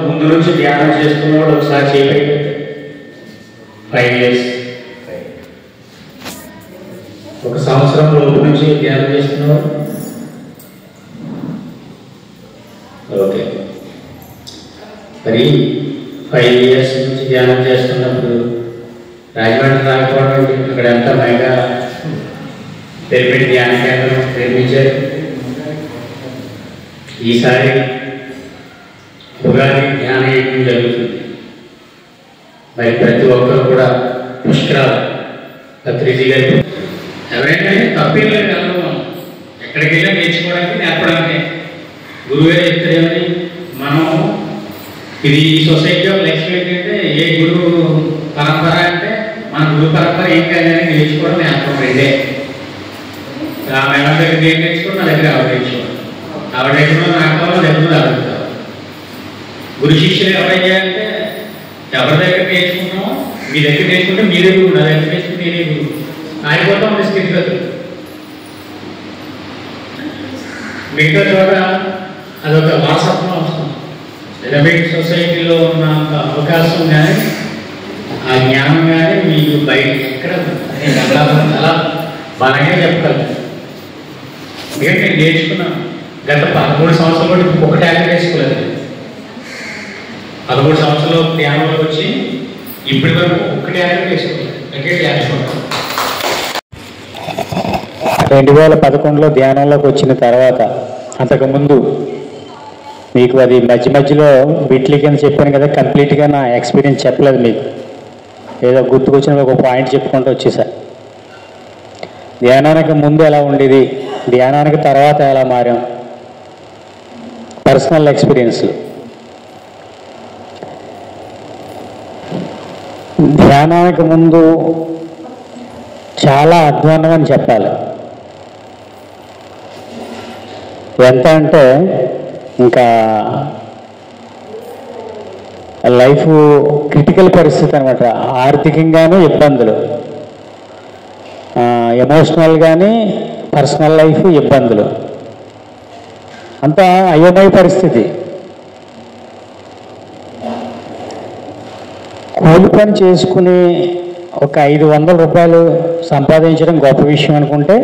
ముందు నుంచి ధ్యానం చేస్తున్నవాడు ఒకసారి చేయబట్టి 5 years, ఒక సంవత్సరం లోపు నుంచి ధ్యానం చేస్తున్నవాడు ఓకే. మరి 5 years నుంచి ధ్యానం చేస్తున్నప్పుడు రాజమండ్రి రాకపోవడం అక్కడ ఎంత మెగా పిరమిడ్ ధ్యాన కేంద్రం నిర్మించారు. ఈసారి ఉగాది ధ్యాన యజ్ఞం జరుగుతుంది. మరి ప్రతి ఒక్కరు కూడా పుష్కరాలు పత్రిజీ గారు ఎవరైనా తప్పేం లేదు. వెళ్ళడం ఎక్కడికి వెళ్ళా నేర్చుకోవడానికి నేర్పడానికి గురువుగారు చెప్తారేమని మనం ఇది ఈ సొసైటీ ఆఫ్ లైఫ్ ఏంటంటే ఏ గురువు పరంపర అంటే మన గురు పరంపర ఏం కాదని నేర్చుకోవడం నేర్పడం రెండే. ఆ మేడం దగ్గర నేను నేర్చుకోవడం నా దగ్గర ఆవిడ నేర్చుకోవడం ఆవిడ దగ్గర నాకు కావాలి దగ్గర ఆవిడ కావాలి. గురు శిష్యులు ఎవరయ్యారంటే ఎవరి దగ్గర నేర్చుకుంటామో మీ దగ్గర నేర్చుకుంటే మీరే గురువు, నా దగ్గర నేర్చుకుంటే నేనే గురువు. ఆగిపోతాం మన స్థితిగతులు. మిగతా చోట అదొక వారసత్వం వస్తుంది. పిరమిడ్ సొసైటీలో ఉన్న అవకాశం కానీ ఆ జ్ఞానం కానీ మీకు బయట ఎక్కడ అలా బలంగా చెప్పగలను. ఎందుకంటే నేను నేర్చుకున్నాను. గత 13 సంవత్సరాలు కూడా ఒక ట్యాబ్లెట్ వేసుకోలేదు. 13 సంవత్సరాలు ధ్యానంలో వచ్చి ఇప్పటి వరకు ఒక్క ట్యాబ్లెట్ వేసుకోలేదు. అంటే నేర్చుకుంటాను. 2011లో ధ్యానంలోకి వచ్చిన తర్వాత అంతకుముందు మీకు అది మధ్య మధ్యలో బిట్లీ కింద చెప్పాను కదా, కంప్లీట్గా నా ఎక్స్పీరియన్స్ చెప్పలేదు మీకు. ఏదో గుర్తుకొచ్చిన ఒక పాయింట్ చెప్పుకుంటూ వచ్చేసా. ధ్యానానికి ముందు ఎలా ఉండేది, ధ్యానానికి తర్వాత ఎలా మారాం, పర్సనల్ ఎక్స్పీరియన్స్లు. ధ్యానానికి ముందు చాలా అధ్వాన్నం అని చెప్పాలి. ఎంత అంటే ఇంకా లైఫ్ క్రిటికల్ పరిస్థితి అనమాట. ఆర్థికంగానూ ఇబ్బందులు, ఎమోషనల్ కానీ పర్సనల్ లైఫ్ ఇబ్బందులు, అంతా అయోమయ పరిస్థితి. కూలి పని చేసుకుని ఒక 500 రూపాయలు సంపాదించడం గొప్ప విషయం అనుకుంటే,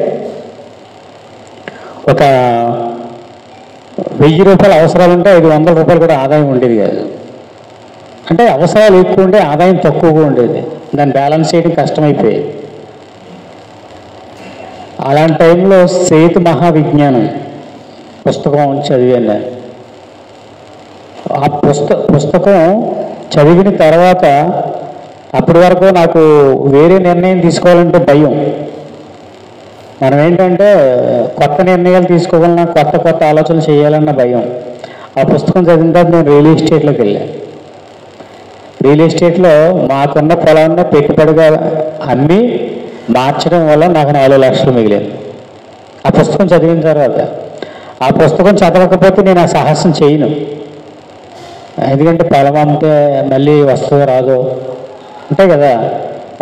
ఒక 1000 రూపాయలు అవసరాలు ఉంటే 500 రూపాయలు కూడా ఆదాయం ఉండేది కాదు. అంటే అవసరాలు ఎక్కువ ఉంటే ఆదాయం తక్కువగా ఉండేది. దాన్ని బ్యాలెన్స్ చేయడం కష్టమైపోయేది. అలాంటి టైంలో సేతు మహావిజ్ఞానం పుస్తకం చదివాను. ఆ పుస్తకం చదివిన తర్వాత అప్పటి వరకు నాకు వేరే నిర్ణయం తీసుకోవాలంటే భయం. మనం ఏంటంటే కొత్త నిర్ణయాలు తీసుకోవాలన్నా, కొత్త కొత్త ఆలోచనలు చేయాలన్న భయం. ఆ పుస్తకం చదివిన తర్వాత నేను రియల్ ఎస్టేట్లోకి వెళ్ళాను. రియల్ ఎస్టేట్లో మాకున్న పొలాన్ని పెట్టుబడిగా అమ్మి మార్చడం వల్ల నాకు 4 లక్షలు మిగిలింది. ఆ పుస్తకం చదివిన తర్వాత. ఆ పుస్తకం చదవకపోతే నేను ఆ సాహసం చేయను. ఎందుకంటే పొలం అమ్మితే మళ్ళీ వస్తుందో రాదో ఉంటాయి కదా.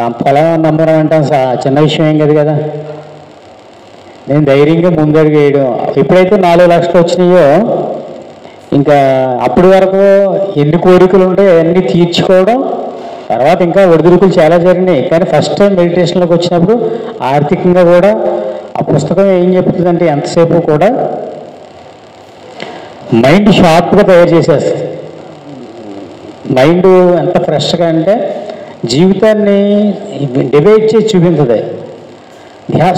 ఆ పొలం నమ్మడం అంటే చిన్న విషయం ఏం కాదు కదా. నేను ధైర్యంగా ముందడుగు వేయడం. ఎప్పుడైతే 4 లక్షలు వచ్చినాయో ఇంకా అప్పటి వరకు ఎన్ని కోరికలు ఉంటాయో అన్నీ తీర్చుకోవడం. తర్వాత ఇంకా ఒడిదుడుకులు చాలా జరిగినాయి. కానీ ఫస్ట్ టైం మెడిటేషన్లోకి వచ్చినప్పుడు ఆర్థికంగా కూడా ఆ పుస్తకం ఏం చెప్తుందంటే ఎంతసేపు కూడా మైండ్ షార్ప్గా తయారు చేసేస్తుంది. మైండ్ ఎంత ఫ్రెష్గా అంటే జీవితాన్ని డివైడ్ చేసి చూపించదు.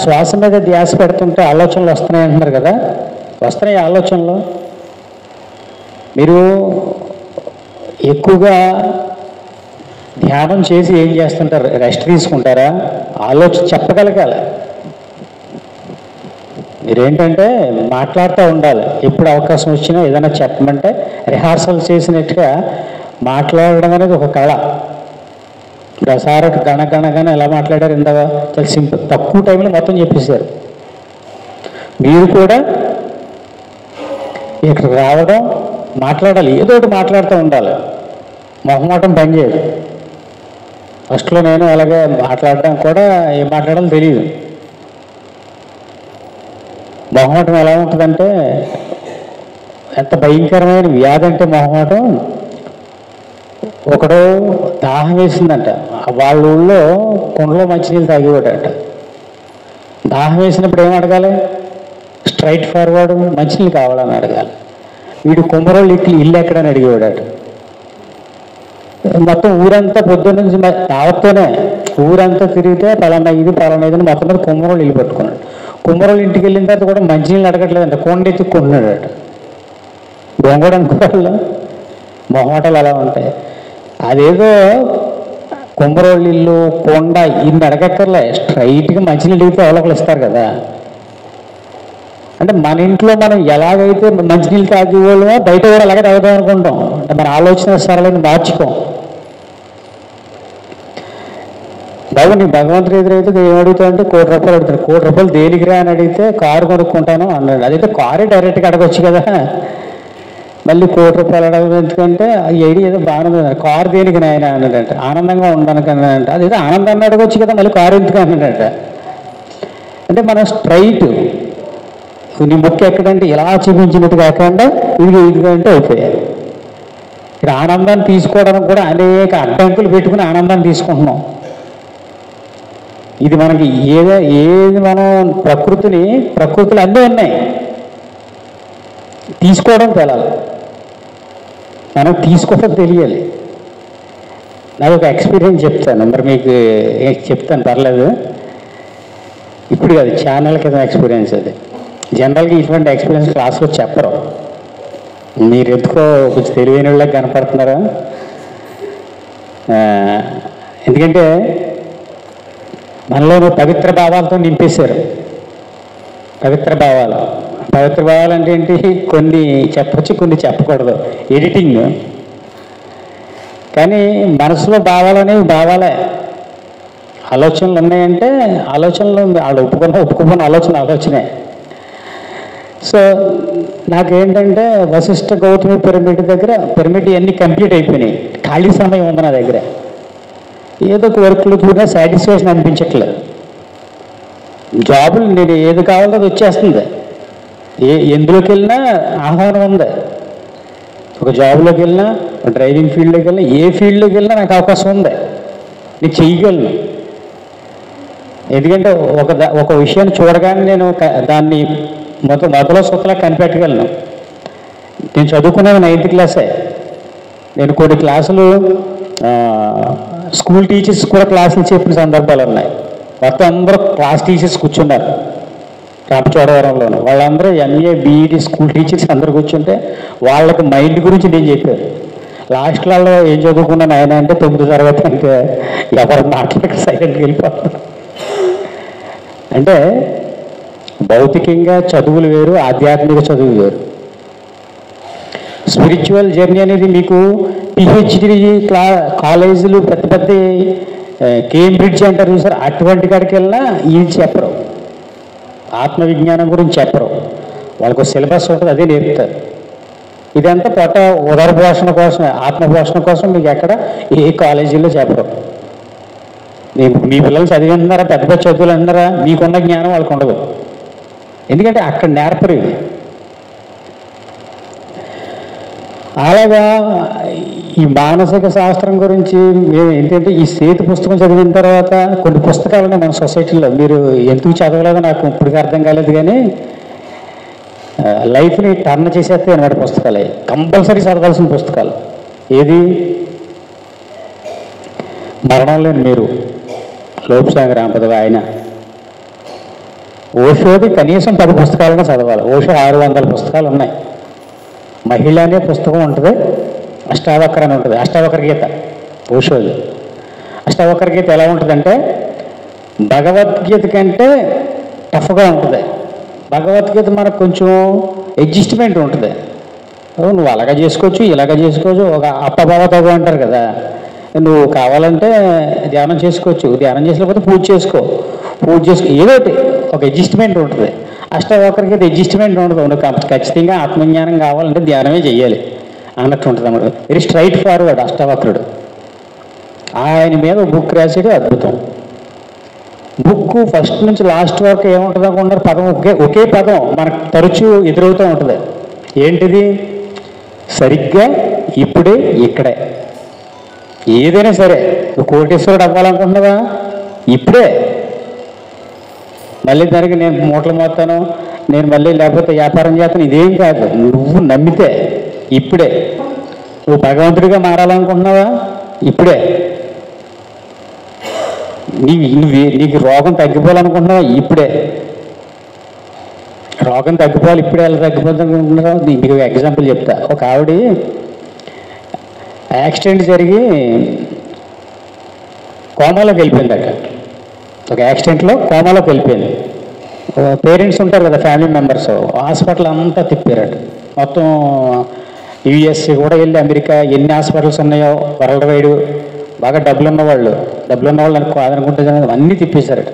శ్వాస మీద ధ్యాస పెడుతుంటే ఆలోచనలు వస్తున్నాయి అంటున్నారు కదా. వస్తున్నాయి ఆలోచనలు. మీరు ఎక్కువగా ధ్యానం చేసి ఏం చేస్తుంటారు? రెస్ట్ తీసుకుంటారా? ఆలోచన చెప్పగలగాలి. మీరేంటంటే మాట్లాడుతూ ఉండాలి. ఎప్పుడు అవకాశం వచ్చినా ఏదైనా చెప్పమంటే రిహార్సల్ చేసినట్టుగా మాట్లాడడం అనేది ఒక కళ. ప్రసార గణగణగణ ఎలా మాట్లాడారు ఇందాక చాలా సింపుల్, తక్కువ టైంలో మొత్తం చెప్పేశారు. మీరు కూడా ఇక్కడ రావడం, మాట్లాడాలి, ఏదో ఒకటి మాట్లాడుతూ ఉండాలి. మొహమాటం పనిచేయదు. ఫస్ట్లో నేను అలాగే మాట్లాడడం కూడా ఏం మాట్లాడాలో తెలియదు. మొహమాటం ఎలా ఉంటుందంటే ఎంత భయంకరమైన వ్యాధి అంటే మొహమాటం ఒకడు దాహం వేసిందంట, వాళ్ళ ఊళ్ళో కుండలో మంచినీళ్ళు తాగేవాడట. దాహం వేసినప్పుడు ఏం అడగాలి? స్ట్రైట్ ఫార్వర్డ్ మంచినీళ్ళు కావాలని అడగాలి. వీడు కుమ్మరోళ్ళు ఇల్లు ఎక్కడని అడిగేవాడట. మొత్తం ఊరంతా పొద్దున్న నుంచి యావత్తోనే ఊరంతా తిరిగితే పలానా ఇది మొత్తం మీద కుమ్మరోళ్ళు ఇల్లు పట్టుకున్నాడు. కుమ్మరోళ్ళు ఇంటికి వెళ్ళిన తర్వాత కూడా మంచినీళ్ళు అడగట్లేదంట, కొండ ఎత్తుక్కుంటున్నాడట. దొంగడు అనుకోవాలి, మొహమాటలు అలా ఉంటాయి. అదేదో కుమ్మరోళ్ళు ఇల్లు కొండ ఇన్ని అడగక్కర్లే, స్ట్రైట్గా మంచినీళ్ళు అడిగితే ఎవరొకరు ఇస్తారు కదా. అంటే మన ఇంట్లో మనం ఎలాగైతే మంచినీళ్ళు తాగేవాళ్ళమో బయట కూడా అలాగే తాగుదాం అనుకుంటాం. అంటే మన ఆలోచన సరళని మార్చుకోం. బాబు నీ భగవంతుడు ఎదురైతే ఏమడుగుతావు అంటే ₹1,00,00,000 అడుగుతాడు. ₹1,00,00,000 దేనికిరా అని అడిగితే కారు కొనుక్కుంటాను అన్నాడు. అదైతే కారే డైరెక్ట్గా అడగొచ్చు కదా, మళ్ళీ ₹1,00,00,000 అడగదు. ఎందుకంటే ఈ ఐడియా ఏదో బాగుంది. కారు దేనికి నాయన అన్నాడంట, ఆనందంగా ఉండడానికి అన్నాడంట. అదేదో ఆనందాన్ని అడగొచ్చు కదా, మళ్ళీ కారు ఎందుకు అన్నాడంట. అంటే మనం స్ట్రైట్ నీ ముక్కు ఎక్కడంటే ఇలా చూపించినట్టు కాకుండా ఇదిగా అంటే అయిపోయాయి. ఇక్కడ ఆనందాన్ని తీసుకోవడానికి కూడా అనేక అడ్డంకులు పెట్టుకుని ఆనందాన్ని తీసుకుంటున్నాం. ఇది మనకి ఏది మనం ప్రకృతిలో అన్నీ ఉన్నాయి, తీసుకోవడం తెలాలి, మనం తీసుకోవడం తెలియాలి. నాకు ఒక ఎక్స్పీరియన్స్ చెప్తాను, మరి మీకు చెప్తాను పర్లేదు. ఇప్పుడు కాదు, ఛానల్ కింద ఎక్స్పీరియన్స్ అది. జనరల్గా ఇటువంటి ఎక్స్పీరియన్స్ క్లాస్లో చెప్పరు. మీరు ఎందుకో కొంచెం తెలివైన వాళ్ళకి కనపడుతున్నారా? ఎందుకంటే మనలో పవిత్ర భావాలతో నింపేశారు. పవిత్ర భావాలు అంటే ఏంటి? కొన్ని చెప్పచ్చు, కొన్ని చెప్పకూడదు, ఎడిటింగ్. కానీ మనసులో భావాలనేవి భావాలే. ఆలోచనలు ఉన్నాయంటే ఆలోచనలు వాళ్ళు ఒప్పుకున్న ఆలోచనే. సో నాకేంటంటే వశిష్ఠ గౌతమి పిరమిడ్ అన్నీ కంప్లీట్ అయిపోయినాయి. ఖాళీ సమయం ఉంది నా దగ్గర. ఏదో ఒక వర్క్లు కూడా సాటిస్ఫాక్షన్ అనిపించట్లేదు. జాబులు నేను ఏది కావాలో అది వచ్చేస్తుంది. ఎందులోకి వెళ్ళినా ఆహ్వానం ఉంది. ఒక జాబ్లోకి వెళ్ళినా, డ్రైవింగ్ ఫీల్డ్లోకి వెళ్ళినా, ఏ ఫీల్డ్లోకి వెళ్ళినా నాకు అవకాశం ఉంది, నేను చెయ్యగలను. ఎందుకంటే ఒక విషయాన్ని చూడగానే నేను దాన్ని మొదల సుతలా కనిపెట్టగలను. నేను చదువుకునేది 9th క్లాసే. నేను కొన్ని క్లాసులు స్కూల్ టీచర్స్ కూడా క్లాసులు చెప్పిన సందర్భాలు ఉన్నాయి. మొత్తం అందరూ క్లాస్ టీచర్స్ కూర్చున్నారు రామచోడవరంలోను. వాళ్ళందరూ MA BEd స్కూల్ టీచర్స్ అందరూ కూర్చుంటే వాళ్ళకి మైండ్ గురించి నేను చెప్పాను. లాస్ట్లో ఏం చదువుకున్నాను ఆయన అంటే 9వ తరగతి. అంటే ఎవరు మాట్లాడక సైలెంట్గా వెళ్ళిపోతున్నారు. అంటే భౌతికంగా చదువులు వేరు, ఆధ్యాత్మిక చదువులు వేరు. స్పిరిచువల్ జర్నీ అనేది మీకు PhD కాలేజీలు పెద్ద కేంబ్రిడ్జ్ అంటారు చూసారు, అటువంటి కాడికి వెళ్ళినా ఇది చెప్పరు, ఆత్మవిజ్ఞానం గురించి చెప్పరు. వాళ్ళకు సిలబస్ ఉంటుంది, అదే నేర్పుతారు. ఇదంతా ఉదర పోషణ కోసమే, ఆత్మపోషణ కోసం మీకు ఎక్కడ ఏ కాలేజీలో చెప్పరు. మీ పిల్లలు చదివిస్తున్నారా, పెద్ద చదువులు అన్నారా, మీకున్న జ్ఞానం వాళ్ళకు ఉండదు. ఎందుకంటే అక్కడ నేర్పరు ఇవి. అలాగా ఈ మానసిక శాస్త్రం గురించి ఏంటంటే ఈ సేతు పుస్తకం చదివిన తర్వాత కొన్ని పుస్తకాలు మన సొసైటీలో మీరు ఎందుకు చదవలేదో నాకు ఇప్పటికీ అర్థం కాలేదు. కానీ లైఫ్ని టర్న్ చేసేస్తే అన్నమాట పుస్తకాలే కంపల్సరీ చదవాల్సిన పుస్తకాలు. ఏది? మరణం లేని మీరు, లోపుసాగర్ రాంపదవి ఆయన. ఓషోది కనీసం 10 పుస్తకాలను చదవాలి. ఓషో 600 పుస్తకాలు ఉన్నాయి. మహిళ అనే పుస్తకం ఉంటుంది, అష్టావక్ర అని ఉంటుంది. అష్టావక్ర గీత ఓషోది. అష్టావక్ర గీత ఎలా ఉంటుందంటే భగవద్గీత కంటే టఫ్గా ఉంటుంది. భగవద్గీత మనకు కొంచెం అడ్జస్ట్మెంట్ ఉంటుంది. నువ్వు అలాగా చేసుకోవచ్చు, ఇలాగా చేసుకోవచ్చు. ఒక అప్పభావతగా అంటారు కదా, నువ్వు కావాలంటే ధ్యానం చేసుకోవచ్చు, ధ్యానం చేసినప్పుడు పూజ చేసుకో, ఏదో ఒక అడ్జస్ట్మెంట్ ఉంటుంది. అష్టావక్రకి అడ్జస్ట్మెంట్ ఉండదు. నువ్వు ఖచ్చితంగా ఆత్మజ్ఞానం కావాలంటే ధ్యానమే చెయ్యాలి అన్నట్టు ఉంటుంది అన్నమాట. వెరీ స్ట్రైట్ ఫార్వర్డ్ అష్టావక్రుడు. ఆయన మీద బుక్ రాసేది అద్భుతం. బుక్ ఫస్ట్ నుంచి లాస్ట్ వరకు ఏముంటుంది అనుకుంటారు? పదం ఒకే పదం మనకు తరచూ ఎదురవుతూ ఉంటుంది. ఏంటిది? సరిగ్గా ఇప్పుడే ఇక్కడే. ఏదైనా సరే నువ్వు కోటేశ్వరుడు అవ్వాలనుకుంటున్నావా ఇప్పుడే. మళ్ళీ దానికి నేను మూటలు మోస్తాను, నేను మళ్ళీ లేకపోతే వ్యాపారం చేస్తాను, ఇదేం కాదు. నువ్వు నమ్మితే ఇప్పుడే. నువ్వు భగవంతుడిగా మారాలనుకుంటున్నావా ఇప్పుడే. నీకు రోగం తగ్గిపోవాలనుకుంటున్నావా ఇప్పుడే. రోగం తగ్గిపోవాలి ఇప్పుడే. ఎలా తగ్గిపోతుంది అనుకుంటున్నారా? మీకు ఎగ్జాంపుల్ చెప్తా. ఒక ఆవిడ యాక్సిడెంట్ జరిగి కోమాలోకి వెళ్ళిపోయిందట. ఒక యాక్సిడెంట్లో కోమాలోకి వెళ్ళిపోయింది. పేరెంట్స్ ఉంటారు కదా, ఫ్యామిలీ మెంబర్స్, హాస్పిటల్ అంతా తిప్పారట. మొత్తం యుఎస్ కూడా వెళ్ళి, అమెరికా ఎన్ని హాస్పిటల్స్ ఉన్నాయో వరల్డ్ వైడ్, బాగా డబ్బులు ఉన్నవాళ్ళు కాదనుకుంటే అన్నీ తిప్పేశారట.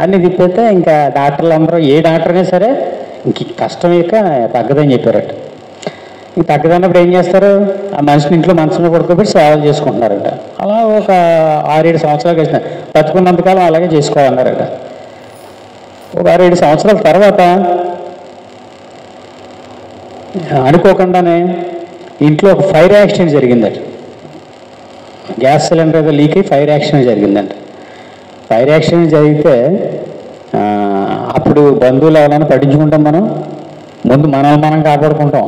అన్నీ తిప్పేస్తే ఇంకా డాక్టర్లు అందరూ, ఏ డాక్టర్ అయినా సరే ఇంక కష్టం ఇక తగ్గదని చెప్పారట. ఇంక తగ్గదన్నప్పుడు ఏం చేస్తారు, ఆ మనిషిని ఇంట్లో మనసులో పడుకోబెట్టి సేవలు చేసుకుంటున్నారట. అలా ఒక 6-7 సంవత్సరాలు వేసిన బతుకున్నంతకాలం అలాగే చేసుకోవాలన్నారట. ఒక 6-7 సంవత్సరాల తర్వాత అనుకోకుండానే ఇంట్లో ఒక ఫైర్ యాక్సిడెంట్ జరిగిందట. గ్యాస్ సిలిండర్ ఏదో లీక్ అయ్యి ఫైర్ యాక్సిడెంట్ జరిగిందంట. ఫైర్ యాక్సిడెంట్ జరిగితే అప్పుడు బంధువులు ఎవరైనా పట్టించుకుంటాం మనం, ముందు మనల్ని మనం కాపాడుకుంటాం.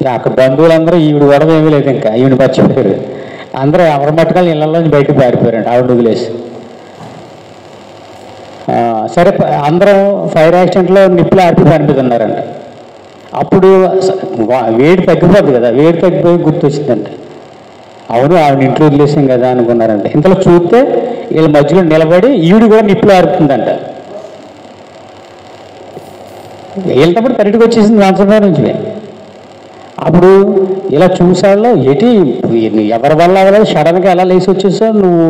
ఇక అక్కడ బంధువులందరూ ఈవిడ గొడవ ఏమీ లేదు, ఇంకా ఈవిడ మర్చిపోయారు. అందరూ ఎవరి మట్టుకాలు ఇళ్లలోంచి బయటకు పారిపోయారంట ఆవిడ వదిలేసి. సరే, అందరం ఫైర్ యాక్సిడెంట్లో నిప్పులు ఆర్పి పనిపిస్తున్నారంట. అప్పుడు వేడి తగ్గిపోద్ది కదా, వేడి తగ్గిపోయి గుర్తొచ్చిందంట. అవును, ఆవిడ ఇంట్లో వదిలేసాం కదా అనుకున్నారంట. ఇంతలో చూస్తే వీళ్ళ మధ్యలో నిలబడి ఈవిడ కూడా నిప్పులు ఆరుతుందంట. వెళ్తేప్పుడు కరెక్ట్గా వచ్చేసింది మంచంలో నుంచి. అప్పుడు ఇలా చూసాలో ఏంటి, ఎవరి వల్ల అవ్వలేదు, సడన్గా ఎలా లేచి వచ్చేసావు, నువ్వు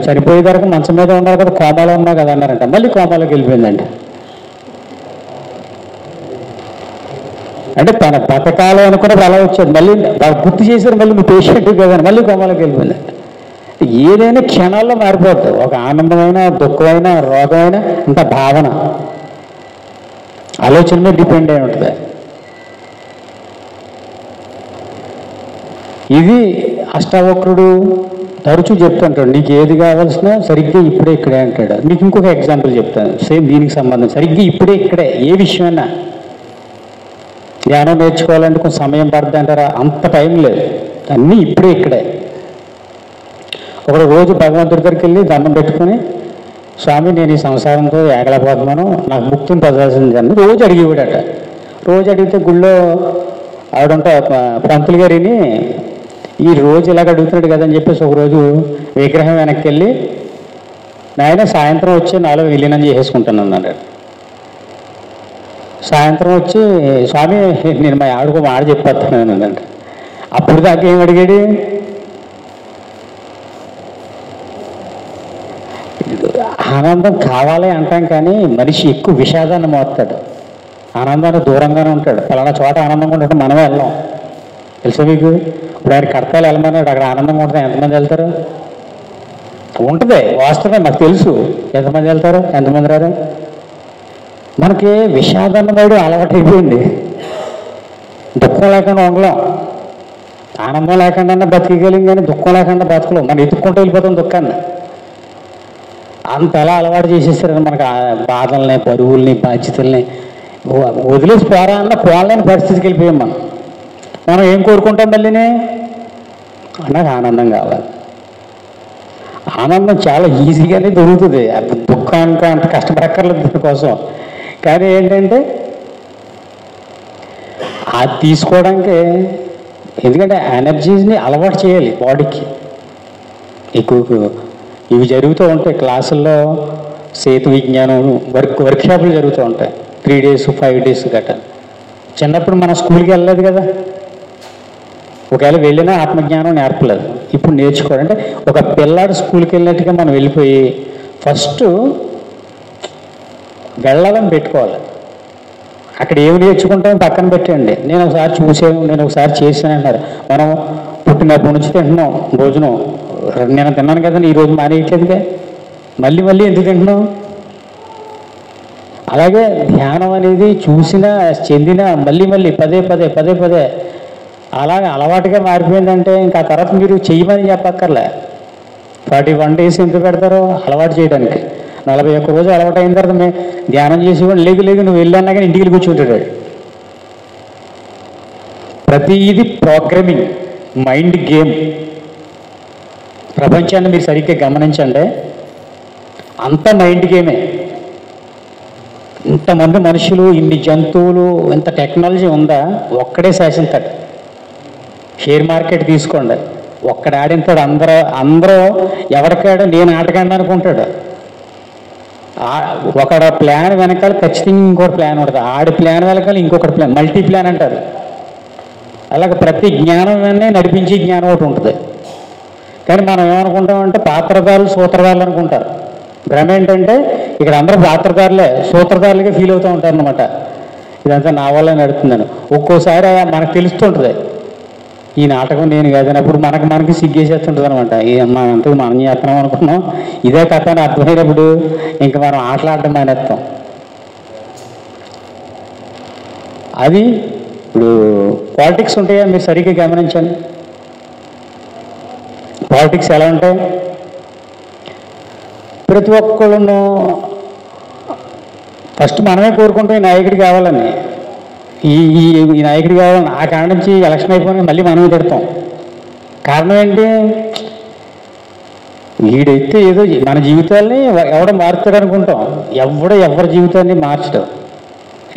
చనిపోయే వరకు మంచం మీద ఉన్నారు కదా, కోమాలో ఉన్నావు కదా అన్నారంట. మళ్ళీ కోమాలోకి వెళ్ళిపోయిందంట. అంటే తన బతకాలు అనుకున్నప్పుడు అలా వచ్చాడు, మళ్ళీ గుర్తు చేశారు, మళ్ళీ నువ్వు పేషెంట్ కదా, మళ్ళీ కోమాలోకి వెళ్ళిపోయిందంట. ఏదైనా క్షణాల్లో మారిపోతుంది. ఒక ఆనందమైన, దుఃఖమైన, రోగమైన అంత భావన, ఆలోచన మీద డిపెండ్ అయి ఉంటుంది. ఇది అష్టావక్రుడు తరచూ చెప్తుంటాడు, నీకు ఏది కావాల్సినా సరిగ్గా ఇప్పుడే ఇక్కడే అంటాడు. మీకు ఇంకొక ఎగ్జాంపుల్ చెప్తాను, సేమ్ దీనికి సంబంధం. సరిగ్గా ఇప్పుడే ఇక్కడే ఏ విషయమైనా ధ్యానం నేర్చుకోవాలంటే కొంచెం సమయం పడుతుంది అంటారా, అంత టైం లేదు, అన్నీ ఇప్పుడే ఇక్కడే. ఒక రోజు భగవంతుడి దగ్గరికి వెళ్ళి దండం పెట్టుకుని, స్వామి నేను ఈ సంసారంతో ఏగలేకపోతున్నాను, నాకు ముక్తిని ప్రదర్శించండి అని రోజు అడిగేవాడట. రోజు అడిగితే గుళ్ళో ఆవిడంటే పంతులు గారిని ఈ రోజు ఇలాగ అడుగుతున్నాడు కదా అని చెప్పేసి ఒకరోజు విగ్రహం వెనక్కి వెళ్ళి, నాయన సాయంత్రం వచ్చి నాలో విలీనం చేసేసుకుంటాను అన్నాడు. సాయంత్రం వచ్చి, స్వామి నేను మా ఆవిడకు మాట చెప్పేస్తున్నాను అన్నాడు. అప్పుడు దాకా ఏం అడిగాడు, ఆనందం కావాలి అంటాం కానీ మనిషి ఎక్కువ విషాదాన్ని మోస్తాడు, ఆనందాన్ని దూరంగానే ఉంటాడు. పలానా చోట ఆనందంగా ఉంటాడు, మనమే వెళ్ళాం. తెలుసా మీకు? ఇప్పుడు ఆయన కడతాలు వెళ్ళమన్నాడు, అక్కడ ఆనందంగా ఉంటుంది, ఎంతమంది వెళ్తారు? ఉంటుంది, వాస్తవమే, మాకు తెలుసు. ఎంతమంది వెళ్తారు, ఎంతమంది రారు? మనకి విషాదాన్ని వాడు అలవాటు అయిపోయింది. దుఃఖం లేకుండా ఉండలేం, ఆనందం లేకుండా బతికగలిం, కానీ దుఃఖం లేకుండా బతకలేం. మనం ఎత్తుక్కుంటూ వెళ్ళిపోతాం దుఃఖాన్ని. అంతలా అలవాటు చేసేస్తారు మనకు బాధల్ని, బరువుల్ని, బాధ్యతల్ని. వదిలేసి పోరా అన్న పోలేని పరిస్థితికి వెళ్ళిపోయాం. మనం ఏం కోరుకుంటాం మళ్ళీనే, నాకు ఆనందం కావాలి. ఆనందం చాలా ఈజీగానే దొరుకుతుంది, దుఃఖానికి అంత కష్టపడక్కర్లేదు దానికోసం. కానీ ఏంటంటే అది తీసుకోవడానికి, ఎందుకంటే ఎనర్జీస్ని అలవాటు చేయాలి బాడీకి. ఎక్కువ ఇవి జరుగుతూ ఉంటాయి క్లాసుల్లో, సేతు విజ్ఞానం వర్క్షాపులు జరుగుతూ ఉంటాయి, 3 days 5 days గట్రా. చిన్నప్పుడు మనం స్కూల్కి వెళ్ళలేదు కదా, ఒకవేళ వెళ్ళినా ఆత్మజ్ఞానం నేర్పలేదు. ఇప్పుడు నేర్చుకోవాలంటే ఒక పిల్లాడు స్కూల్కి వెళ్ళినట్టుగా మనం వెళ్ళిపోయి ఫస్ట్ వెళ్ళాలని పెట్టుకోవాలి. అక్కడ ఏమి నేర్చుకుంటామో పక్కన పెట్టండి. నేను ఒకసారి చూసాను, నేను ఒకసారి చేశాను అన్నారు. మనం పుట్టినప్పటి నుంచి తింటున్నాం భోజనం, నేను తిన్నాను కదా, ఈరోజు మానేయట్లేదుగా, మళ్ళీ మళ్ళీ ఎందుకు తింటున్నాం? అలాగే ధ్యానం అనేది చూసినా చెందినా మళ్ళీ మళ్ళీ పదే పదే అలాగే అలవాటుగా మారిపోయిందంటే ఇంకా తర్వాత మీరు చెయ్యమని చెప్పక్కర్లే. 41 days ఎంత పెడతారో అలవాటు చేయడానికి. 41 రోజు అలవాటు అయిన తర్వాత మేము ధ్యానం చేసేవాడు లేకు నువ్వు వెళ్ళన్నా కానీ ఇంటికి కూర్చుంటాడు. ప్రతిదీ ప్రోగ్రామింగ్, మైండ్ గేమ్. ప్రపంచాన్ని మీరు సరిగ్గా గమనించండి, అంత మైండ్ గేమే. ఇంతమంది మనుషులు, ఇన్ని జంతువులు, ఇంత టెక్నాలజీ ఉందా? ఒక్కడే శాసింతాడు. షేర్ మార్కెట్ తీసుకోండి, ఒక్కడ ఆడింతాడు. అందరూ ఎవరికాడు నేను ఆటగాడిని అనుకుంటాడు. ఒకడ ప్లాన్ వెనకాల ఖచ్చితంగా ఇంకొకటి ప్లాన్ ఉంటుంది, ఆడి ప్లాన్ వెనకాల ఇంకొకటి ప్లాన్, మల్టీ ప్లాన్ అంటారు. అలాగే ప్రతి జ్ఞానం నడిపించే జ్ఞానం ఒకటి ఉంటుంది. కానీ మనం ఏమనుకుంటామంటే పాత్రదారులు సూత్రధారులు అనుకుంటారు. భ్రమ ఏంటంటే ఇక్కడ అందరూ పాత్రదారులే, సూత్రధారులుగా ఫీల్ అవుతూ ఉంటారు అన్నమాట. ఇదంతా నా వల్ల నడుతుందని. ఒక్కోసారి మనకు తెలుస్తుంటుంది ఈ నాటకం నేను కాదనప్పుడు మనకి సిగ్గేసేస్తుంటుంది అనమాట. మనంతకు మనం చేస్తున్నాం అనుకున్నాం, ఇదే కథ అని అర్థమైనప్పుడు ఇంకా మనం ఆటలాడడం మానేస్తాం. అది ఇప్పుడు పాలిటిక్స్ ఉంటాయా మీరు సరిగ్గా గమనించండి. పాలిటిక్స్ ఎలా ఉంటాయి? ప్రతి ఒక్కళ్ళను ఫస్ట్ మనమే కోరుకుంటాం ఈ నాయకుడు కావాలని, ఈ నాయకుడు కావాలని. ఆ కారణం నుంచి ఎలక్షన్ అయిపోయినా మళ్ళీ మనమే తిడతాం. కారణం ఏంటి? వీడైతే ఏదో మన జీవితాల్ని ఎవడ మారుతాడు అనుకుంటాం. ఎవరి జీవితాన్ని మార్చడం.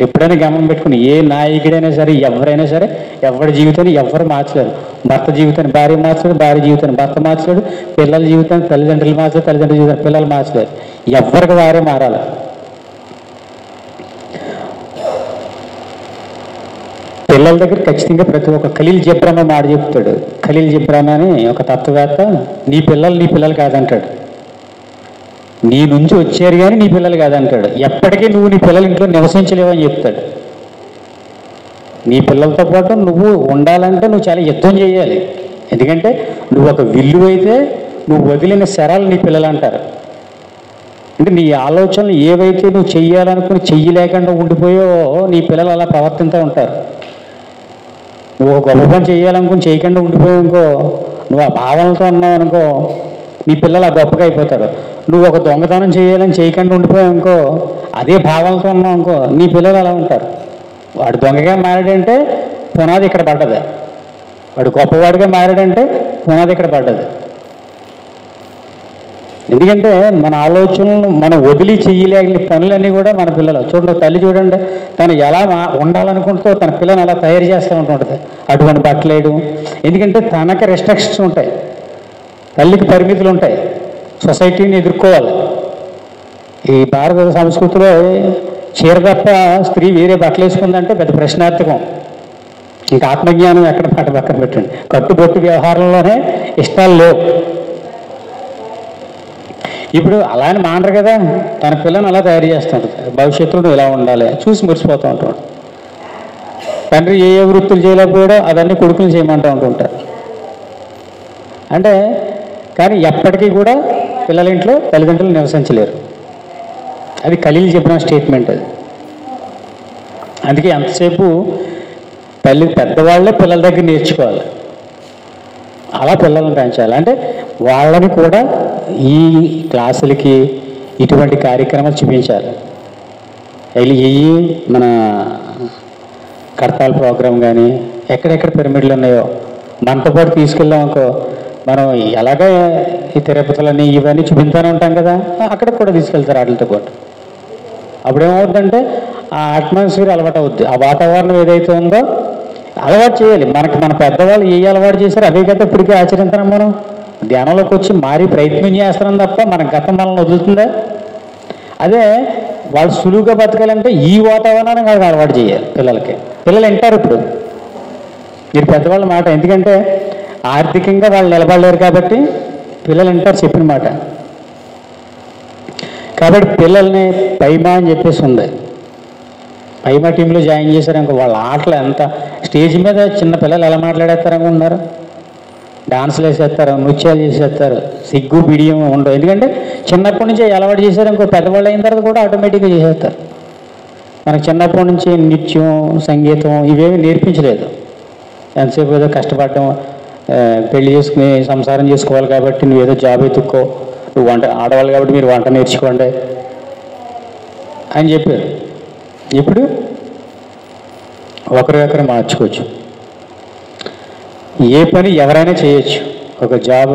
ఎప్పుడైనా గమనం పెట్టుకుని ఏ నాయకుడైనా సరే, ఎవరైనా సరే, ఎవరి జీవితాన్ని ఎవరు మార్చలేరు. భర్త జీవితాన్ని భార్య మార్చలేడు, భార్య జీవితాన్ని భర్త మార్చలేడు, పిల్లల జీవితాన్ని తల్లిదండ్రులు మార్చలేరు, తల్లిదండ్రుల జీవితాన్ని పిల్లలు మార్చలేరు. ఎవరికి వారే మారాలి. పిల్లల దగ్గర ఖచ్చితంగా ప్రతి ఒక్క ఖలీల్ జిబ్రాన్ మాట చెప్తాడు. ఖలీల్ జిబ్రాన్ అని ఒక తత్వవేత్త, నీ పిల్లలు కాదంటాడు. నీ నుంచి వచ్చారు కానీ నీ పిల్లలు కాదంటాడు. ఎప్పటికీ నువ్వు నీ పిల్లల ఇంట్లో నివసించలేవని చెప్తాడు. నీ పిల్లలతో పాటు నువ్వు ఉండాలంటే నువ్వు చాలా యుద్ధం చేయాలి. ఎందుకంటే నువ్వు ఒక విల్లు అయితే నువ్వు వదిలిన శరాలు నీ పిల్లలు అంటారు. అంటే నీ ఆలోచనలు ఏవైతే నువ్వు చెయ్యాలనుకుని చెయ్యలేకుండా ఉండిపోయో నీ పిల్లలు అలా ప్రవర్తిస్తూ ఉంటారు. నువ్వు ఒక గొప్ప పని చేయాలనుకుని చేయకుండా ఉండిపోయావు అనుకో, నువ్వు ఆ భావనలతో ఉన్నావు అనుకో, నీ పిల్లలు ఆ గొప్పగా అయిపోతారు. నువ్వు ఒక దొంగతనం చేయాలని చేయకుండా ఉండిపోయావు అనుకో, అదే భావనలతో ఉన్నావు అనుకో, నీ పిల్లలు అలా ఉంటారు. వాడు దొంగగా మారాడంటే పునాది ఇక్కడ పడ్డది, వాడు గొప్పవాడిగా మారాడంటే పునాది ఇక్కడ పడ్డది. ఎందుకంటే మన ఆలోచనలు మనం వదిలి చెయ్యలేని పనులన్నీ కూడా మన పిల్లలు. చూడండి, తల్లి చూడండి, తను ఎలా ఉండాలనుకుంటూ తన పిల్లని అలా తయారు చేస్తూ ఉంటుంటుంది. అటువంటి బట్టలేయడం. ఎందుకంటే తనకి రెస్ట్రిక్షన్స్ ఉంటాయి, తల్లికి పరిమితులు ఉంటాయి, సొసైటీని ఎదుర్కోవాలి. ఈ భారత సంస్కృతిలో చీర తప్ప స్త్రీ వేరే బట్టలు వేసుకుందంటే పెద్ద ప్రశ్నార్థకం. ఇంకా ఆత్మజ్ఞానం ఎక్కడ పక్కన పెట్టండి. కట్టుబొట్టు వ్యవహారంలోనే ఇష్టాలు లేవు. ఇప్పుడు అలా అని మానరు కదా, తన పిల్లని అలా తయారు చేస్తుంటుంది. భవిష్యత్తులో ఇలా ఉండాలి చూసి మురిసిపోతూ ఉంటాడు. తండ్రి ఏ వృత్తులు చేయలేకపోయాడో అవన్నీ కొడుకులు చేయమంటూ ఉంటుంటారు. అంటే కానీ ఎప్పటికీ కూడా పిల్లల ఇంట్లో తల్లిదండ్రులు నివసించలేరు. అది ఖలీల్ జిబ్రాన్ స్టేట్మెంట్. అది అందుకే ఎంతసేపు పెద్దవాళ్ళే పిల్లల దగ్గర నేర్చుకోవాలి. అలా పిల్లలను పెంచాలి. అంటే వాళ్ళని కూడా ఈ క్లాసులకి ఇటువంటి కార్యక్రమాలు చూపించాలి. మన కడతాల్ ప్రోగ్రాం కానీ ఎక్కడెక్కడ పిరమిడ్లు ఉన్నాయో మనతో పాటు తీసుకెళ్ళాం అనుకో, మనం ఎలాగ ఈ తిరుపతులని ఇవన్నీ చూపించానే ఉంటాం కదా, అక్కడికి కూడా తీసుకెళ్తారు వాటితో పాటు. అప్పుడేమవుతుందంటే ఆ అట్మాస్ఫియర్ అలవాటు అవుద్ది. ఆ వాతావరణం ఏదైతే ఉందో అలవాటు చేయాలి. మన పెద్దవాళ్ళు ఏ అలవాటు చేశారో అవే కదా ఇప్పటికీ ఆచరిస్తున్నాం. మనం ధ్యానంలోకి వచ్చి మారి ప్రయత్నం చేస్తున్నాం తప్ప మన గతం మనల్ని వదులుతుందా? అదే వాళ్ళు సులువుగా బతకాలంటే ఈ వాతావరణాన్ని వాళ్ళకి అలవాటు చేయాలి పిల్లలకి. పిల్లలు వింటారు ఇప్పుడు మీరు పెద్దవాళ్ళ మాట. ఎందుకంటే ఆర్థికంగా వాళ్ళు నిలబడలేరు కాబట్టి పిల్లలు వింటారు చెప్పిన మాట. కాబట్టి పిల్లల్ని పైమా అని చెప్పేసి ఉంది. పైమా టీంలో జాయిన్ చేశారు అనుకో, వాళ్ళ ఆటలు ఎంత స్టేజ్ మీద చిన్న పిల్లలు ఎలా మాట్లాడేస్తారనుకుంటున్నారు? డాన్సులు వేసేస్తారు, నృత్యాలు చేసేస్తారు, సిగ్గు బిడియం ఉండవు. ఎందుకంటే చిన్నప్పటి నుంచే అలవాటు చేశారు ఇంకో పెద్దవాళ్ళు అయిన తర్వాత కూడా ఆటోమేటిక్గా చేసేస్తారు. మనకు చిన్నప్పటి నుంచి నృత్యం, సంగీతం ఇవేమి నేర్పించలేదు. ఎంతసేపు ఏదో కష్టపడడం, పెళ్లి చేసుకుని సంసారం చేసుకోవాలి కాబట్టి నువ్వు ఏదో జాబ్ ఎత్తుక్కో, నువ్వు వంట ఆడవాళ్ళు కాబట్టి మీరు వంట నేర్చుకోండి అని చెప్పారు. ఇప్పుడు ఒకరు మార్చుకోవచ్చు. ఏ పని ఎవరైనా చేయొచ్చు. ఒక జాబ్,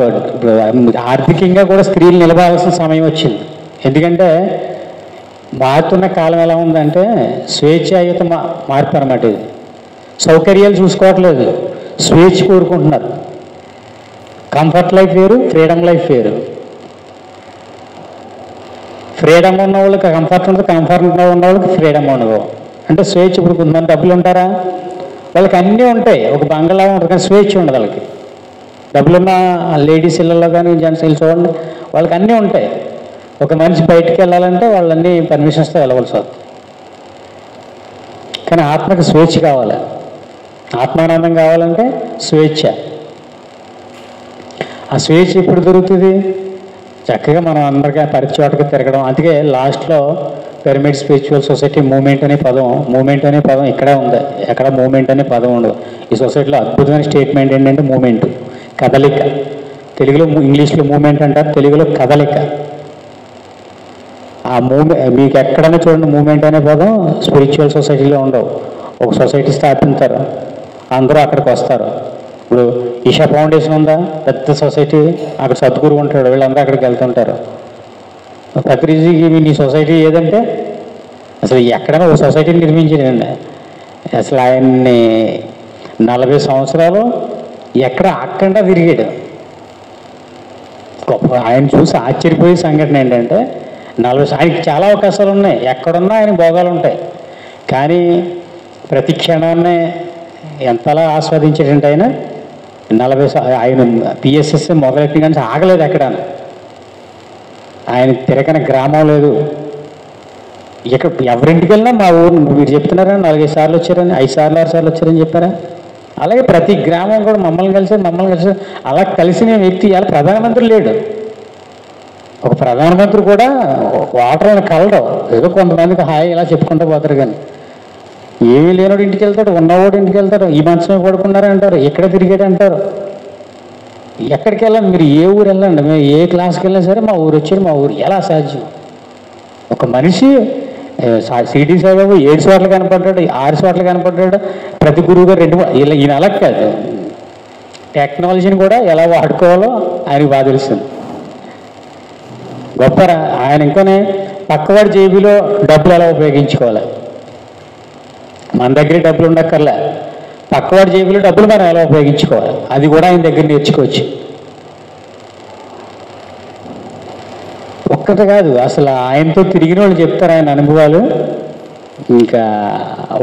ఆర్థికంగా కూడా స్త్రీలు నిలబడాల్సిన సమయం వచ్చింది. ఎందుకంటే మారుతున్న కాలం ఎలా ఉందంటే స్వేచ్ఛాయుత మార్పు అన్నమాట. ఇది సౌకర్యాలు చూసుకోవట్లేదు, స్వేచ్ఛ కోరుకుంటున్నారు. కంఫర్ట్ లైఫ్ వేరు, ఫ్రీడమ్ లైఫ్ వేరు. ఫ్రీడమ్ ఉన్న వాళ్ళకి కంఫర్ట్ ఉండదు, కంఫర్ట్ ఉన్న వాళ్ళకి ఫ్రీడమ్ ఉండదు. అంటే స్వేచ్ఛ. ఇప్పుడు కొంతమంది డబ్బులు ఉంటారా, వాళ్ళకి అన్నీ ఉంటాయి, ఒక బంగ్లా ఉంటుంది కానీ స్వేచ్ఛ ఉండదు వాళ్ళకి. డబ్బులున్న లేడీస్ ఇళ్ళల్లో కానీ జెంట్స్ ఇల్లు చూడండి, వాళ్ళకి అన్నీ ఉంటాయి. ఒక మనిషి బయటికి వెళ్ళాలంటే వాళ్ళన్నీ పర్మిషన్స్తో వెళ్ళవలసి వస్తుంది. కానీ ఆత్మకి స్వేచ్ఛ కావాలి, ఆత్మానందం కావాలంటే స్వేచ్ఛ. ఆ స్వేచ్ఛ ఎప్పుడు దొరుకుతుంది? చక్కగా మనం అందరికీ ప్రతి చోటకి తిరగడం. అందుకే లాస్ట్లో పిరమిడ్ స్పిరిచువల్ సొసైటీ మూమెంట్ అనే పదం ఇక్కడే ఉంది. ఎక్కడ మూమెంట్ అనే పదం ఉండదు. ఈ సొసైటీలో అద్భుతమైన స్టేట్మెంట్ ఏంటంటే మూమెంట్, కదలిక. తెలుగులో ఇంగ్లీష్లో మూమెంట్ అంటారు, తెలుగులో కదలిక. ఆ మీకు ఎక్కడైనా చూడండి మూమెంట్ అనే పదం స్పిరిచువల్ సొసైటీలో ఉండవు. ఒక సొసైటీ స్థాపిస్తారు, అందరూ అక్కడికి వస్తారు. ఇప్పుడు ఈషా ఫౌండేషన్ ఉందా, పెద్ద సొసైటీ, అక్కడ సద్గురు ఉంటాడు, వీళ్ళందరూ అక్కడికి వెళ్తుంటారు. ప్రకృతికి నీ సొసైటీ ఏదంటే అసలు ఎక్కడైనా ఒక సొసైటీని నిర్మించాడండి. అసలు ఆయన్ని 40 సంవత్సరాలు ఎక్కడ అక్కడా తిరిగాడు. గొప్ప ఆయన చూసి ఆశ్చర్యపోయే సంఘటన ఏంటంటే ఆయనకి చాలా అవకాశాలు ఉన్నాయి, ఎక్కడున్నా ఆయన భోగాలు ఉంటాయి. కానీ ప్రతి క్షణాన్ని ఎంతలా ఆస్వాదించేటంటే ఆయన 40 ఆయన పిఎస్ఎస్ మొదలెట్టిన కానీ ఆగలేదు ఎక్కడ. ఆయన తిరగని గ్రామం లేదు. ఇక్కడ ఎవరింటికి వెళ్ళినా మా ఊరు మీరు చెప్తున్నారా 4-5 సార్లు వచ్చారని, 5 సార్లు 6 సార్లు వచ్చారని చెప్పారా? అలాగే ప్రతి గ్రామం కూడా మమ్మల్ని కలిసి అలా కలిసిన వ్యక్తి ఇవాళ ప్రధానమంత్రి లేడు. ఒక ప్రధానమంత్రి కూడా వాటర్ని కలడం, ఏదో కొంతమందికి హాయి ఇలా చెప్పుకుంటూ పోతారు. కానీ ఏమీ లేనివాడు ఇంటికి వెళ్తాడు, ఉన్నవాడు ఇంటికి వెళ్తాడు. ఈ మంచమే పడుకున్నారంటారు, ఎక్కడ తిరిగాడు అంటారు. ఎక్కడికి వెళ్ళండి, మీరు ఏ ఊరు వెళ్ళండి, మేము ఏ క్లాస్కి వెళ్ళినా సరే మా ఊరు వచ్చారు, మా ఊరు ఎలా సాధ్యం? ఒక మనిషి సిటీ సాయిబాబు 7 చోట్ల కనపడ్డాడు, 6 చోట్ల కనపడ్డాడు. ప్రతి గురువు గారు 2 ఇలా ఈయన అలా కాదు. టెక్నాలజీని కూడా ఎలా వాడుకోవాలో ఆయనకు బాగా తెలుస్తుంది. గొప్పరా ఆయన. ఇంకానే పక్కవాడి జేబులో డబ్బులు ఎలా ఉపయోగించుకోవాలి, మన దగ్గర డబ్బులు ఉండక్కర్లే, పక్కవాడి జేబులో డబ్బులు మనం ఎలా ఉపయోగించుకోవాలి అది కూడా ఆయన దగ్గర నేర్చుకోవచ్చు. ఒక్కటి కాదు, అసలు ఆయనతో తిరిగిన వాళ్ళు చెప్తారు ఆయన అనుభవాలు ఇంకా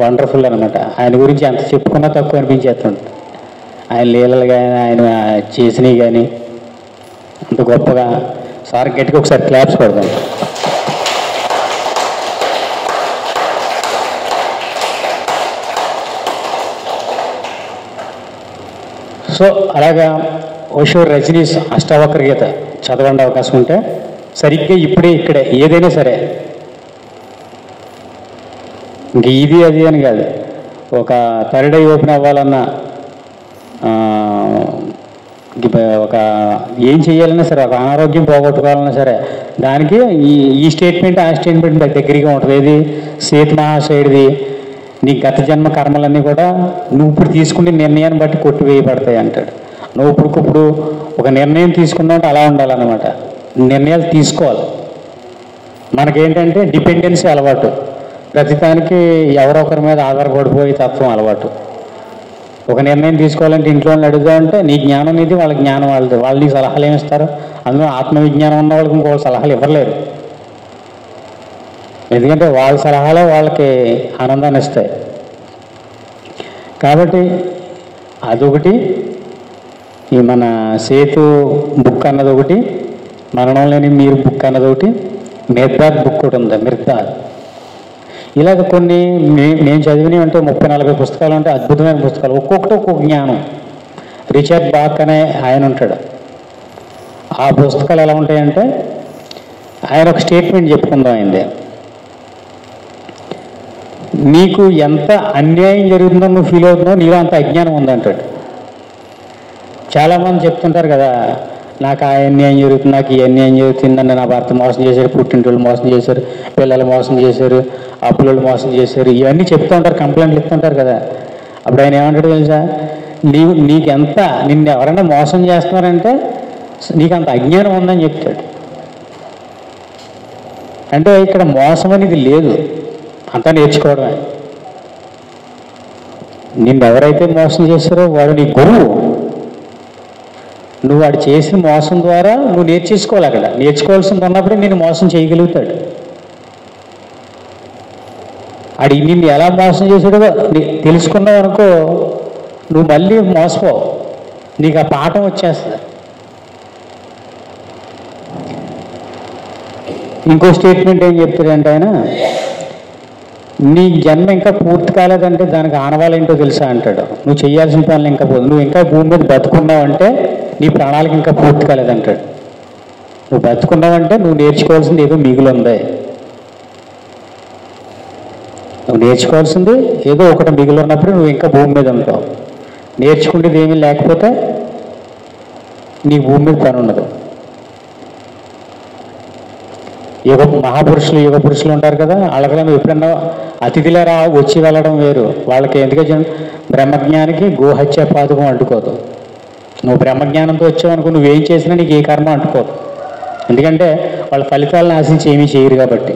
వండర్ఫుల్ అనమాట. ఆయన గురించి ఎంత చెప్పుకున్నా తక్కువ అనిపించేస్తుంది. ఆయన లీలలు కానీ ఆయన చేసినవి కానీ అంత గొప్పగా. సార్ గట్టిగా ఒకసారి క్లాప్స్ కొడదాం. సో అలాగా ఓషో రజనీస్ అష్టావక్ర గీత చదవండి అవకాశం ఉంటే. సరిగ్గా ఇక్కడే ఏదైనా సరే, ఇంక ఇది అది అని కాదు, ఒక థర్డ్ ఐ ఓపెన్ అవ్వాలన్నా, ఒక ఏం చేయాలన్నా సరే, ఒక అనారోగ్యం పోగొట్టుకోవాలన్నా సరే, దానికి ఈ స్టేట్మెంట్ ఆ స్టేట్మెంట్ దగ్గరగా ఉంటుంది. ఏది సేతు మహాశయుడిది, నీ గత జన్మ కర్మలన్నీ కూడా నువ్వు ఇప్పుడు తీసుకునే నిర్ణయాన్ని బట్టి కొట్టివేయబడతాయి అంటాడు. నువ్వు ఇప్పుడు ఒక నిర్ణయం తీసుకున్నావు అలా ఉండాలన్నమాట. నిర్ణయాలు తీసుకోవాలి. మనకేంటంటే డిపెండెన్సీ అలవాటు, ప్రతిదానికి ఎవరో ఒకరి మీద ఆధారపడిపోయే తత్వం అలవాటు. ఒక నిర్ణయం తీసుకోవాలంటే ఇంట్లో వాళ్ళని అడుగుదామంటే నీ జ్ఞానం ఇది, వాళ్ళ జ్ఞానం వాళ్ళది. వాళ్ళు నీకు సలహాలు ఏమిస్తారు? అందులో ఆత్మవిజ్ఞానం ఉన్న వాళ్ళకి ఇంకో సలహాలు ఇవ్వలేరు. ఎందుకంటే వాళ్ళ సలహాలే వాళ్ళకి ఆనందాన్ని ఇస్తాయి. కాబట్టి అదొకటి. ఈ మన సేతు బుక్ అన్నది ఒకటి, మరణం లేని మీరు బుక్ అన్నది ఒకటి, మిర్దాద్ బుక్ ఒకటి ఉంది, మిర్దాద్. ఇలాగ కొన్ని నేను చదివినవి అంటే 30-40 పుస్తకాలు ఉంటాయి, అద్భుతమైన పుస్తకాలు, ఒక్కొక్కటి ఒక్కొక్క జ్ఞానం. రిచర్డ్ బాక్ అనే ఆయన ఉంటాడు. ఆ పుస్తకాలు ఎలా ఉంటాయంటే ఆయన ఒక స్టేట్మెంట్ చెప్పుకుందాం. అయింది నీకు ఎంత అన్యాయం జరుగుతుందో నువ్వు ఫీల్ అవుతున్నావు, నీలో అంత అజ్ఞానం ఉందంటాడు. చాలామంది చెప్తుంటారు కదా, నాకు ఆ అన్యాయం జరుగుతుంది, నాకు ఈ అన్యాయం జరుగుతుందండి, నా భర్త మోసం చేశారు, పుట్టింటోళ్ళు మోసం చేశారు, పిల్లలు మోసం చేశారు, అప్పులోళ్ళు మోసం చేశారు, ఇవన్నీ చెప్తూ ఉంటారు, కంప్లైంట్లు ఇస్తుంటారు కదా. అప్పుడు ఆయన ఏమంటాడు తెలుసా, నీకెంత నిన్ను ఎవరైనా మోసం చేస్తున్నారంటే నీకు అంత అజ్ఞానం ఉందని చెప్తాడు. అంటే ఇక్కడ మోసం అనేది లేదు, అంతా నేర్చుకోవడమే. నిన్ను ఎవరైతే మోసం చేశారో వాడు నీ గురువు. నువ్వు వాడు చేసిన మోసం ద్వారా నువ్వు నేర్చేసుకోవాలి. అక్కడ నేర్చుకోవాల్సింది ఉన్నప్పుడే నేను మోసం చేయగలుగుతాడు. ఆడి నిన్ను ఎలా మోసం చేసాడో తెలుసుకున్నావు అనుకో, నువ్వు మళ్ళీ మోసపోవు, నీకు ఆ పాఠం వచ్చేస్తుంది. ఇంకో స్టేట్మెంట్ ఏం చెప్తాడంటే ఆయన, నీ జన్మ ఇంకా పూర్తి కాలేదంటే దానికి ఆనవాళ్ళేంటో తెలుసా అంటాడు. నువ్వు చేయాల్సిన పనులు ఇంకా నువ్వు ఇంకా భూమి మీద బతుకున్నావంటే నీ ప్రాణాలకు ఇంకా పూర్తి కాలేదంటాడు. నువ్వు బతుకున్నావంటే నువ్వు నేర్చుకోవాల్సింది ఏదో మిగిలి ఉంది. నువ్వు నేర్చుకోవాల్సింది ఏదో ఒకటి మిగిలి ఉన్నప్పుడు నువ్వు ఇంకా భూమి మీద ఉంటావు. నేర్చుకునేది ఏమీ లేకపోతే నీ భూమి మీద పని ఉండదు. మహాపురుషులు యుగ పురుషులు ఉంటారు కదా, వాళ్ళకి నువ్వు ఎప్పుడన్నా అతిథిలో వచ్చి వెళ్ళడం వేరు. వాళ్ళకి ఎందుకంటే బ్రహ్మజ్ఞానికి గోహత్య పాతకం అంటుకోదు. నువ్వు బ్రహ్మజ్ఞానంతో వచ్చావనుకో, నువ్వేం చేసినా నీకు ఏ కర్మ అంటుకోదు. ఎందుకంటే వాళ్ళ ఫలితాలను ఆశించి ఏమీ చేయరు కాబట్టి.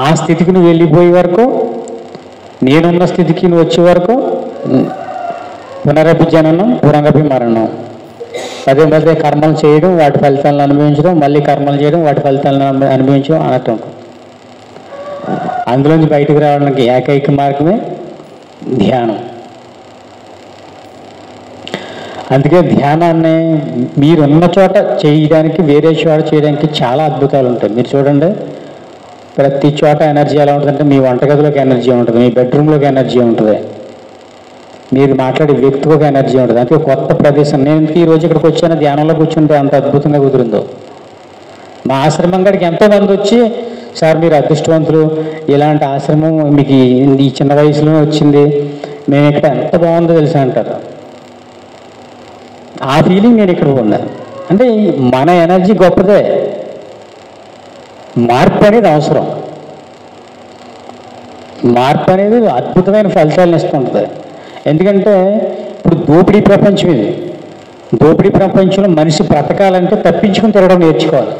ఆ స్థితికి నువ్వు వెళ్ళిపోయే వరకు, నేనున్న స్థితికి నువ్వు వచ్చే వరకు పునరపి జననం పునరపి మరణం. పదే పదే కర్మలు చేయడం, వాటి ఫలితాలను అనుభవించడం, మళ్ళీ కర్మలు చేయడం, వాటి ఫలితాలను అనుభవించడం అన్నట్టు ఉంటుంది. అందులోంచి బయటకు రావడానికి ఏకైక మార్గమే ధ్యానం. అందుకే ధ్యానాన్ని మీరున్న చోట చేయడానికి, వేరే చోట చేయడానికి చాలా అద్భుతాలు ఉంటాయి. మీరు చూడండి, ప్రతి చోట ఎనర్జీ ఎలా ఉంటుందంటే, మీ వంటగదిలోకి ఎనర్జీ ఉంటుంది, మీ బెడ్రూమ్లోకి ఎనర్జీ ఉంటుంది, మీరు మాట్లాడే వ్యక్తికి ఒక ఎనర్జీ ఉంటుంది. అందుకే కొత్త ప్రదేశం. నేను ఈరోజు ఇక్కడికి వచ్చాను, ధ్యానంలో కూర్చుంటే అంత అద్భుతంగా కుదిరిందో. మా ఆశ్రమం కాడికి ఎంతోమంది వచ్చి, సార్ మీరు అదృష్టవంతులు, ఇలాంటి ఆశ్రమం మీకు ఈ చిన్న వయసులో వచ్చింది, మేము ఇక్కడ ఎంత బాగుందో తెలుసా అంటారు. ఆ ఫీలింగ్ నేను ఇక్కడ ఉన్నాను. అంటే మన ఎనర్జీ గొప్పదే, మార్పు అనేది అవసరం. మార్పు అనేది అద్భుతమైన ఫలితాలను ఇస్తుంటుంది. ఎందుకంటే ఇప్పుడు దోపిడీ ప్రపంచం ఇది. దోపిడీ ప్రపంచంలో మనిషి బ్రతకాలంటే తప్పించుకుని తిరగడం నేర్చుకోవాలి.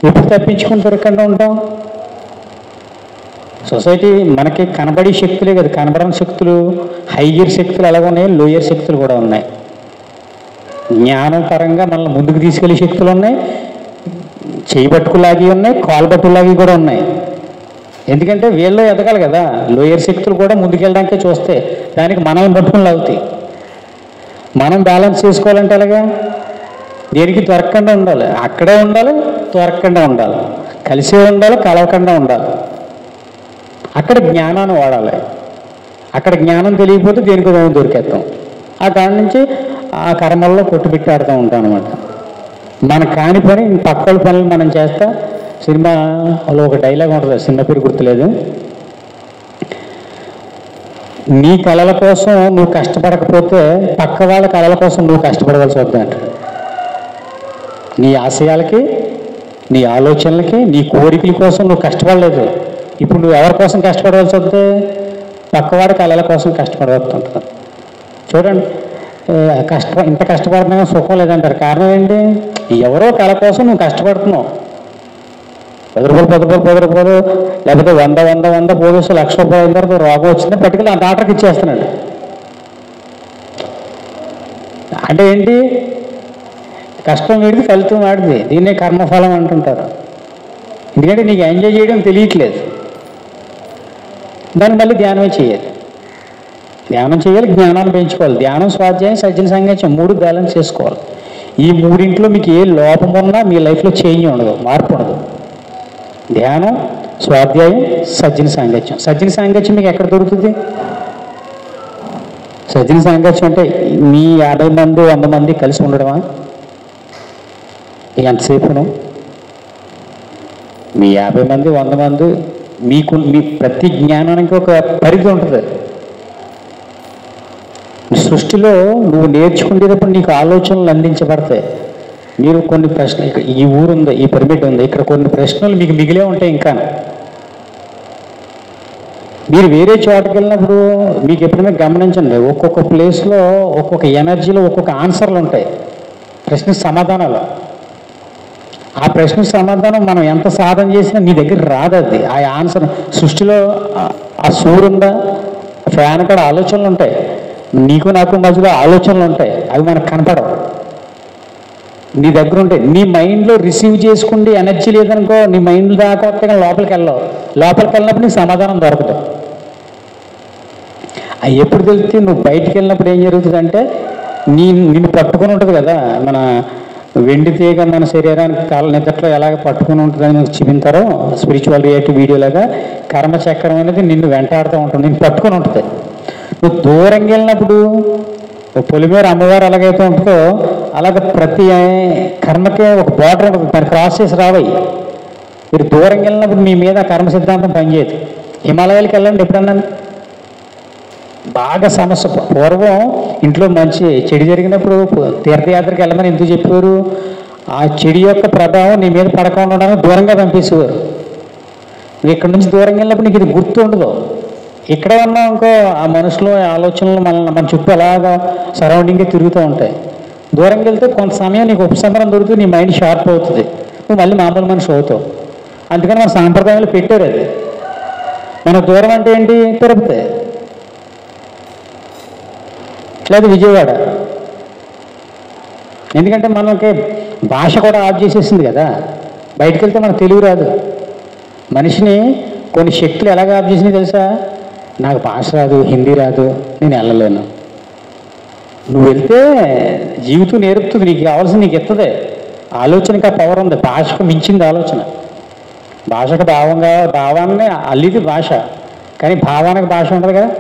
ఎప్పుడు తప్పించుకుని తిరగకుండా ఉంటాం? సొసైటీ మనకి కనబడే శక్తులే కదా, కనబడని శక్తులు, హైయర్ శక్తులు అలాగే ఉన్నాయి, లోయర్ శక్తులు కూడా ఉన్నాయి. జ్ఞానం పరంగా మనల్ని ముందుకు తీసుకెళ్లే శక్తులు ఉన్నాయి, చేయబట్టుకులాగి ఉన్నాయి, కాలుబట్టులాగి కూడా ఉన్నాయి. ఎందుకంటే వీళ్ళు ఎదగాలి కదా, లోయర్ శక్తులు కూడా ముందుకెళ్ళడానికే చూస్తే దానికి మనల్ని పట్టుకుని లాగుతాయి. మనం బ్యాలెన్స్ చేసుకోవాలంటే అలాగా దేనికి దొరకకుండా ఉండాలి, అక్కడే ఉండాలి, దొరకకుండా ఉండాలి, కలిసే ఉండాలి, కలవకుండా ఉండాలి. అక్కడ జ్ఞానాన్ని వాడాలి. అక్కడ జ్ఞానం తెలియకపోతే దేనికి దొరికేస్తాం. ఆ దాని నుంచి ఆ కర్మల్లో కొట్టుబెట్టి ఆడుతూ ఉంటాం అనమాట. మన కాని పని పక్కల పనులు మనం చేస్తా. సినిమాలో ఒక డైలాగ్ ఉంటుంది, సినిమా పేరు గుర్తులేదు, నీ కళల కోసం నువ్వు కష్టపడకపోతే పక్క వాళ్ళ కళల కోసం నువ్వు కష్టపడవలసి వద్దు అంటాడు. నీ ఆశయాలకి, నీ ఆలోచనలకి, నీ కోరికల కోసం నువ్వు కష్టపడలేదు. ఇప్పుడు నువ్వు ఎవరి కోసం కష్టపడవలసి వస్తే పక్కవాడి కళల కోసం కష్టపడవలసి ఉంటుంది. చూడండి, ఇంత కష్టపడుతున్నా సుఖం లేదంటారు. కారణం ఏంటి? ఎవరో కళ కోసం నువ్వు కష్టపడుతున్నావు. 10 రూపాయలు లేకపోతే 100 పోగేసి ₹1,00,000 అయిన తర్వాత రోగం వచ్చింది, పట్టుకెళ్ళి ఆ డాక్టర్కి ఇచ్చేస్తున్నాడు. అంటే ఏంటి? కష్టం వీడిది, ఫలితం వాడిది. దీన్నే కర్మఫలం అంటుంటారు. ఎందుకంటే నీకు ఎంజాయ్ చేయడం తెలియట్లేదు. దాన్ని మళ్ళీ ధ్యానమే చేయాలి. ధ్యానం చేయాలి, జ్ఞానాన్ని పెంచుకోవాలి. ధ్యానం, స్వాధ్యాయం, సజ్జన సాంగత్యం 3 బ్యాలెన్స్ చేసుకోవాలి. ఈ 3 మీకు ఏ లోపం ఉన్నా మీ లైఫ్లో చేంజ్ ఉండదు, మార్పు ఉండదు. ధ్యానం, స్వాధ్యాయం, సజ్జన సాంగత్యం. సజ్జన సాంగత్యం మీకు ఎక్కడ దొరుకుతుంది? సజ్జన సాంగత్యం అంటే మీ 50 మంది 100 మంది కలిసి ఉండడమా? ఎంతసేపును మీ 50 మంది 100 మంది మీ ప్రతి జ్ఞానానికి ఒక పరిధి ఉంటుంది. సృష్టిలో నువ్వు నేర్చుకునేటప్పుడు నీకు ఆలోచనలు అందించబడతాయి. మీరు కొన్ని ప్రశ్నలు, ఈ ఊరు ఉంది, ఈ పిరమిడ్ ఉంది, ఇక్కడ కొన్ని ప్రశ్నలు మీకు మిగిలే ఉంటాయి. ఇంకా మీరు వేరే చోటకి వెళ్ళినప్పుడు మీకు ఎప్పుడైనా గమనించండి, ఒక్కొక్క ప్లేస్లో ఒక్కొక్క ఎనర్జీలో ఒక్కొక్క ఆన్సర్లు ఉంటాయి, ప్రశ్నకు సమాధానాలు. ఆ ప్రశ్నకు సమాధానం మనం ఎంత సాధన చేసినా నీ దగ్గర రాదు. అది ఆ ఆన్సర్. సృష్టిలో ఆ సూర్యుడు ఉందా, ఫ్యాన్ కూడా ఆలోచనలు ఉంటాయి, నీకు నాకు మధ్యలో ఆలోచనలు ఉంటాయి, అవి మనకు కనపడవు, నీ దగ్గర ఉంటాయి. నీ మైండ్లో రిసీవ్ చేసుకుంటే ఎనర్జీ లేదనుకో, నీ మైండ్ దాకా లోపలికి వెళ్ళవు. లోపలికి వెళ్ళినప్పుడు నీకు సమాధానం దొరకదు. అవి ఎప్పుడు తెలిస్తే నువ్వు బయటికి వెళ్ళినప్పుడు ఏం జరుగుతుందంటే, నిన్ను పట్టుకుని ఉంటుంది కదా, మన వెండి తీగ మన శరీరానికి కాళ్ళ నిద్రలో ఎలాగ పట్టుకుని ఉంటుందని మనకు చూపించారో స్పిరిచువల్ రియాలిటీ వీడియోలాగా, కర్మచక్రం అనేది నిన్ను వెంటాడుతూ ఉంటుంది, నిన్ను పట్టుకుని ఉంటుంది. నువ్వు దూరంగా వెళ్ళినప్పుడు పొలిమేర అమ్మవారు ఎలాగైతే ఉంటుందో అలాగ ప్రతి కర్మకే ఒక బార్డర్ ఉంటుంది, దాన్ని క్రాస్ చేసి రావయి. మీరు దూరంగా వెళ్ళినప్పుడు మీ మీద కర్మ సిద్ధాంతం పనిచేయదు. హిమాలయాలకు వెళ్ళండి ఎప్పుడన్నా, బాగా సమస్య. పూర్వం ఇంట్లో మంచి చెడు జరిగినప్పుడు తీర్థయాత్రకి వెళ్ళమని ఎందుకు చెప్పేవారు? ఆ చెడు యొక్క ప్రభావం నీ మీద పడకుండా ఉండడానికి దూరంగా పంపేసేవారు. నువ్వు ఇక్కడ నుంచి దూరంగా వెళ్ళినప్పుడు నీకు ఇది గుర్తు ఉండదు. ఇక్కడే ఉన్నావు ఇంకో ఆ మనుషులు ఆలోచనలు మన చుట్టూ అలాగా సరౌండింగ్గా తిరుగుతూ ఉంటాయి. దూరంగా వెళ్తే కొంత సమయం నీకు ఉపశమనం దొరుకుతుంది, నీ మైండ్ షార్ప్ అవుతుంది, నువ్వు మళ్ళీ మామూలు మనిషి అవుతావు. అందుకని మన సాంప్రదాయాలు పెట్టారు అది. మన దూరం అంటే ఏంటి? తిరుపతి లేదా విజయవాడ. ఎందుకంటే మనకి భాష కూడా ఆఫ్ చేసేసింది కదా, బయటకు వెళ్తే మనకు తెలుగు రాదు. మనిషిని కొన్ని శక్తులు ఎలాగ ఆఫ్ చేసినాయి తెలుసా? నాకు భాష రాదు, హిందీ రాదు, నేను వెళ్ళలేను. నువ్వు వెళ్తే జీవితం నేర్పుతుంది, నీకు కావాల్సింది నీకు ఎత్తదే. ఆలోచనకి ఆ పవర్ ఉంది, భాషకు మించింది ఆలోచన. భాషకు భావాన్ని అల్లిది భాష, కానీ భావానికి భాష ఉండదు కదా.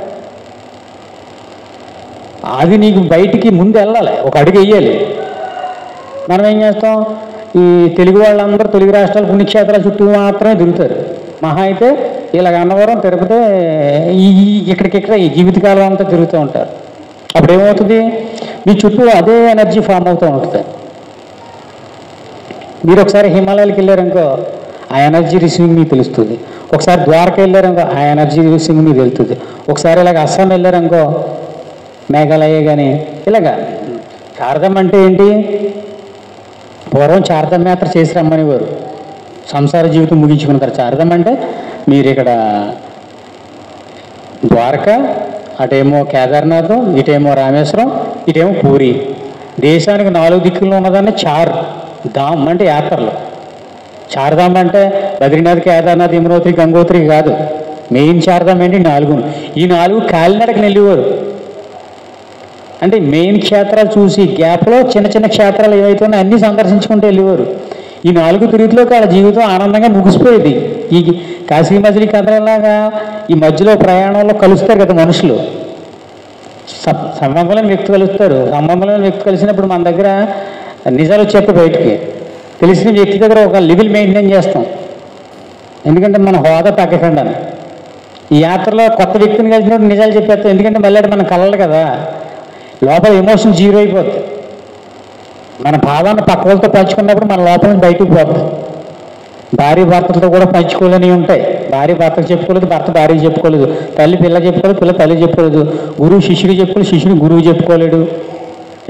అది నీకు బయటికి ముందు వెళ్ళాలి, ఒక అడుగు వేయాలి. మనం ఏం చేస్తాం? ఈ తెలుగు వాళ్ళందరూ తెలుగు రాష్ట్రాల పుణ్యక్షేత్రాల చుట్టూ మాత్రమే తిరుగుతారు. మహా అయితే ఇలాగ అన్నవరం, తిరుపతి, ఇక్కడికిక్కడ ఈ జీవితకాలం అంతా తిరుగుతూ ఉంటారు. అప్పుడు ఏమవుతుంది? మీ చుట్టూ అదే ఎనర్జీ ఫామ్ అవుతూ ఉంటుంది. మీరు ఒకసారి హిమాలయాలకు వెళ్ళారనుకో, ఆ ఎనర్జీ రిసీవింగ్ మీకు తెలుస్తుంది. ఒకసారి ద్వారకా వెళ్ళారనుకో, ఆ ఎనర్జీ రిసీవింగ్ మీకు తెలుస్తుంది. ఒకసారి ఇలాగ అస్సాం వెళ్ళారనుకో, మేఘాలయ కానీ ఇలాగా. చార్ధం అంటే ఏంటి? పూర్వం చార్ధం యాత్ర చేసి రమ్మనేవారు, సంసార జీవితం ముగించుకున్నారు. చార్ధం అంటే మీరు ఇక్కడ ద్వారకా, అటేమో కేదార్నాథ్, ఇటేమో రామేశ్వరం, ఇటేమో పూరి. దేశానికి 4 దిక్కుల్లో ఉన్నదాన్ని చార్ ధామ్ అంటే యాత్రలు. చార్ధామ్ అంటే బద్రీనాథ్, కేదార్నాథ్, యమునోత్రి, గంగోత్రి కాదు. మెయిన్ చార్ధామ్ ఏంటి? 4. ఈ 4 కాలినడకి వెళ్ళేవారు. అంటే మెయిన్ క్షేత్రాలు చూసి గ్యాప్లో చిన్న చిన్న క్షేత్రాలు ఏవైతే ఉన్నాయో అన్నీ సందర్శించుకుంటూ వెళ్ళేవారు. ఈ 4 తిరుగుతులోకి వాళ్ళ జీవితం ఆనందంగా ముగిసిపోయేది. ఈ కాశీ మజిలీ కథలాగా ఈ మధ్యలో ప్రయాణంలో కలుస్తారు కదా మనుషులు, సంబంధం లేని వ్యక్తి కలుస్తారు. సంబంధం లేని వ్యక్తి కలిసినప్పుడు మన దగ్గర నిజాలు వచ్చేప్పుడు బయటికి తెలిసిన వ్యక్తి దగ్గర ఒక లెవెల్ మెయింటైన్ చేస్తాం, ఎందుకంటే మన హోదా తగ్గకుండా. ఈ యాత్రలో కొత్త వ్యక్తిని కలిసినప్పుడు నిజాలు చెప్పేస్తాం, ఎందుకంటే మళ్ళీ మన కలలు కదా, లోపల ఎమోషన్ జీరో అయిపోతుంది. మన భావాన్ని పక్క వాళ్ళతో పంచుకున్నప్పుడు మన లోపల నుంచి బయటకు పోతుంది. భార్య భర్తలతో కూడా పంచుకోలేని ఉంటాయి. భార్య భర్తకు చెప్పుకోలేదు, భర్త భార్యకి చెప్పుకోలేదు, తల్లి పిల్ల చెప్పుకోలేదు, పిల్ల తల్లి చెప్పుకోలేదు, గురువు శిష్యుడు చెప్పుకోలేదు, శిష్యుడు గురువు చెప్పుకోలేడు.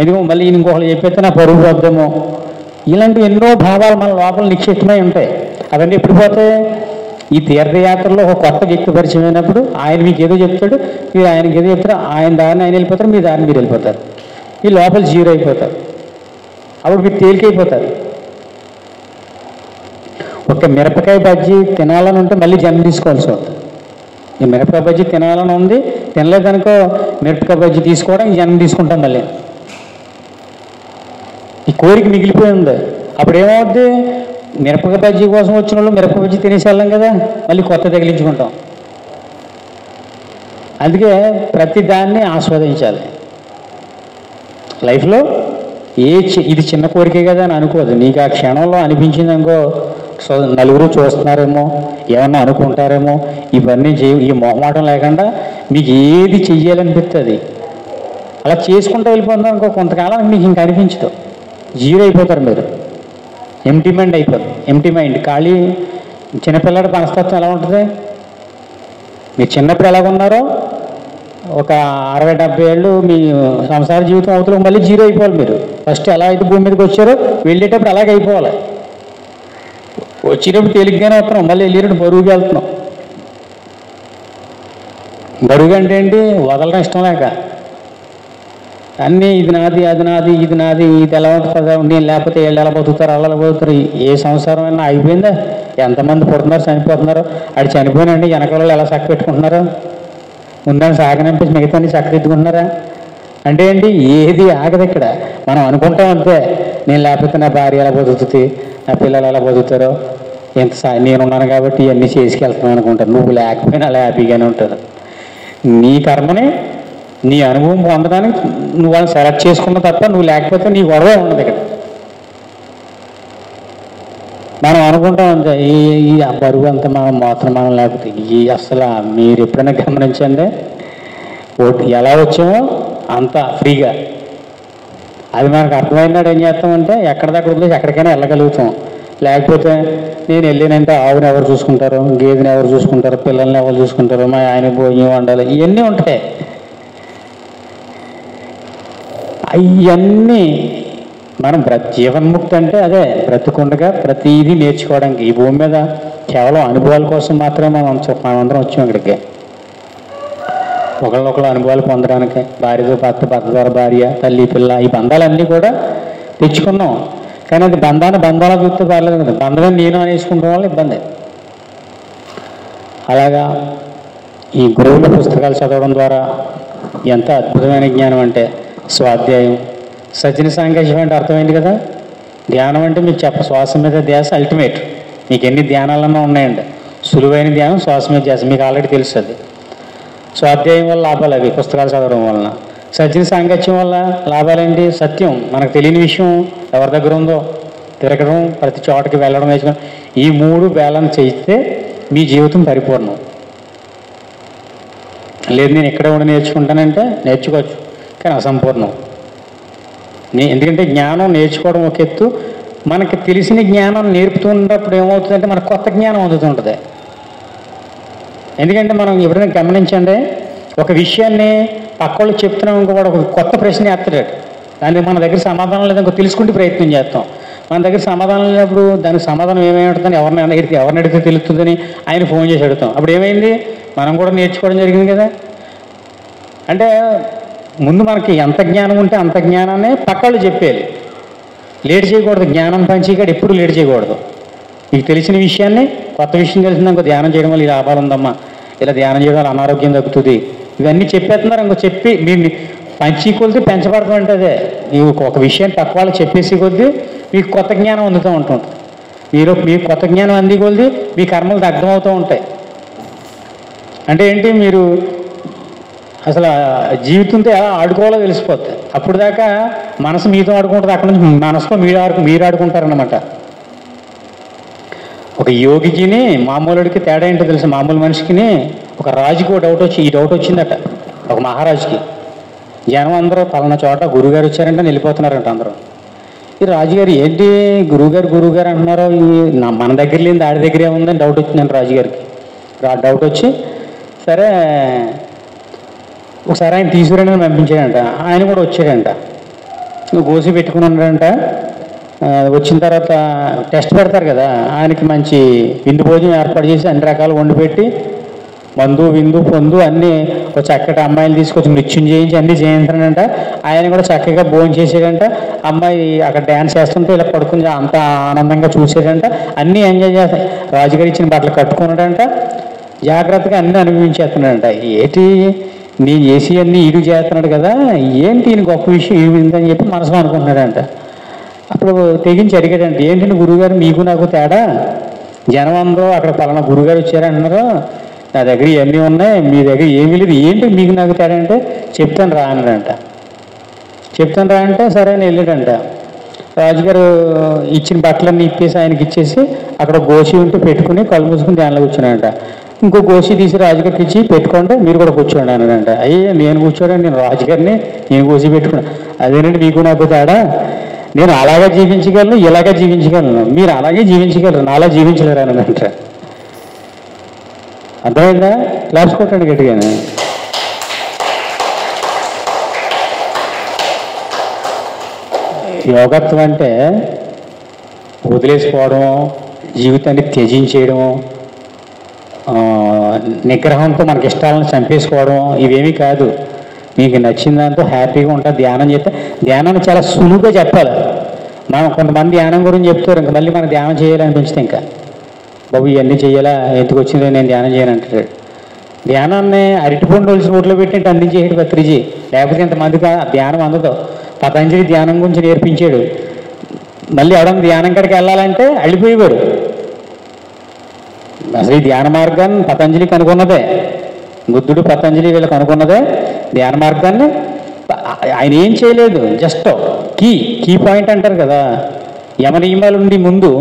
ఎందుకో మళ్ళీ ఇంకొకళ్ళు చెప్పేస్తే నా పరుగు పోద్దాము. ఇలాంటి ఎన్నో భావాలు మన లోపల నిక్షిప్తమై ఉంటాయి. అవన్నీ ఎప్పుడు పోతాయి? ఈ తీర్థయాత్రలో ఒక కొత్త వ్యక్తి పరిచయం అయినప్పుడు ఆయన మీకు ఏదో చెప్తాడు, మీరు ఆయనకి ఏదో చెప్తారు, ఆయన దారిని ఆయన వెళ్ళిపోతారు, మీ దారిని మీరు వెళ్ళిపోతారు. ఈ లోపల జీరో అయిపోతారు. అప్పుడు మీరు తేలికైపోతారు. ఒక మిరపకాయ బజ్జీ తినాలని ఉంటే మళ్ళీ జన్మ తీసుకోవాల్సి ఉంటుంది. ఈ మిరపకాయ బజ్జీ తినాలని ఉంది, తినలేదనుకో మిరపకాయ బజ్జీ తీసుకోవడం జన్మ తీసుకుంటాం. మళ్ళీ ఈ కోరిక మిగిలిపోయి ఉంది. అప్పుడు ఏమవుద్ది? మిరపకాయ బజ్జీ కోసం వచ్చిన వాళ్ళు మిరపకాయ బజ్జీ తినేసి వెళ్ళాం కదా, మళ్ళీ కొత్త తగిలించుకుంటాం. అందుకే ప్రతి దాన్ని ఆస్వాదించాలి లైఫ్లో. ఇది చిన్న కోరికే కదా అని అనుకోదు. నీకు ఆ క్షణంలో అనిపించింది అనుకో, నలుగురు చూస్తున్నారేమో, ఏమన్నా అనుకుంటారేమో, ఇవన్నీ ఈ మొహమాటం లేకుండా మీకు ఏది చెయ్యాలనిపిస్తుంది అలా చేసుకుంటూ వెళ్ళిపోతాం. ఇంకో కొంతకాలం మీకు ఇంక అనిపించదు, జీరో అయిపోతారు మీరు, ఎంటీ మైండ్ అయిపోతుంది. ఎంటీ మైండ్ ఖాళీ. చిన్నపిల్లడి మనస్తత్వం ఎలా ఉంటుంది? మీరు చిన్నప్పుడు ఎలాగున్నారో ఒక 60-70 ఏళ్ళు మీ సంసార జీవితం అవుతుంది, మళ్ళీ జీరో అయిపోవాలి. మీరు ఫస్ట్ ఎలా అయితే భూమి మీదకి వచ్చారో వెళ్ళేటప్పుడు అలాగే అయిపోవాలి. వచ్చేటప్పుడు తేలిగ్గానే వస్తున్నాం, మళ్ళీ వెళ్ళేటప్పుడు బరువుగా వెళ్తున్నాం. బరువుగా అంటే ఏంటి? వదలడం ఇష్టం లేక అన్నీ ఇది నాది, అది నాది, ఇది నాది, ఇది ఎలా ఉంటుంది, నేను లేకపోతే వీళ్ళు ఎలా బతుకుతారు, అలా బతుకుతారు. ఏ సంసారం అయినా అయిపోయిందా? ఎంతమంది పుడుతున్నారు, చనిపోతున్నారు. అది చనిపోయినండి వెనకాల ఎలా చక్క పెట్టుకుంటున్నారు, ముందని సాగనంపేసి మిగతాన్ని చక్కదిద్దుకుంటున్నారా? అంటే ఏంటి? ఏది ఆగదు ఇక్కడ. మనం అనుకుంటాం అంతే, నేను లేకపోతే నా భార్య ఎలా బతుకుతుంది, నా పిల్లలు ఎలా బతుకుతారో, నేనున్నాను కాబట్టి ఇవన్నీ చేసుకెళ్తున్నాను అనుకుంటాను. నువ్వు లేకపోయినా అలా హ్యాపీగానే ఉంటారు. నీ కర్మని నీ అనుభవం పొందడానికి నువ్వు వాళ్ళని సెలెక్ట్ చేసుకున్న తప్ప నువ్వు లేకపోతే నీ గొడవ ఉండదు ఇక్కడ. మనం అనుకుంటాం అంతే, ఈ బరువు అంతా మనం మనం లేకపోతే ఈ అసలు మీరు ఎప్పుడైనా గమనించండి, ఎలా వచ్చామో అంత ఫ్రీగా. అది మనకు అర్థమైనాడు ఏం చేస్తామంటే ఎక్కడిదక్కడ వదిలేసి ఎక్కడికైనా వెళ్ళగలుగుతాం. లేకపోతే నేను వెళ్ళానంటే ఆవుని ఎవరు చూసుకుంటారు, గేదెని ఎవరు చూసుకుంటారు, పిల్లల్ని ఎవరు చూసుకుంటారు, మా ఆయన భోజనం వండాలి, ఇవన్నీ ఉంటాయి. అవన్నీ మనం జీవన్ముక్తి అంటే అదే, బ్రతుకుండగా ప్రతిదీ నేర్చుకోవడానికి. ఈ భూమి మీద కేవలం అనుభవాల కోసం మాత్రమే మనమందరం వచ్చాం ఇక్కడికి. ఒకళ్ళొకళ్ళు అనుభవాలు పొందడానికి, భార్యతో భర్త, భర్త ద్వారా భార్య, తల్లి పిల్ల, ఈ బంధాలన్నీ కూడా తెచ్చుకున్నాం. కానీ అది బంధాలు చూస్తే పర్లేదు కదా, బంధమే నేను అనేసుకుంటాం వల్ల ఇబ్బంది. అలాగా ఈ గురువుల పుస్తకాలు చదవడం ద్వారా ఎంత అద్భుతమైన జ్ఞానం అంటే స్వాధ్యాయం. సజ్జన సాంగత్యం అంటే అర్థమైంది కదా. ధ్యానం అంటే మీకు శ్వాస మీద ధ్యాస అల్టిమేట్. మీకు ఎన్ని ధ్యానాలన్నా ఉన్నాయండి, సులువైన ధ్యానం శ్వాస మీద ధ్యాస, మీకు ఆల్రెడీ తెలుసు. అది స్వాధ్యాయం వల్ల లాభాలు అవి, పుస్తకాలు చదవడం వలన. సజ్జన సాంగత్యం వల్ల లాభాలేంటి? సత్యం, మనకు తెలియని విషయం ఎవరి దగ్గర ఉందో తిరగడం, ప్రతి చోటకి వెళ్ళడం, వేసుకోవడం, ఈ 3 బ్యాలెన్స్ చేస్తే మీ జీవితం పరిపూర్ణం. లేదు నేను ఇక్కడే ఉండి నేర్చుకుంటానంటే నేర్చుకోవచ్చు, కానీ అసంపూర్ణం. ఎందుకంటే జ్ఞానం నేర్చుకోవడం ఒక ఎత్తు, మనకి తెలిసిన జ్ఞానం నేర్పుతున్నప్పుడు ఏమవుతుందంటే మనకు కొత్త జ్ఞానం అందుతుంటుంది. ఎందుకంటే మనం ఎప్పుడైనా గమనించండి, ఒక విషయాన్ని పక్కోళ్ళు చెప్తున్నాం, ఇంకోటి ఒక కొత్త ప్రశ్న వేస్తాడు, దానికి మన దగ్గర సమాధానం లేదు, ఇంకో తెలుసుకుంటే ప్రయత్నం చేస్తాం. మన దగ్గర సమాధానం లేనప్పుడు దానికి సమాధానం ఏమేమింటుందని ఎవరిని అడిగితే తెలుస్తుందని ఆయన ఫోన్ చేసి అడుగుతాం. అప్పుడు ఏమైంది? మనం కూడా నేర్చుకోవడం జరిగింది కదా. అంటే ముందు మనకి ఎంత జ్ఞానం ఉంటే అంత జ్ఞానాన్ని పక్కోళ్ళు చెప్పేయాలి. లేట్ చేయకూడదు, జ్ఞానం పంచీకాడు ఎప్పుడు లేట్ చేయకూడదు. మీకు తెలిసిన విషయాన్ని, కొత్త విషయం తెలిసిందనుకో, ధ్యానం చేయడం వల్ల ఈ లాభాలు ఉందమ్మా, ఇలా ధ్యానం చేయడం వల్ల అనారోగ్యం తగ్గుతుంది, ఇవన్నీ చెప్పేస్తున్నారు. ఇంకో చెప్పి మీరు పంచి కొలితే పెంచబడతాం అంటే అదే, ನೀವು ఒక విషయాన్ని పక్క వాళ్ళు చెప్పేసి కొద్దీ మీకు కొత్త జ్ఞానం అందుతూ ఉంటుంది. మీకు కొత్త జ్ఞానం అంది కొలిది మీ కర్మలు దగ్ధమవుతూ ఉంటాయి. అంటే ఏంటి? మీరు అసలు జీవితంతో ఎలా ఆడుకోవాలో తెలిసిపోద్ది. అప్పుడు దాకా మనసు మీతో ఆడుకుంటుంది, అక్కడ నుంచి మనసుతో మీరు ఆడుకుంటారన్నమాట. ఒక యోగికిని మామూలుడికి తేడా ఏంటో తెలుసు. మామూలు మనిషికి ఒక రాజుకి ఒక డౌట్ వచ్చి, ఈ డౌట్ వచ్చిందట ఒక మహారాజుకి. జనం అందరూ పలానా చోట గురువుగారు వచ్చారంటే వెళ్ళిపోతున్నారంట అందరూ. ఈ రాజుగారు ఏంటి గురువుగారు అంటున్నారో, మన దగ్గర లేని ఆడి దగ్గరే ఉందని డౌట్ వచ్చిందంట రాజుగారికి. డౌట్ వచ్చి సరే ఒకసారి ఆయన తీసుకురండి పంపించాడంట. ఆయన కూడా వచ్చాడంట, గోసి పెట్టుకుని ఉన్నాడంట. వచ్చిన తర్వాత టెస్ట్ పెడతారు కదా, ఆయనకి మంచి విందు భోజనం ఏర్పాటు చేసి అన్ని రకాలు వండి పెట్టి, మందు విందు పొందు అన్నీ ఒక చక్కటి అమ్మాయిని తీసుకొచ్చి నృత్యం చేయించి అన్నీ చేయించాడంట. ఆయన కూడా చక్కగా భోజనం చేసాడంట. అమ్మాయి అక్కడ డ్యాన్స్ చేస్తుంటే ఇలా పడుకుని అంత ఆనందంగా చూసాడంట. అన్నీ ఎంజాయ్ చేస్తాయి. రాజుగారు ఇచ్చిన బట్టలు కట్టుకున్నాడంట, జాగ్రత్తగా అన్నీ అనుభవించేస్తున్నాడంట. ఏంటి నేను చేసి అన్నీ ఈడు చేస్తున్నాడు కదా, ఏంటి ఈయన గొప్ప విషయం ఏమిందని చెప్పి మనసులో అనుకుంటున్నాడంట. అప్పుడు తెగించి అడిగాడంట, ఏంటంటే గురువుగారు మీకు నాకు తేడా, జనం అందరూ అక్కడ పలానా గురువుగారు వచ్చారంటున్నారు, నా దగ్గర ఇవన్నీ ఉన్నాయి, మీ దగ్గర ఏమీ లేదు, ఏంటి మీకు నాకు తేడా అంటే చెప్తాను రా అన్నాడంట. చెప్తాను రా అంటే సరే అని వెళ్ళాడంట. రాజుగారు ఇచ్చిన బట్టలన్నీ ఇప్పేసి ఆయనకి ఇచ్చేసి అక్కడ గోషి ఉంటే పెట్టుకుని కళ్ళు మూసుకుని ధ్యానంలో కూర్చున్నాడంట. ఇంకో గోషి తీసి రాజుగారికి ఇచ్చి పెట్టుకోండి, మీరు కూడా కూర్చోండి అన్నాడంట. అయ్యే నేను కూర్చోండి, నేను రాజుగారిని నేను గోషి పెట్టుకున్నాను. అదేనండి మీకు నాకు తేడా, నేను అలాగే జీవించగలను, ఇలాగే జీవించగలను, మీరు అలాగే జీవించగలరు, అలా జీవించలేరు అన్నదంట. అర్థమైందా? క్లాప్స్ కొట్టండి గట్టిగానే. యోగత్వం అంటే వదిలేసుకోవడం, జీవితాన్ని త్యజించేయడం, నిగ్రహంతో మనకి ఇష్టాలను చంపేసుకోవడం ఇవేమీ కాదు. మీకు నచ్చిన దాంతో హ్యాపీగా ఉంటుంది. ధ్యానం చేస్తే ధ్యానాన్ని చాలా సులువుగా చెప్పాలి. మనం కొంతమంది ధ్యానం గురించి చెప్తారు, ఇంక మళ్ళీ మనం ధ్యానం చేయాలనిపించితే ఇంకా బాబు ఇవన్నీ చేయాలా, ఎందుకు వచ్చిందో నేను ధ్యానం చేయనంటాడు. ధ్యానాన్ని అరటిపండు వలసి నోట్లో పెట్టినట్టు అందించేసాడు పత్రిజీ. లేకపోతే ఇంతమందికి ధ్యానం అందదు. పతంజలి ధ్యానం గురించి నేర్పించాడు. మళ్ళీ ఎవడన్నా ధ్యానం కాడికి వెళ్ళాలంటే అళ్ళిపోయేవారు. అసలు ఈ ధ్యాన మార్గాన్ని పతంజలి కనుక్కున్నదే, బుద్ధుడు పతంజలి వీళ్ళు కనుక్కున్నదే ధ్యాన మార్గాన్ని. ఆయన ఏం చేయలేదు, జస్ట్ కీ పాయింట్ అంటారు కదా, యమ నియమాలు ఉండి ముందు,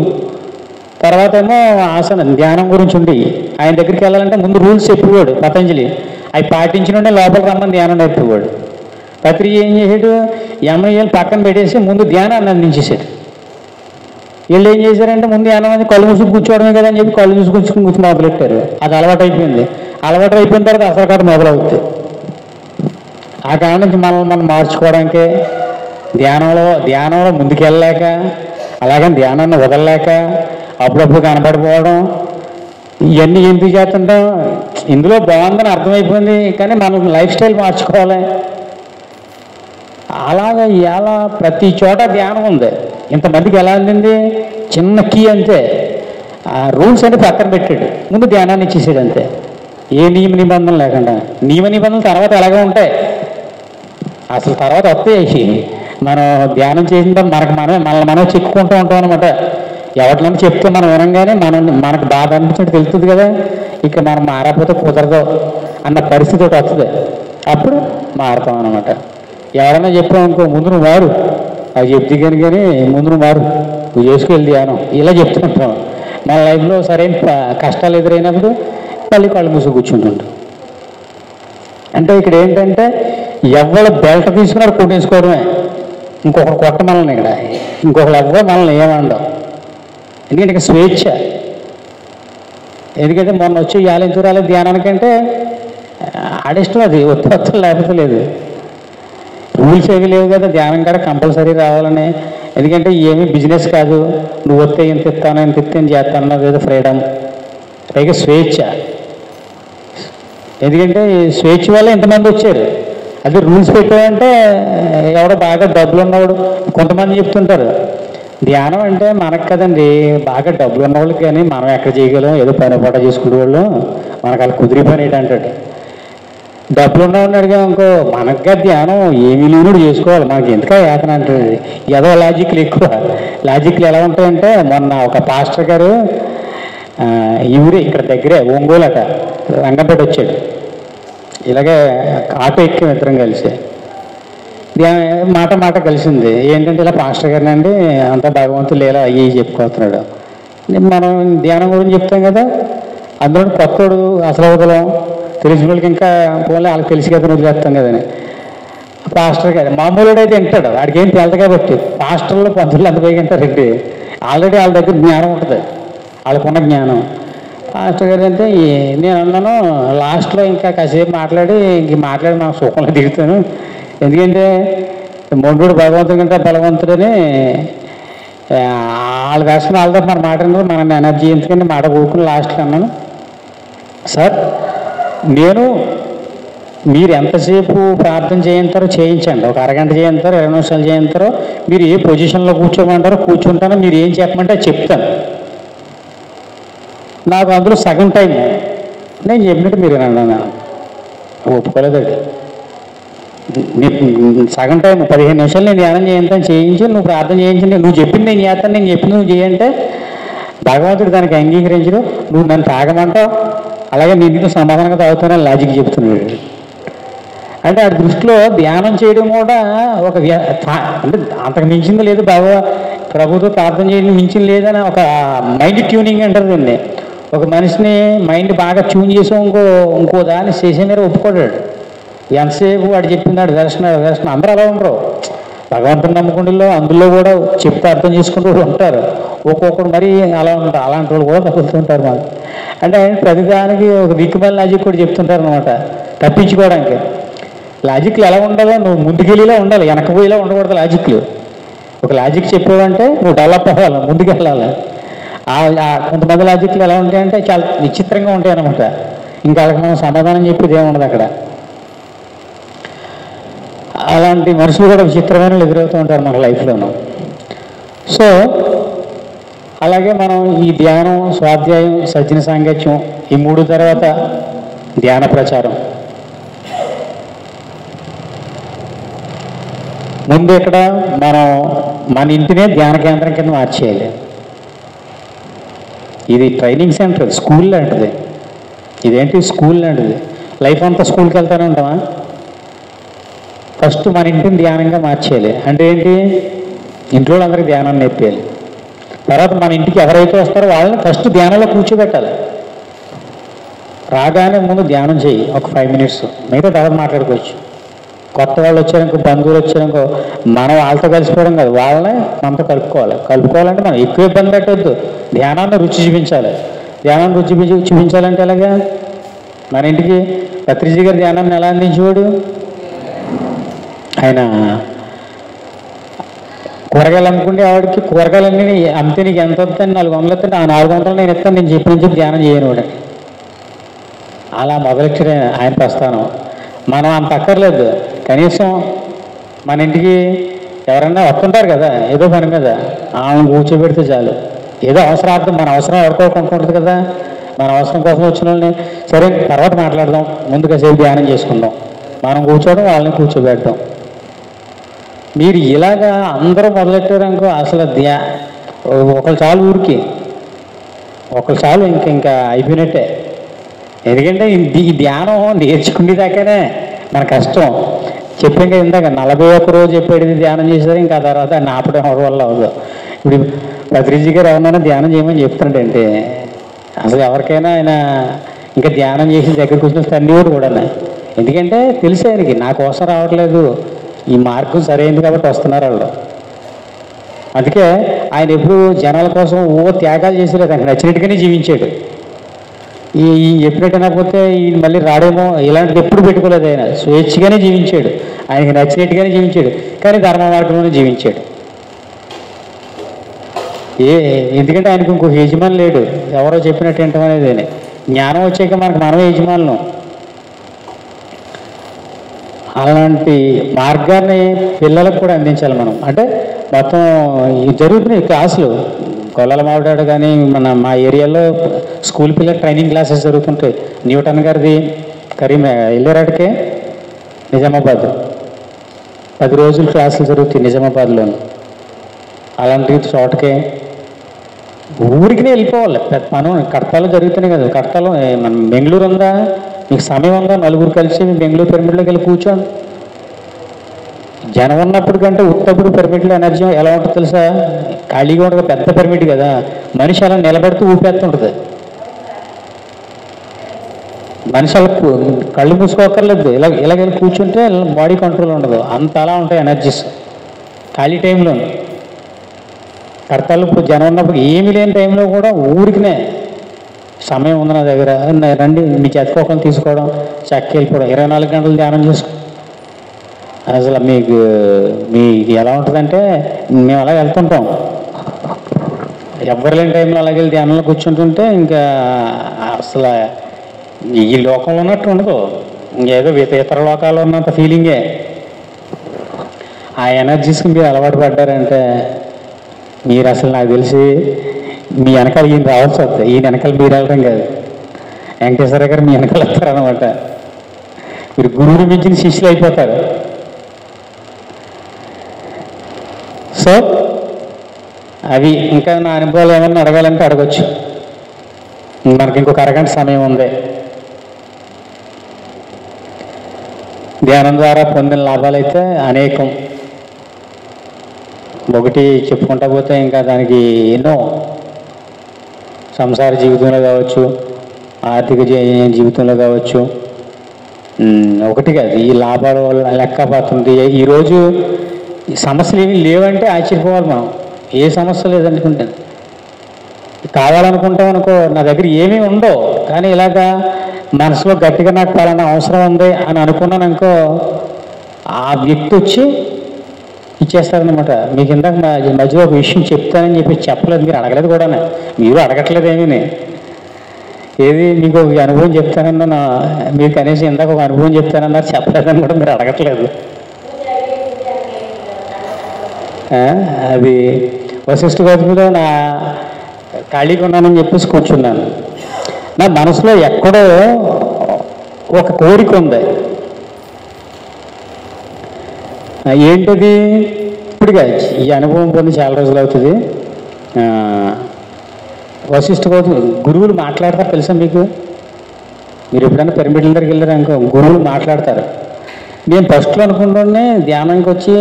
తర్వాత ఏమో ఆసనం ధ్యానం గురించి ఉండి, ఆయన దగ్గరికి వెళ్ళాలంటే ముందు రూల్స్ చెప్పేవాడు పతంజలి. అవి పాటించిన లోపలికి రమ్మని ధ్యానం నేర్పేవాడు. పత్రిక ఏం చేసాడు, యమనియలు పక్కన పెట్టేసి ముందు ధ్యానాన్ని అందించేశాడు. వీళ్ళు ఏం చేశారంటే ముందు ధ్యానం అనేది కళ్ళు మూసుకు కూర్చోవడమే కదా అని చెప్పి కళ్ళు మూసుకు కూర్చుని మొదలెట్టారు. అది అలవాటు అయిపోయింది. అలవాటు అయిపోయిన తర్వాత అసలు కాదు మొదలవుతుంది. ఆ కారణం నుంచి మనం మార్చుకోవడానికి ధ్యానంలో ముందుకెళ్ళలేక, అలాగే ధ్యానాన్ని వదలలేక అప్పుడప్పుడు కనపడిపోవడం, ఇవన్నీ ఎందుకు చేస్తుంటాం? ఇందులో బాగుందని అర్థమైపోయింది, కానీ మనం లైఫ్ స్టైల్ మార్చుకోవాలి. అలాగే ఇలా ప్రతి చోట ధ్యానం ఉంది. ఇంతమందికి ఎలా అందింది? చిన్న కీ అంతే. ఆ రూల్స్ అన్ని పక్కన పెట్టాడు, ముందు ధ్యానాన్ని ఇచ్చేసాడు అంతే. ఏ నియమ నిబంధనలు లేకుండా. నియమ నిబంధనలు తర్వాత ఎలాగే ఉంటాయి, అసలు తర్వాత వస్తాయి. మనం ధ్యానం చేసిన మనల్ని మనం చిక్కుకుంటూ ఉంటాం అనమాట. ఎవరినైనా చెప్తే మనం వినంగానే మనకు బాధ అనిపించినట్టు తెలుస్తుంది కదా, ఇక మనం మారకపోతే కుదరదు అన్న పరిస్థితి ఒకటి వస్తుంది. అప్పుడు మారుతాం అనమాట. ఎవరైనా చెప్పామనుకో, ముందు నువ్వు మారు, అది చెప్తే కానీ ముందు నువ్వు మారు, నువ్వు చేసుకెళ్ళి ధ్యానం, ఇలా చెప్తుంటాం. మన లైఫ్లో సరైన కష్టాలు ఎదురైనప్పుడు మళ్ళీ కళ్ళు మూసుకు కూర్చుంటుంటాం. అంటే ఇక్కడ ఏంటంటే ఎవరు బెల్ట్ తీసుకున్నాడు కొట్టేసుకోవడమే, ఇంకొకరు కొట్ట మనల్ని, ఇక్కడ ఇంకొకరు ఎవ్వరు మనల్ని ఏమండవు. ఎందుకంటే ఇక స్వేచ్ఛ. ఎందుకంటే మొన్న వచ్చి యాలెంతూ రాలేదు ధ్యానానికంటే ఆడిష్టం, అది ఉత్పత్తులు లేకపోతే లేదు. రూల్స్ ఏమీ లేవు కదా ధ్యానం కాడ కంపల్సరీ రావాలని. ఎందుకంటే ఏమీ బిజినెస్ కాదు, నువ్వు వస్తే ఎంత ఇస్తాను ఎంత ఇస్తాను చేస్తాను కదా, ఫ్రీడమ్, పైగా స్వేచ్ఛ. ఎందుకంటే స్వేచ్ఛ వల్ల ఎంతమంది వచ్చారు. అది రూల్స్ పెట్టారంటే ఎవడో బాగా డబ్బులు ఉన్నవాడు, కొంతమంది చెప్తుంటారు ధ్యానం అంటే మనకు కదండి, బాగా డబ్బులు ఉన్నవాళ్ళకి, కానీ మనం ఎక్కడ చేయగలం, ఏదో పని పాట చేసుకునే వాళ్ళు, మనకు అలా కుదిరి పని ఏంటంటాడు. డబ్బులు ఉన్నవాడు ఇంకో మనకు ధ్యానం ఏమీ లేనుడు చేసుకోవాలి, మనకి ఎందుక యాతన అంటాడు. ఏదో లాజిక్లు ఎక్కువ. లాజిక్లు ఎలా ఉంటాయంటే, మొన్న ఒక పాస్టర్ గారు ఊరే ఇక్కడ దగ్గరే ఒంగోలు అట రంగంపేట వచ్చాడు. ఇలాగే ఆటో ఎక్కి ఇద్దరం కలిసి మాట కలిసింది. ఏంటంటే ఇలా పాస్టర్ గారిని అండి అంతా భగవంతులు లేలా అయ్యి చెప్పుకోతున్నాడు. మనం ధ్యానం గురించి చెప్తాం కదా, అందులో కొత్తోడు అసలు వదలం, తెలిసిన వాళ్ళకి ఇంకా పోలే వాళ్ళకి తెలిసి కదా వదిలేస్తాం కదని. పాస్టర్ గారు మామూలు అయితే వింటాడు, వాడికి ఏం తెలదు కాబట్టి. పాస్టర్లో పంతులు అంత పైకి వింటారండి, ఆల్రెడీ వాళ్ళ దగ్గర జ్ఞానం ఉంటుంది, వాళ్ళకున్న జ్ఞానం. పాస్టర్ గారు అంటే నేను అన్నాను లాస్ట్లో ఇంకా కాసేపు మాట్లాడి మన సుఖంలో దిగుతాను, ఎందుకంటే మొండు భగవంతుడి కంటే బలవంతుడని వాళ్ళ దర్శనం వాళ్ళతో మన మాట్లాడినప్పుడు మన ఎనర్జీ ఎందుకంటే మాట కూకుని లాస్ట్కి అన్నాను, సార్ మీరు ఎంతసేపు ప్రార్థన చేయించారో చేయించండి, ఒక అరగంట చేయించారో 20 నిమిషాలు చేయించారో, మీరు ఏ పొజిషన్లో కూర్చోమంటారో కూర్చుంటానో, మీరు ఏం చెప్పమంటే అది చెప్తాను, నాకు అందులో సగం టైం నేను చెప్పినట్టు మీరు అన్నాను. ఒప్పుకోలేదండి. సగం టైం 15 నిమిషాలు నేను ధ్యానం చేయించి నువ్వు ప్రార్థన చేయించండి, నువ్వు చెప్పింది నేను చేస్తాను, నేను చెప్పింది నువ్వు చేయంటే భగవంతుడు దానికి అంగీకరించడు. నువ్వు నన్ను తాగమంటావు, అలాగే నేను సమాధానంగా తాగుతానని లాజిక్ చెప్తున్నాడు. అంటే ఆ దృష్టిలో ధ్యానం చేయడం కూడా ఒక అంటే అంతకు మించింది లేదు, బాగా ప్రభుతో ప్రార్థన చేయడం మించింది లేదని ఒక మైండ్ ట్యూనింగ్ అంటారు దీన్ని. ఒక మనిషిని మైండ్ బాగా ట్యూన్ చేసి ఇంకో దాన్ని చేసే మీద ఒప్పుకోడాడు. ఎంతసేపు వాడు చెప్తున్నాడు దర్శనం దర్శనం, అందరూ అలా ఉండరు. భగవంతుని నమ్ముకుంటూ అందులో కూడా చెప్తే అర్థం చేసుకుంటూ ఉంటారు. ఒక్కొక్కరు మరీ అలా ఉంటారు, అలాంటి వాళ్ళు కూడా తగులుతుంటారు మాకు. అంటే ప్రతిదానికి ఒక దిక్కుమాల లాజిక్ కూడా చెప్తుంటారు అనమాట, తప్పించుకోవడానికి. లాజిక్లు ఎలా ఉండాలో, నువ్వు ముందుకెళ్ళిలా ఉండాలి, వెనక పోయిలా ఉండకూడదు లాజిక్లు. ఒక లాజిక్ చెప్పావంటే నువ్వు డెవలప్ అవ్వాలి, ముందుకు వెళ్ళాలి. కొంతమంది లాజిక్లు ఎలా ఉంటాయంటే చాలా విచిత్రంగా ఉంటాయి అన్నమాట. ఇంకా వాళ్ళకి మనం సమాధానం చెప్పేది ఏముండదు అక్కడ. అలాంటి మనుషులు కూడా విచిత్రమైన ఎదురవుతూ ఉంటారు మన లైఫ్లోనూ. సో అలాగే మనం ఈ ధ్యానం, స్వాధ్యాయం, సజ్జన సాంగత్యం ఈ 3 తర్వాత ధ్యాన ప్రచారం. ముందు ఇక్కడ మనం మన ఇంటినే ధ్యాన కేంద్రం కింద మార్చేయాలి. ఇది ట్రైనింగ్ సెంటర్, స్కూల్ లాంటిది. ఇదేంటి స్కూల్ లాంటిది. లైఫ్ అంతా స్కూల్కి వెళ్తూనే ఉంటామా? ఫస్ట్ మన ఇంటిని ధ్యానంగా మార్చేయాలి. అంటే ఏంటి? ఇంట్లో అందరికీ ధ్యానం నేర్పేయాలి. తర్వాత మన ఇంటికి ఎవరైతే వస్తారో వాళ్ళని ఫస్ట్ ధ్యానంలో కూర్చోబెట్టాలి. రాగానే ముందు ధ్యానం చేయి ఒక 5 minutes, మిగతా తర్వాత మాట్లాడుకోవచ్చు. కొత్త వాళ్ళు వచ్చారనుకో, బంధువులు వచ్చారనుకో, మనం వాళ్ళతో కలిసిపోవడం కాదు, వాళ్ళని మనతో కలుపుకోవాలంటే మనం ఎక్కువ ఇబ్బంది పెట్టవద్దు. ధ్యానాన్ని రుచి చూపించాలి. ధ్యానాన్ని రుచి చూపించాలంటే ఎలాగా? మన ఇంటికి పత్రిజీ గారి ధ్యానాన్ని ఎలా అందించేవాడు? ఆయన కూరగాయలు అమ్ముకుంటే ఆవిడకి కూరగాయలన్నీ అమ్మితే నీకు ఎంత వద్దని 400 వస్తే ఆ 400 నేను ఇస్తాను, నేను చెప్పి ధ్యానం చేయను వాడు. అలా మొదలెచ్చిన ఆయన ప్రస్థానం. మనం అంత అక్కర్లేదు. కనీసం మన ఇంటికి ఎవరన్నా వస్తుంటారు కదా ఏదో పని మీద, ఆమెను కూర్చోబెడితే చాలు. ఏదో అవసరార్థం, మన అవసరం ఎవరికో కొనుక్కుంటుంది కదా, మన అవసరం కోసం వచ్చిన వాళ్ళని సరే తర్వాత మాట్లాడదాం, ముందు కాసేపు ధ్యానం చేసుకుందాం, మనం కూర్చోవడం, వాళ్ళని కూర్చోబెడతాం. మీరు ఇలాగా అందరూ మొదలెట్టారనుకో అసలు ఒకళ్ళు చాలు, ఊరికి ఒకళ్ళు చాలు, ఇంకా అయిపోయినట్టే. ఎందుకంటే ఈ ధ్యానం నేర్చుకునేదాకానే మన కష్టం. చెప్పాం కదా ఇందాక, 41 రోజు చెప్పేది ధ్యానం చేసేది, ఇంకా తర్వాత నాపడం ఎవరి వల్ల అవ్వదు. ఇప్పుడు పత్రిజీ గారు ఎవరినైనా ధ్యానం చేయమని చెప్తుంటే అసలు ఎవరికైనా ఆయన ఇంకా ధ్యానం చేసి దగ్గరికి వచ్చిన తండ్రి కూడా. ఎందుకంటే తెలిసి ఆయనకి నా కోసం రావట్లేదు, ఈ మార్గం సరైనది కాబట్టి వస్తున్నారు వాళ్ళు. అందుకే ఆయన ఎప్పుడు జనాల కోసం త్యాగాలు చేసేలేదు, ఆయనకు నచ్చినట్టుగానే జీవించాడు. ఈ ఎప్పుడైతే పోతే ఈ మళ్ళీ రాడేమో ఇలాంటిది ఎప్పుడు పెట్టుకోలేదు. ఆయన స్వేచ్ఛగానే జీవించాడు, ఆయనకి నచ్చినట్టుగానే జీవించాడు, కానీ ధర్మ మార్గంలోనే జీవించాడు. ఎందుకంటే ఆయనకు ఇంకొక యజమాని లేడు, ఎవరో చెప్పినట్టు ఏంటనేది. జ్ఞానం వచ్చాక మనకు మనమే యజమానులు. అలాంటి మార్గాన్ని పిల్లలకు కూడా అందించాలి మనం. అంటే మొత్తం జరుగుతున్నాయి క్లాసులు, కొల్లల మావిడాడు కానీ మా ఏరియాలో స్కూల్ పిల్లల ట్రైనింగ్ క్లాసెస్ జరుగుతుంటాయి. న్యూటన్ గారిది వెళ్ళారాటికే నిజామాబాద్ 10 రోజులు క్లాసులు జరుగుతాయి నిజామాబాద్లో. అలాంటి చోటకే ఊరికినే వెళ్ళిపోవాలి. మనం కడతాలో జరుగుతున్నాయి కదా, కడతాలో మన బెంగళూరు ఉందా, మీకు సమయం ఉందా, 4 కలిసి బెంగళూరు పిరమిడ్లోకి వెళ్ళి కూర్చోండి. జనం ఉన్నప్పుడు కంటే ఉత్తప్పుడు పిరమిడ్లో ఎనర్జీ ఎలా ఉంటుందో తెలుసా? ఖాళీగా ఉండదు, పెద్ద పిరమిడ్ కదా, మనిషి అలా నిలబెడుతూ ఊపేస్తుంటుంది. మనిషి అలా కళ్ళు మూసుకోక్కర్లేదు, ఇలాగెళ్ళి కూర్చుంటే బాడీ కంట్రోల్ ఉండదు, అంత అలా ఉంటాయి ఎనర్జీస్ ఖాళీ టైంలో. కర్తలు జనం ఉన్నప్పుడు ఏమీ లేని టైంలో కూడా ఊరికినే సమయం ఉంది నా దగ్గర, రండి మీ చేతికోకం తీసుకోవడం, చక్క వెళ్ళిపోవడం, 24 గంటలు ధ్యానం చేసుకో. అసలు మీకు ఎలా ఉంటుందంటే, మేము అలా వెళ్తుంటాం, ఎవరు లేని టైంలో అలాగే వెళ్ళి ధ్యానంలో కూర్చుంటుంటే ఇంకా అసలు ఈ లోకంలో ఉన్నట్టు ఉండదు, ఇంకేదో ఇతర లోకాల్లో ఉన్నంత ఫీలింగే. ఆ ఎనర్జీస్కి మీరు అలవాటు పడ్డారంటే మీరు అసలు నాకు తెలిసి మీ వెనకాల ఈయన రావాల్సి వస్తుంది, ఈయన వెనకాల మీరు వెళ్ళడం కాదు, వెంకటేశ్వర గారు మీ వెనకాల వస్తారనమాట. మీరు గురువుని మించిన శిష్యులు అయిపోతారు. సో అవి ఇంకా నా అనుభవాలు ఏమన్నా అడగాలంటే అడగచ్చు, మనకి ఇంకొక అరగంట సమయం ఉంది. ధ్యానం ద్వారా పొందిన లాభాలు అయితే అనేకం. ఒకటి చెప్పుకుంటా పోతే ఇంకా దానికి ఎన్నో, సంసార జీవితంలో కావచ్చు, ఆర్థిక జీవితంలో కావచ్చు. ఒకటి కాదు, ఈ లాభాల వల్ల లెక్కపోతుంది. ఈరోజు సమస్యలు ఏమీ లేవంటే ఆశ్చర్యపోవాలి మనం. ఏ సమస్య లేదనుకుంటాను. కావాలనుకుంటాం అనుకో, నా దగ్గర ఏమీ ఉండవు, కానీ ఇలాగా మనసులో గట్టిగా నాకు పలానా అవసరం ఉంది అని అనుకున్నాను అనుకో, ఆ వ్యక్తి వచ్చి ఇచ్చేస్తారనమాట. మీకు ఇందాక మధ్యలో ఒక విషయం చెప్తానని చెప్పి చెప్పలేదు, మీరు అడగలేదు కూడా, మీరు అడగట్లేదు ఏమీ. ఏది మీకు ఒక అనుభవం చెప్తానన్నా, మీరు కనీసం ఇందాక ఒక అనుభవం చెప్తానన్నారు, చెప్పలేదని కూడా మీరు అడగట్లేదు. అది వశిష్ఠ గౌతమిలో నా ఖాళీగా ఉన్నానని చెప్పేసి కూర్చున్నాను. నా మనసులో ఎక్కడో ఒక కోరిక ఉంది. ఏంటది? ఇప్పుడుగా ఈ అనుభవం పొంది చాలా రోజులు అవుతుంది. వశిష్ఠ గౌతమి గురువులు మాట్లాడతారు తెలుసా మీకు? మీరు ఎప్పుడైనా పిరమిడ్ల దగ్గరికి వెళ్ళారు అనుకో, గురువులు మాట్లాడతారు. నేను ఫస్ట్లో అనుకుంటుండే ధ్యానానికి వచ్చి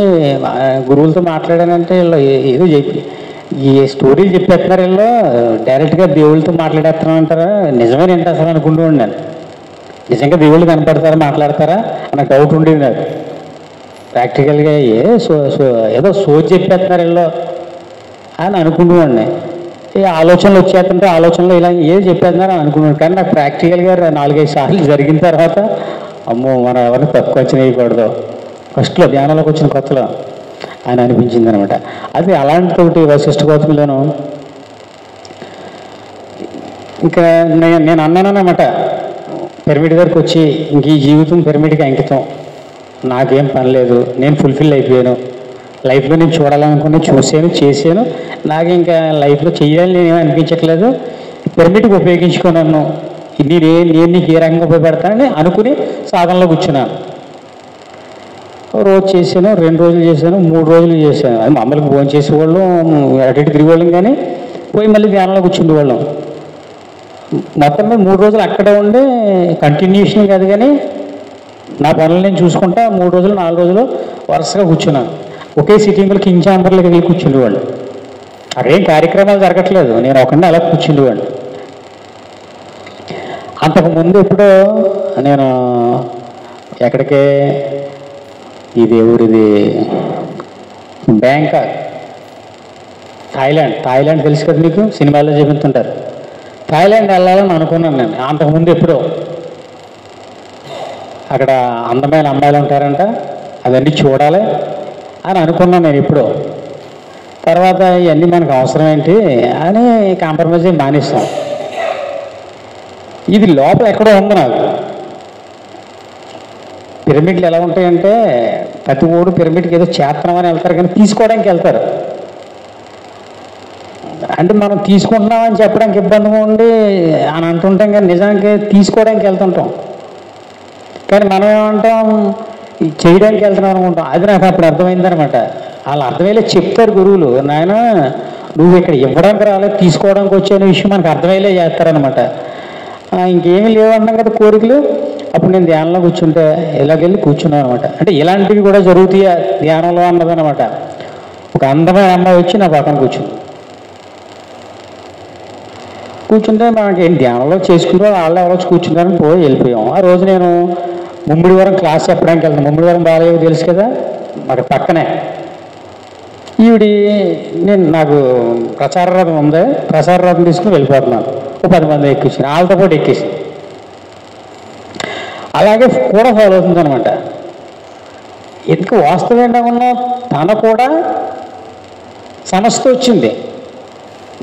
గురువులతో మాట్లాడానంటే వీళ్ళు ఏదో చెప్పి ఈ స్టోరీలు చెప్పేస్తున్నారు, వీళ్ళు డైరెక్ట్గా దేవుళ్ళతో మాట్లాడేస్తున్నాం అంటారా? నిజమే ఏంటి అసలు అనుకుంటూ ఉండాను. నిజంగా దేవుళ్ళు కనపడతారా, మాట్లాడతారా నాకు డౌట్ ఉండేది నాకు. ప్రాక్టికల్గా ఏదో సోచి చెప్పేస్తున్నారు వీళ్ళు అని అనుకుంటూ ఉండే. ఈ ఆలోచనలు వచ్చేస్తుంటే ఆలోచనలు ఇలా ఏది చెప్పేస్తున్నారు అని అనుకున్నాను. కానీ నాకు ప్రాక్టికల్గా 4-5 సార్లు జరిగిన తర్వాత అమ్మో మనం ఎవరిని తక్కువ వచ్చిన వేయకూడదు, ఫస్ట్లో ధ్యానంలోకి వచ్చిన కొత్తలో అని అనిపించింది అనమాట. అది అలాంటితోటి వశిష్ఠ గౌతమిలోను ఇంకా నేను అన్నానన్నమాట, పిరమిడ్ దగ్గరికి వచ్చి ఇంక ఈ జీవితం పిరమిడ్కి అంకితం, నాకేం పని లేదు, నేను ఫుల్ఫిల్ అయిపోయాను, లైఫ్లో నేను చూడాలనుకుని చూశాను, చేశాను, నాకు ఇంకా లైఫ్లో చెయ్యాలని నేనేమీ అనిపించట్లేదు, పిరమిడ్కి ఉపయోగించుకున్నాను, నేను నీకు ఏ రకంగా ఉపయోగపడతానని అనుకుని సాధనలో కూర్చున్నాను. రోజు చేశాను, 2 రోజులు చేశాను, 3 రోజులు చేశాను. అది మామూలుగా భోజనం చేసేవాళ్ళం, అటు ఇటు తిరిగేవాళ్ళం, కానీ పోయి మళ్ళీ ధ్యానంలో కూర్చుండేవాళ్ళం. మొత్తం మీద 3 రోజులు అక్కడే ఉండి కంటిన్యూషన్ కాదు, కానీ నా పనులు నేను చూసుకుంటా 3 రోజులు 4 రోజులు వరుసగా కూర్చున్నాను. ఒకే సిట్టింగ్లో కింగ్ ఛాంబర్లోకి వెళ్ళి కూర్చుండేవాళ్ళు. అవేం కార్యక్రమాలు జరగట్లేదు, నేను ఒకరిని అలా కూర్చుండేవాళ్ళు. అంతకుముందు ఎప్పుడో నేను ఎక్కడికే, ఇది ఊరిది బ్యాంకాక్, థాయిలాండ్ తెలుసు కదా మీకు, సినిమాల్లో చూపిస్తుంటారు. థాయిలాండ్ వెళ్ళాలని అనుకున్నాను నేను అంతకుముందు ఎప్పుడో. అక్కడ అందమైన అమ్మాయిలు ఉంటారంట, అవన్నీ చూడాలి అని అనుకున్నాను నేను ఎప్పుడో. తర్వాత ఇవన్నీ మనకు అవసరం ఏంటి అని కాంప్రమైజ్ మానేస్తాం. ఇది లోపల ఎక్కడో ఉంది నాకు. పిరమిడ్లు ఎలా ఉంటాయంటే, ప్రతి ఓడు పిరమిడ్కి ఏదో చేస్తున్నామని వెళ్తారు, కానీ తీసుకోవడానికి వెళ్తారు. అంటే మనం తీసుకుంటున్నామని చెప్పడానికి ఇబ్బందిగా ఉండి అని అంటుంటాం, కానీ నిజానికి తీసుకోవడానికి వెళ్తుంటాం. కానీ మనం ఏమంటాం, చేయడానికి వెళ్తున్నాం అనుకుంటాం. అది నాకు అప్పుడు అర్థమైందనమాట. వాళ్ళు అర్థమయ్యేలా చెప్తారు గురువులు, నాయన నువ్వు ఇక్కడ ఇవ్వడానికి రాలేదు, తీసుకోవడానికి వచ్చే విషయం మనకు అర్థమయ్యేలా చేస్తారనమాట. ఇంకేమీ లేవన్నాం కదా కోరికలు. అప్పుడు నేను ధ్యానంలో కూర్చుంటే ఇలాగెళ్ళి కూర్చున్నాను అనమాట. అంటే ఇలాంటివి కూడా జరుగుతాయి ధ్యానంలో అన్నదనమాట. ఒక అందమైన అమ్మాయి వచ్చి నా పక్కన కూర్చుంటే మనకేం ధ్యానంలో చేసుకుంటూ వాళ్ళు ఎవరో కూర్చుంటారని పోయి వెళ్ళిపోయాం. ఆ రోజు నేను ముమ్మిడివరం క్లాస్ చెప్పడానికి వెళ్తాను. ముమ్మిడివరం బాలయ్య తెలుసు కదా, మాకు పక్కనే. నాకు ప్రచార రథం ఉంది, ప్రచార రథం తీసుకుని వెళ్ళిపోతున్నాను. ఒక 10 మంది ఎక్కించి వాళ్ళతో పాటు ఎక్కేసి అలాగే కూడా ఫాలో అవుతుంది అనమాట. ఎందుకు వాస్తవం ఏంటన్నా, తన కూడా సమస్య వచ్చింది.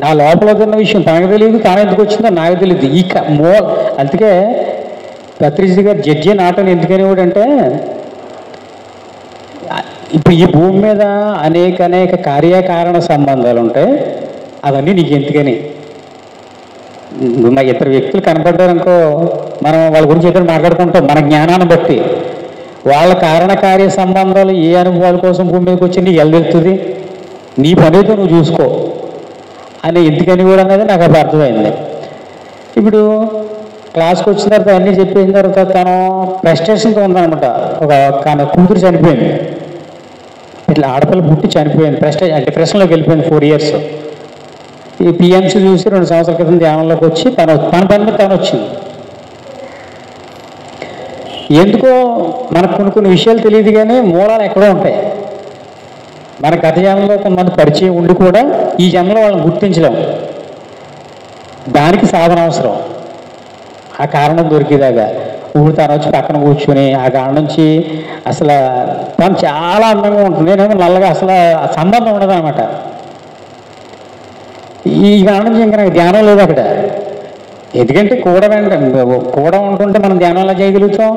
నా లోపల ఉన్న విషయం తనకు తెలియదు, తాను ఎందుకు వచ్చిందో నాకు తెలియదు. అందుకే పత్రిజీ గారు జడ్జి నాటని ఎందుకనేవాడు అంటే, ఇప్పుడు ఈ భూమి మీద అనేక కార్యకారణ సంబంధాలు ఉంటాయి, అవన్నీ నీకు ఎందుకని. మా ఇద్దరు వ్యక్తులు కనపడ్డారనుకో, మనం వాళ్ళ గురించి ఇద్దరు మాట్లాడుకుంటాం మన జ్ఞానాన్ని బట్టి. వాళ్ళ కారణకార్య సంబంధాలు ఏ అనుభవాల కోసం భూమి మీదకి వచ్చి నీకు వెళ్తుంది, నీ పనితో నువ్వు చూసుకో అని ఎందుకని కూడా అనేది నాకు అప్పుడు అర్థమైంది. ఇప్పుడు క్లాస్కి వచ్చిన తర్వాత అన్నీ చెప్పేసిన తర్వాత తను ఫ్రస్ట్రేషన్తో ఉందనమాట. తన కూతురు చనిపోయింది, ఇట్లా ఆడపిల్ల పుట్టి చనిపోయింది, డిప్రెషన్లోకి వెళ్ళిపోయింది 4 years. ఈ పిఎంసీ చూసి 2 సంవత్సరాల క్రితం ధ్యానంలోకి వచ్చి తన పని మీద తను వచ్చింది. ఎందుకో మనకు కొన్ని విషయాలు తెలియదు, కానీ మూలాలు ఎక్కడో ఉంటాయి. మన గత జన్మలో కొంతమంది పరిచయం ఉండి కూడా ఈ జన్మలో వాళ్ళని గుర్తించలేము. దానికి సాధన అవసరం. ఆ కారణం దొరికేదాకా ఇప్పుడు తను వచ్చి పక్కన కూర్చుని ఆ కారణం నుంచి అసలు తను చాలా అందంగా ఉంటుంది, నేనేమో నల్లగా, అసలు సంబంధం ఉండదు అనమాట. ఈ కారణం నుంచి ఇంకా నాకు ధ్యానం లేదు అక్కడ. ఎందుకంటే కూడా ఉంటుంటే మనం ధ్యానం ఎలా చేయగలుగుతాం?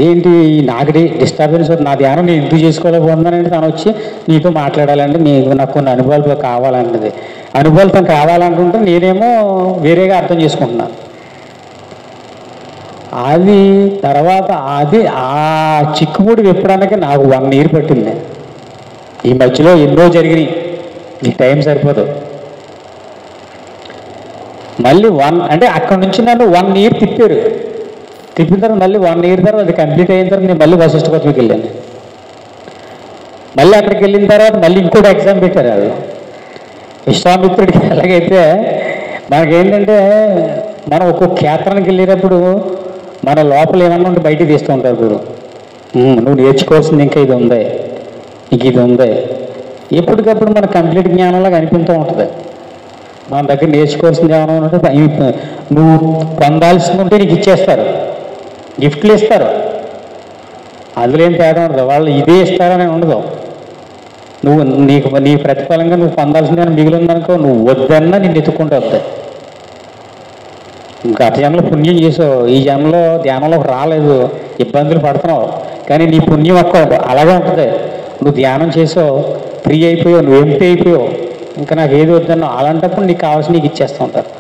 ఏంటి నాకు డిస్టర్బెన్స్, నా ధ్యానం నేను ఎందుకు చేసుకోలేకపోతున్నానంటే తను వచ్చి నీతో మాట్లాడాలంటే నాకు కొన్ని అనుభవాలు కావాలన్నది. అనుభవాలు తను కావాలనుకుంటే నేనేమో వేరేగా అర్థం చేసుకుంటున్నాను. అది తర్వాత ఆ చిక్కుముడి విప్పడానికి నాకు 1 year పట్టింది. ఈ మధ్యలో ఎన్నో జరిగినాయి, ఈ టైం సరిపోదు. మళ్ళీ అంటే అక్కడ నుంచి నన్ను 1 year తిప్పారు. తిప్పిన తర్వాత మళ్ళీ 1 year తర్వాత అది కంప్లీట్ అయిన తర్వాత నేను మళ్ళీ వశిష్ఠ కోటకి వెళ్ళాను. మళ్ళీ అక్కడికి వెళ్ళిన తర్వాత మళ్ళీ ఇంకోటి ఎగ్జామ్ పెట్టారు. అది విశ్వామిత్రుడికి ఎలాగైతే మనకేంటంటే మనం ఒక్కొక్క క్షేత్రానికి వెళ్ళేటప్పుడు మన లోపల ఏమన్నా ఉంటే బయటికి తీస్తూ ఉంటారు గురు. నువ్వు నేర్చుకోవాల్సింది ఇంకా ఇది ఉంది, నీకు ఇది ఉంది. ఎప్పటికప్పుడు మన కంప్లీట్ జ్ఞానంలాగా అనిపిస్తూ ఉంటుంది. మన దగ్గర నేర్చుకోవాల్సింది ఏమైనా ఉంటే నువ్వు పొందాల్సింది ఉంటే నీకు ఇచ్చేస్తారు, గిఫ్ట్లు ఇస్తారు. అందులో ఏం తేడా ఉండదు. వాళ్ళు ఇదే ఇస్తారని ఉండదు. నీ ప్రతిఫలంగా నువ్వు పొందాల్సిందని మిగిలి ఉందనుకో, నువ్వు వద్దన్నా నిన్ను ఎత్తుకుంటూ వద్దాయి. గత జన్మలో పుణ్యం చేసావు, ఈ జన్మలో ధ్యానంలోకి రాలేదు, ఇబ్బందులు పడుతున్నావు, కానీ నీ పుణ్యం అలాగే ఉంటుంది. నువ్వు ధ్యానం చేసావు, ఫ్రీ అయిపోయావు, నువ్వు ఎంపీ అయిపోయావు, ఇంకా నాకు ఏది వద్దన్నావు. అలాంటప్పుడు నీకు కావాల్సి నీకు ఇచ్చేస్తూ ఉంటారు.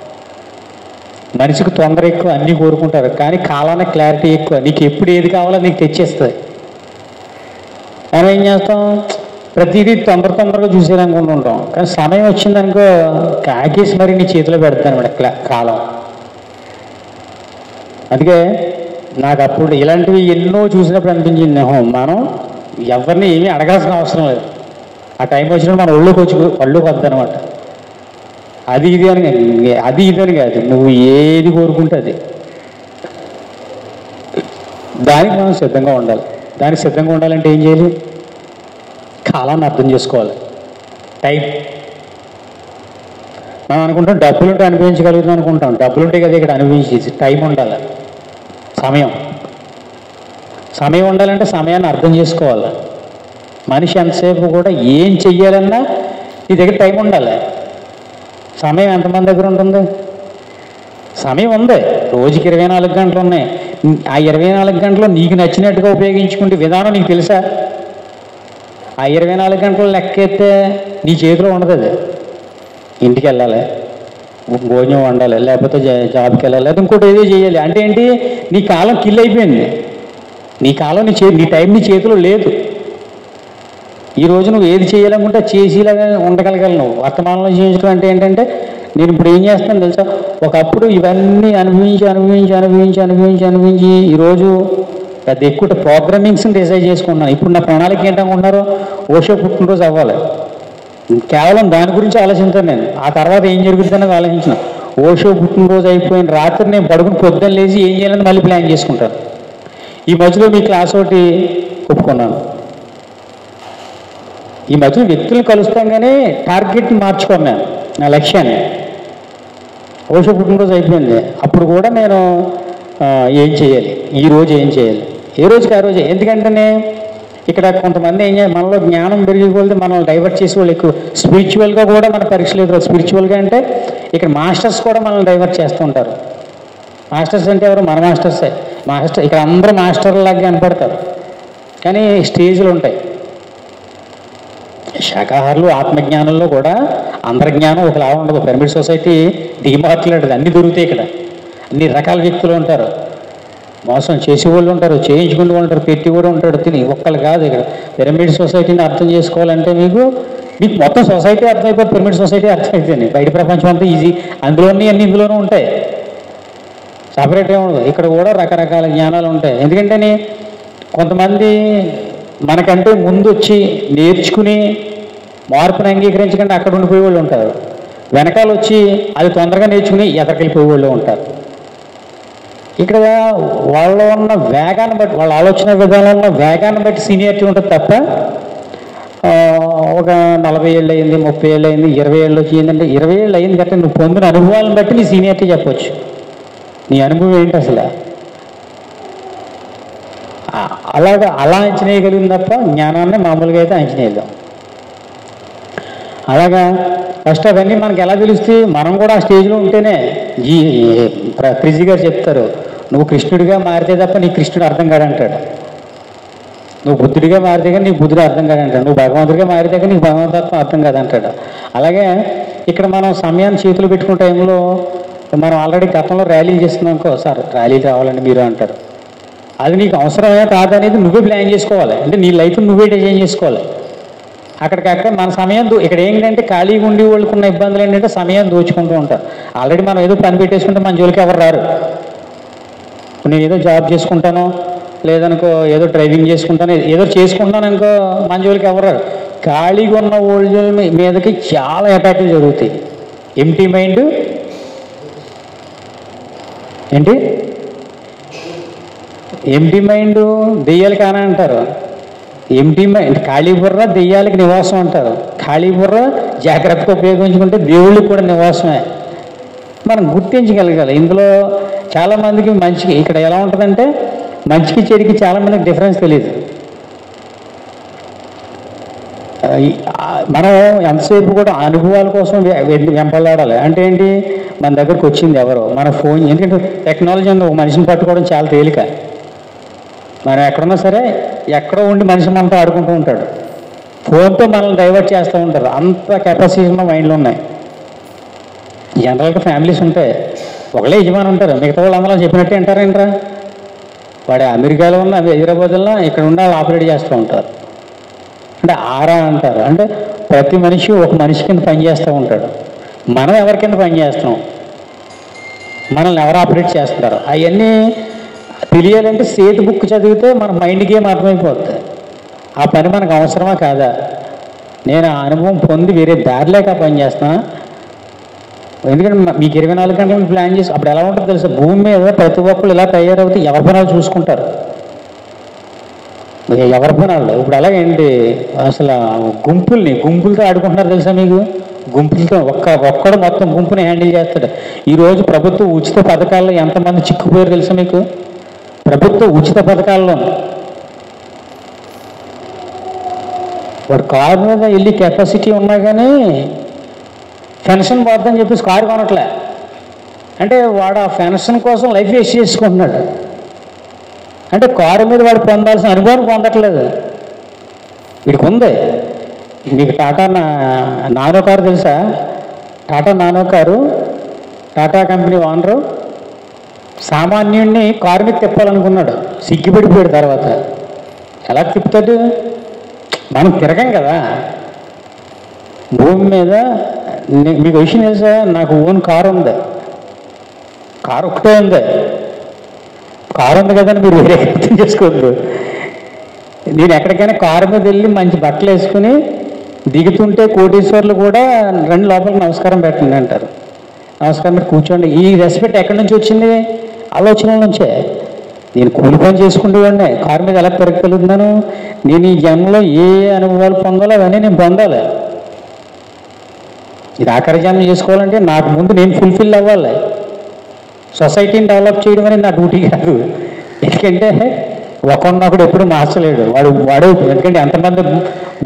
మనిషికి తొందర ఎక్కువ, అన్నీ కోరుకుంటారు, కానీ కాలానికి క్లారిటీ ఎక్కువ. నీకు ఎప్పుడు ఏది కావాలో నీకు తెచ్చేస్తుంది. మనం ఏం చేస్తాం, ప్రతిదీ తొందరగా చూసేదనుకుంటూ ఉంటాం. కానీ సమయం వచ్చిందనుకో కాకేసి మరి నీ చేతిలో పెడతాను మేడం కాలం. అందుకే నాకు అప్పుడు ఇలాంటివి ఎన్నో చూసినప్పుడు అనిపించింది, మనం ఎవరిని ఏమీ అడగాల్సిన అవసరం లేదు. ఆ టైం వచ్చినప్పుడు మన ఒళ్ళోకి వద్దనమాట. అది ఇది అని కాదు, నువ్వు ఏది కోరుకుంటే అది. దానికి మనం సిద్ధంగా ఉండాలి. దానికి సిద్ధంగా ఉండాలంటే ఏం చేయాలి? కాలాన్ని అర్థం చేసుకోవాలి. టైం. మనం అనుకుంటాం డబ్బులుంటే అనుభవించగలుగుతాం అనుకుంటాం. డబ్బులుంటే కదా ఇక్కడ అనుభవించేసి. టైం ఉండాలి, సమయం ఉండాలంటే సమయాన్ని అర్థం చేసుకోవాలి. మనిషి ఎంతసేపు కూడా ఏం చెయ్యాలన్నా నీ దగ్గర టైం ఉండాలి. సమయం ఎంతమంది దగ్గర ఉంటుంది? సమయం ఉంది, రోజుకి 24 గంటలు ఉన్నాయి. ఆ 24 గంటలు నీకు నచ్చినట్టుగా ఉపయోగించుకుంటే విధానం నీకు తెలుసా? ఆ 24 గంటలు లెక్కెత్తే నీ చేతిలో ఉండదు. అది ఇంటికి వెళ్ళాలి, భోజనం వండాలి, లేకపోతే జాబ్కి వెళ్ళాలి, లేదా ఇంకోటి ఏదో చేయాలి. అంటే ఏంటి? నీ కాలం కిల్ అయిపోయింది. నీ కాలం నీ టైం నీ చేతిలో లేదు. ఈరోజు నువ్వు ఏది చేయాలనుకుంటే చేసేలాగా ఉండగలగాలి. నువ్వు వర్తమానంలో జీవించడం అంటే ఏంటంటే, నేను ఇప్పుడు ఏం చేస్తాను తెలుసా, ఒకప్పుడు ఇవన్నీ అనుభవించి ఈరోజు పెద్ద ఎక్కువ ప్రోగ్రామింగ్స్ని డిసైడ్ చేసుకున్నాను. ఇప్పుడు నా ప్రణాళిక ఏంటనుకుంటున్నారు? ఓషో పుట్టినరోజు అవ్వాలి. కేవలం దాని గురించి ఆలోచించాను నేను. ఆ తర్వాత ఏం జరుగుతుందనేది ఆలోచించిన. ఓషో పుట్టినరోజు అయిపోయిన రాత్రి నేను పడుకుని పొద్దున్న లేచి ఏం చేయాలని మళ్ళీ ప్లాన్ చేసుకుంటాను. ఈ మధ్యలో మీ క్లాస్ ఒకటి ఒప్పుకున్నాను. ఈ మధ్యలో వ్యక్తులను కలుస్తాం కానీ టార్గెట్ని మార్చుకున్నాను, నా లక్ష్యాన్ని. ఓషో పుట్టినరోజు అయిపోయింది, అప్పుడు కూడా నేను ఏం చేయాలి, ఈరోజు ఏం చేయాలి, ఏ రోజుకి ఆ రోజే. ఎందుకంటే ఇక్కడ కొంతమంది ఏం చేయాలి, మనలో జ్ఞానం పెరిగిపోతే మనం డైవర్ట్ చేసే వాళ్ళు ఎక్కువ. స్పిరిచువల్గా కూడా మన పరీక్షలు ఎదురు. స్పిరిచువల్గా అంటే ఇక్కడ మాస్టర్స్ కూడా మనల్ని డైవర్ట్ చేస్తూ ఉంటారు. మాస్టర్స్ అంటే ఎవరు? మన మాస్టర్సే. ఇక్కడ అందరూ మాస్టర్లాగా కనపడతారు, కానీ స్టేజ్లు ఉంటాయి. శాకాహారులు ఆత్మజ్ఞానంలో కూడా అంతర్జ్ఞానం ఒకలా ఉండదు. పిరమిడ్ సొసైటీ డిమార్ట్లాంటిది. అన్నీ దొరుకుతాయి ఇక్కడ. అన్ని రకాల వ్యక్తులు ఉంటారు. మోసం చేసేవాళ్ళు ఉంటారు, చేయించుకునే వాళ్ళు ఉంటారు, పెట్టి కూడా ఉంటాడు, తిని ఒక్కళ్ళు కాదు. ఇక్కడ పిరమిడ్ సొసైటీని అర్థం చేసుకోవాలంటే మీకు మొత్తం సొసైటీ అర్థమైపోతుంది. పిరమిడ్ సొసైటీ అర్థమైపోయింది. బయట ప్రపంచం అంతా ఈజీ, అందులోని అన్ని ఇందులోనూ ఉంటాయి. సపరేట్ ఉండదు. ఇక్కడ కూడా రకరకాల జ్ఞానాలు ఉంటాయి. ఎందుకంటే కొంతమంది మనకంటే ముందు వచ్చి నేర్చుకుని మార్పుని అంగీకరించకుండా అక్కడ ఉండిపోయే వాళ్ళు ఉంటారు. వెనకాల వచ్చి అది తొందరగా నేర్చుకుని ఎదరికెళ్ళిపోయే వాళ్ళు ఉంటారు. ఇక్కడ వాళ్ళ ఉన్న వేగాన్ని బట్టి, వాళ్ళ ఆలోచన విధానంలో ఉన్న వేగాన్ని బట్టి సీనియారిటీ ఉంటుంది తప్ప ఒక 40 ఏళ్ళు అయింది, 30 ఏళ్ళు అయింది, 20 ఏళ్ళు వచ్చిందంటే 20 ఏళ్ళు అయింది కాబట్టి నువ్వు పొందిన అనుభవాలను బట్టి నీ సీనియారిటీ చెప్పవచ్చు. నీ అనుభవం ఏంటి అసలు? అలా అంచనా వేయగలిగింది తప్ప జ్ఞానాన్ని మామూలుగా అయితే అంచనా వేయలేం. అలాగా ఫస్ట్ అవన్నీ మనకు ఎలా తెలుస్తాయి? మనం కూడా ఆ స్టేజ్లో ఉంటేనే. క్రిజీ గారు చెప్తారు, నువ్వు కృష్ణుడిగా మారితే తప్ప నీ కృష్ణుడు అర్థం కాడంటాడు. నువ్వు బుద్ధుడిగా మారితే కానీ నీకు బుద్ధుడు అర్థం కాదంటాడు. నువ్వు భగవంతుడిగా మారితే కానీ నీకు భగవంతత్వం అర్థం కాదంటాడు. అలాగే ఇక్కడ మనం సమయాన్ని చేతులు పెట్టుకునే టైంలో మనం ఆల్రెడీ గతంలో ర్యాలీలు చేస్తున్నాం అనుకో, సార్ ర్యాలీలు రావాలండి మీరు అంటారు. అది నీకు అవసరమే కాదనేది నువ్వే ప్లాన్ చేసుకోవాలి. అంటే నీ లైఫ్ నువ్వే డిజైన్ చేసుకోవాలి. అక్కడికక్కడ మన సమయం ఇక్కడ ఏంటంటే ఖాళీగా ఉండి వాళ్ళకున్న ఇబ్బందులు ఏంటంటే సమయం దోచుకుంటూ ఉంటారు. ఆల్రెడీ మనం ఏదో పని పెట్టేసుకుంటే మన జోలికి ఎవరు రారు. నేను ఏదో జాబ్ చేసుకుంటాను, లేదనుకో ఏదో డ్రైవింగ్ చేసుకుంటాను, ఏదో చేసుకుంటాను అనుకో మన జోలికి ఎవరు రారు. ఖాళీగా ఉన్న ఓల్డ్ మీదకి చాలా అటాక్లు జరుగుతాయి. ఎంటీ మైండ్ ఏంటి? ఎంటీ మైండ్ దెయ్యాలు కానా అంటారు. ఎంటీ మైండ్ ఖాళీ బుర్ర దెయ్యాలకి నివాసం అంటారు. ఖాళీ బుర్ర జాగ్రత్తగా ఉపయోగించుకుంటే దేవుళ్ళకి కూడా నివాసమే. మనం గుర్తించగలగాలి. ఇందులో చాలామందికి మంచికి ఇక్కడ ఎలా ఉంటుందంటే మంచికి చెడుకి చాలామందికి డిఫరెన్స్ తెలియదు. మనం ఎంతసేపు కూడా అనుభవాల కోసం వెంపలాడాలి. అంటే ఏంటి? మన దగ్గరకు వచ్చింది ఎవరో మన ఫోన్. ఎందుకంటే టెక్నాలజీ ఒక మనిషిని పట్టుకోవడం చాలా తేలిక. మనం ఎక్కడున్నా సరే ఎక్కడో ఉండి మనిషి మనతో ఆడుకుంటూ ఉంటాడు. ఫోన్తో మనల్ని డైవర్ట్ చేస్తూ ఉంటారు. అంత కెపాసిటీ ఉన్న మైండ్లు ఉన్నాయి. జనరల్గా ఫ్యామిలీస్ ఉంటాయి, ఒకళ్ళే యజమాని ఉంటారు, మిగతా వాళ్ళు అందరూ చెప్పినట్టే వింటారేంట్రా. వాడు అమెరికాలో ఉన్న హైదరాబాద్లో ఇక్కడ ఉండి వాళ్ళు ఆపరేట్ చేస్తూ ఉంటారు. అంటే ఆరా అంటారు. అంటే ప్రతి మనిషి ఒక మనిషి కింద పనిచేస్తూ ఉంటాడు. మనం ఎవరి కింద పనిచేస్తాం, మనల్ని ఎవరు ఆపరేట్ చేస్తున్నారు, అవన్నీ తెలియాలంటే సేతు బుక్ చదివితే మన మైండ్కి ఏం అర్థమైపోతుంది. ఆ పని మనకు అవసరమా కాదా? నేను ఆ అనుభవం పొంది వేరే దారిలేక పని చేస్తున్నా. ఎందుకంటే మీకు 24 గంటలు ప్లాన్ చేసి అప్పుడు ఎలా ఉంటుందో తెలుసా? భూమి మీద ప్రతి ఒక్కళ్ళు ఇలా తయారవుతే ఎవరి పనాలు చూసుకుంటారు. ఎవరి పనాలు ఇప్పుడు అలాగేంటి? అసలు గుంపులతో ఆడుకుంటున్నారు తెలుసా మీకు? గుంపులతో ఒక్కడు మొత్తం గుంపుని హ్యాండిల్ చేస్తాడు. ఈరోజు ప్రభుత్వ ఉచిత పథకాల్లో ఎంతమంది చిక్కుపోయారు తెలుసా మీకు? ప్రభుత్వ ఉచిత పథకాల్లో వాడు కారు మీద వెళ్ళి కెపాసిటీ ఉన్నా కానీ పెన్షన్ పోద్దని చెప్పేసి కారు కొనట్లే. అంటే వాడు ఆ పెన్షన్ కోసం లైఫ్ వేస్ట్ చేసుకుంటున్నాడు. అంటే కారు మీద వాడు పొందాల్సిన అనుభవం పొందట్లేదు. వీడికి ఉంది. మీకు టాటా నానో కారు తెలుసా? Tata Nano car, Tata company owner సామాన్యుడిని కారు మీద తిప్పాలనుకున్నాడు. సిగ్గిపడిపోయాడు. తర్వాత ఎలా తిప్పుతాడు? మనం తిరగం కదా భూమి మీద. మీకు విషయం తెలుసా? నాకు ఓన్ కారు ఉంది. కారు ఒకటే ఉంది. కారు ఉంది కదని మీరు వేరే అర్థం చేసుకోవద్దు. నేను ఎక్కడికైనా కారు మీద వెళ్ళి మంచి బట్టలు వేసుకుని దిగుతుంటే కోటీశ్వర్లు కూడా రెండు లోపలికి నమస్కారం పెట్టండి అంటారు. నమస్కారం పెట్టి కూర్చోండి. ఈ రెస్పెక్ట్ ఎక్కడి నుంచి వచ్చింది? ఆలోచనల నుంచే. నేను కూలి పని చేసుకుంటేవాడినే, కారు మీద ఎలా తిరగలుగుతున్నాను? నేను ఈ జన్మలో ఏ అనుభవాలు పొందాలో అవన్నీ నేను పొందాలి. ఇది ఆఖరి జన్మ చేసుకోవాలంటే నాకు ముందు నేను ఫుల్ఫిల్ అవ్వాలి. సొసైటీని డెవలప్ చేయడం అనేది నా డ్యూటీ కాదు. ఎందుకంటే ఒకరినొకడు ఎప్పుడు మార్చలేడు. వాడు ఎందుకంటే ఎంతమంది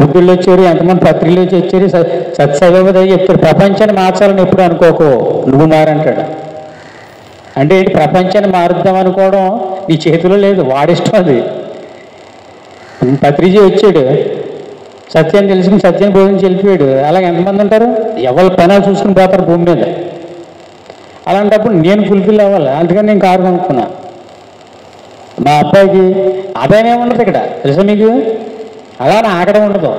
బుద్ధుళ్ళు వచ్చారు, ఎంతమంది పత్రికలు వచ్చారు, సత్సవోదయ చెప్తారు. ప్రపంచాన్ని మార్చాలని ఎప్పుడు అనుకోకు, నువ్వు మారంటాడు. అంటే ఏంటి? ప్రపంచాన్ని మారుద్దాం అనుకోవడం నీ చేతిలో లేదు, వాడిష్టం అది. పత్రిజీ వచ్చాడు, సత్యాన్ని తెలుసుకుని సత్యాన్ని బోధించి వెళ్ళిపోయాడు. అలాగే ఎంతమంది ఉంటారు? ఎవరి పనాలు చూసుకుని పోతారు భూమి మీద. అలాంటప్పుడు నేను ఫుల్ఫిల్ అవ్వాలి. అందుకని నేను కారు కొనుక్కున్నా. మా అబ్బాయికి అదేనే ఉండదు ఇక్కడ తెలుసా మీకు? అలా ఆకడం ఉండదు.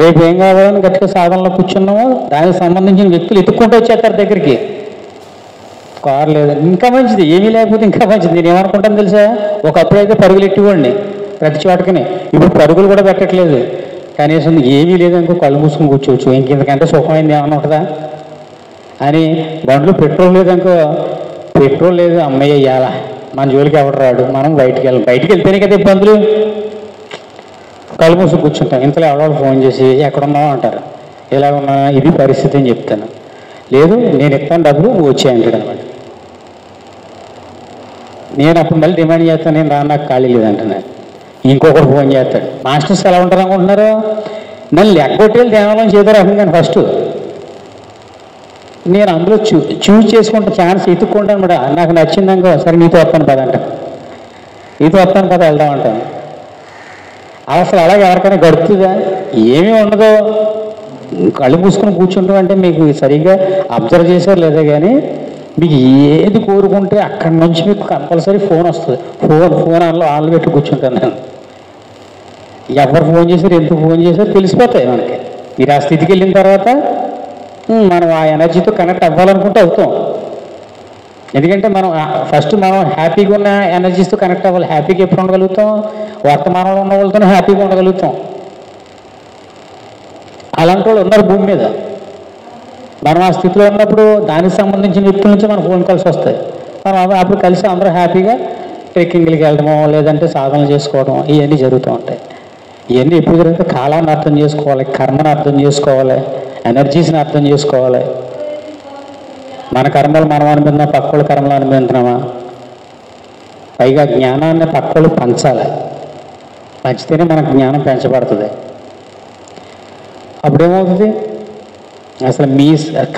రేపు ఏం కావాలని గట్టిగా సాధనలో కూర్చున్నామో దానికి సంబంధించిన వ్యక్తులు ఎత్తుక్కుంటూ వచ్చేస్తారు దగ్గరికి. కారు లేదు, ఇంకా మంచిది. ఏమీ లేకపోతే ఇంకా మంచిది. నేను ఏమనుకుంటాను తెలుసా, ఒకప్పుడు అయితే పరుగులు ఎట్టుకోండి ప్రతి చోటకని. ఇప్పుడు పరుగులు కూడా పెట్టట్లేదు. కనీసం ఏమీ లేదనుకో కళ్ళు మూసుకొని కూర్చోవచ్చు. ఇంకెంతకంటే సుఖమైంది ఏమన్నా ఉంటుందా అని. బండ్లు పెట్రోల్ లేదనుకో, పెట్రోల్ లేదు అమ్మయ్య ఇయ్యాల మన జోలికి ఎవడు రాడు, మనం బయటికి వెళ్తేనే కదా ఇబ్బందులు. కళ్ళు మూసుకు కూర్చుంటాం. ఇంతలో ఎవడో ఫోన్ చేసి ఎక్కడున్నావు అంటారు. ఇలా ఉన్నా, ఇది పరిస్థితి అని చెప్తాను. లేదు నేను ఇస్తాను డబ్బులు, నువ్వు వచ్చేయంటాడు అనమాట. నేను అప్పుడు మళ్ళీ డిమాండ్ చేస్తాను, నేను రాను, నాకు ఖాళీ లేదంటున్నాను. ఇంకొకరు ఫోన్ చేస్తాడు. మాస్టర్స్ ఎలా ఉంటారు అనుకుంటున్నారు, నన్ను లెగ్గొట్టేళ్ళు దేవాలని చేదో రకం. కానీ ఫస్ట్ నేను అందులో చూజ్ చేసుకుంటే ఛాన్స్ ఎత్తుక్కుంటాను కూడా. నాకు నచ్చిందనుకో, సరే నీతో వస్తాను పద అంటాను, నీతో వస్తాను పద వెళ్దాం అంటాను. అసలు అలాగే ఎవరికైనా గడుపుతుందా? ఏమీ ఉండదు. కళ్ళు మూసుకొని కూర్చుంటాం అంటే మీకు సరిగ్గా అబ్జర్వ్ చేసారు లేదా కానీ, మీకు ఏది కోరుకుంటే అక్కడి నుంచి మీకు కంపల్సరీ ఫోన్ వస్తుంది. ఫోన్ ఆన్లో పెట్టి కూర్చుంటాను నేను. ఎవరు ఫోన్ చేశారు, ఎందుకు ఫోన్ చేశారు తెలిసిపోతాయి మనకి. మీరు ఆ స్థితికి వెళ్ళిన తర్వాత మనం ఆ ఎనర్జీతో కనెక్ట్ అవ్వాలనుకుంటే అవుతాం. ఎందుకంటే మనం ఫస్ట్ మనం హ్యాపీగా ఉన్న ఎనర్జీస్తో కనెక్ట్ అవ్వాలి. హ్యాపీగా ఎప్పుడు ఉండగలుగుతాం, వర్తమానంలో ఉన్న వాళ్ళతోనే హ్యాపీగా ఉండగలుగుతాం. అలాంటి వాళ్ళు ఉన్నారు భూమి మీద. మనం ఆ స్థితిలో ఉన్నప్పుడు దానికి సంబంధించిన వ్యక్తుల నుంచి మనకు ఫోన్ కాల్స్ వస్తాయి. మనం అప్పుడు కలిసి అందరూ హ్యాపీగా ట్రెక్కింగ్లకి వెళ్ళడమో లేదంటే సాధనలు చేసుకోవడం ఇవన్నీ జరుగుతూ ఉంటాయి. ఇవన్నీ ఎప్పుడు జరిగితే కాలాన్ని అర్థం చేసుకోవాలి, కర్మను అర్థం చేసుకోవాలి, ఎనర్జీస్ని అర్థం చేసుకోవాలి. మన కర్మలు మనం అనుభవిస్తున్నాం, పక్కోళ్ళ కర్మలు అనుభవిస్తున్నామా? పైగా జ్ఞానాన్ని పక్కోళ్ళు పంచాలి. పంచితేనే మనకు జ్ఞానం పెంచబడుతుంది. అప్పుడేమవుతుంది, అసలు మీ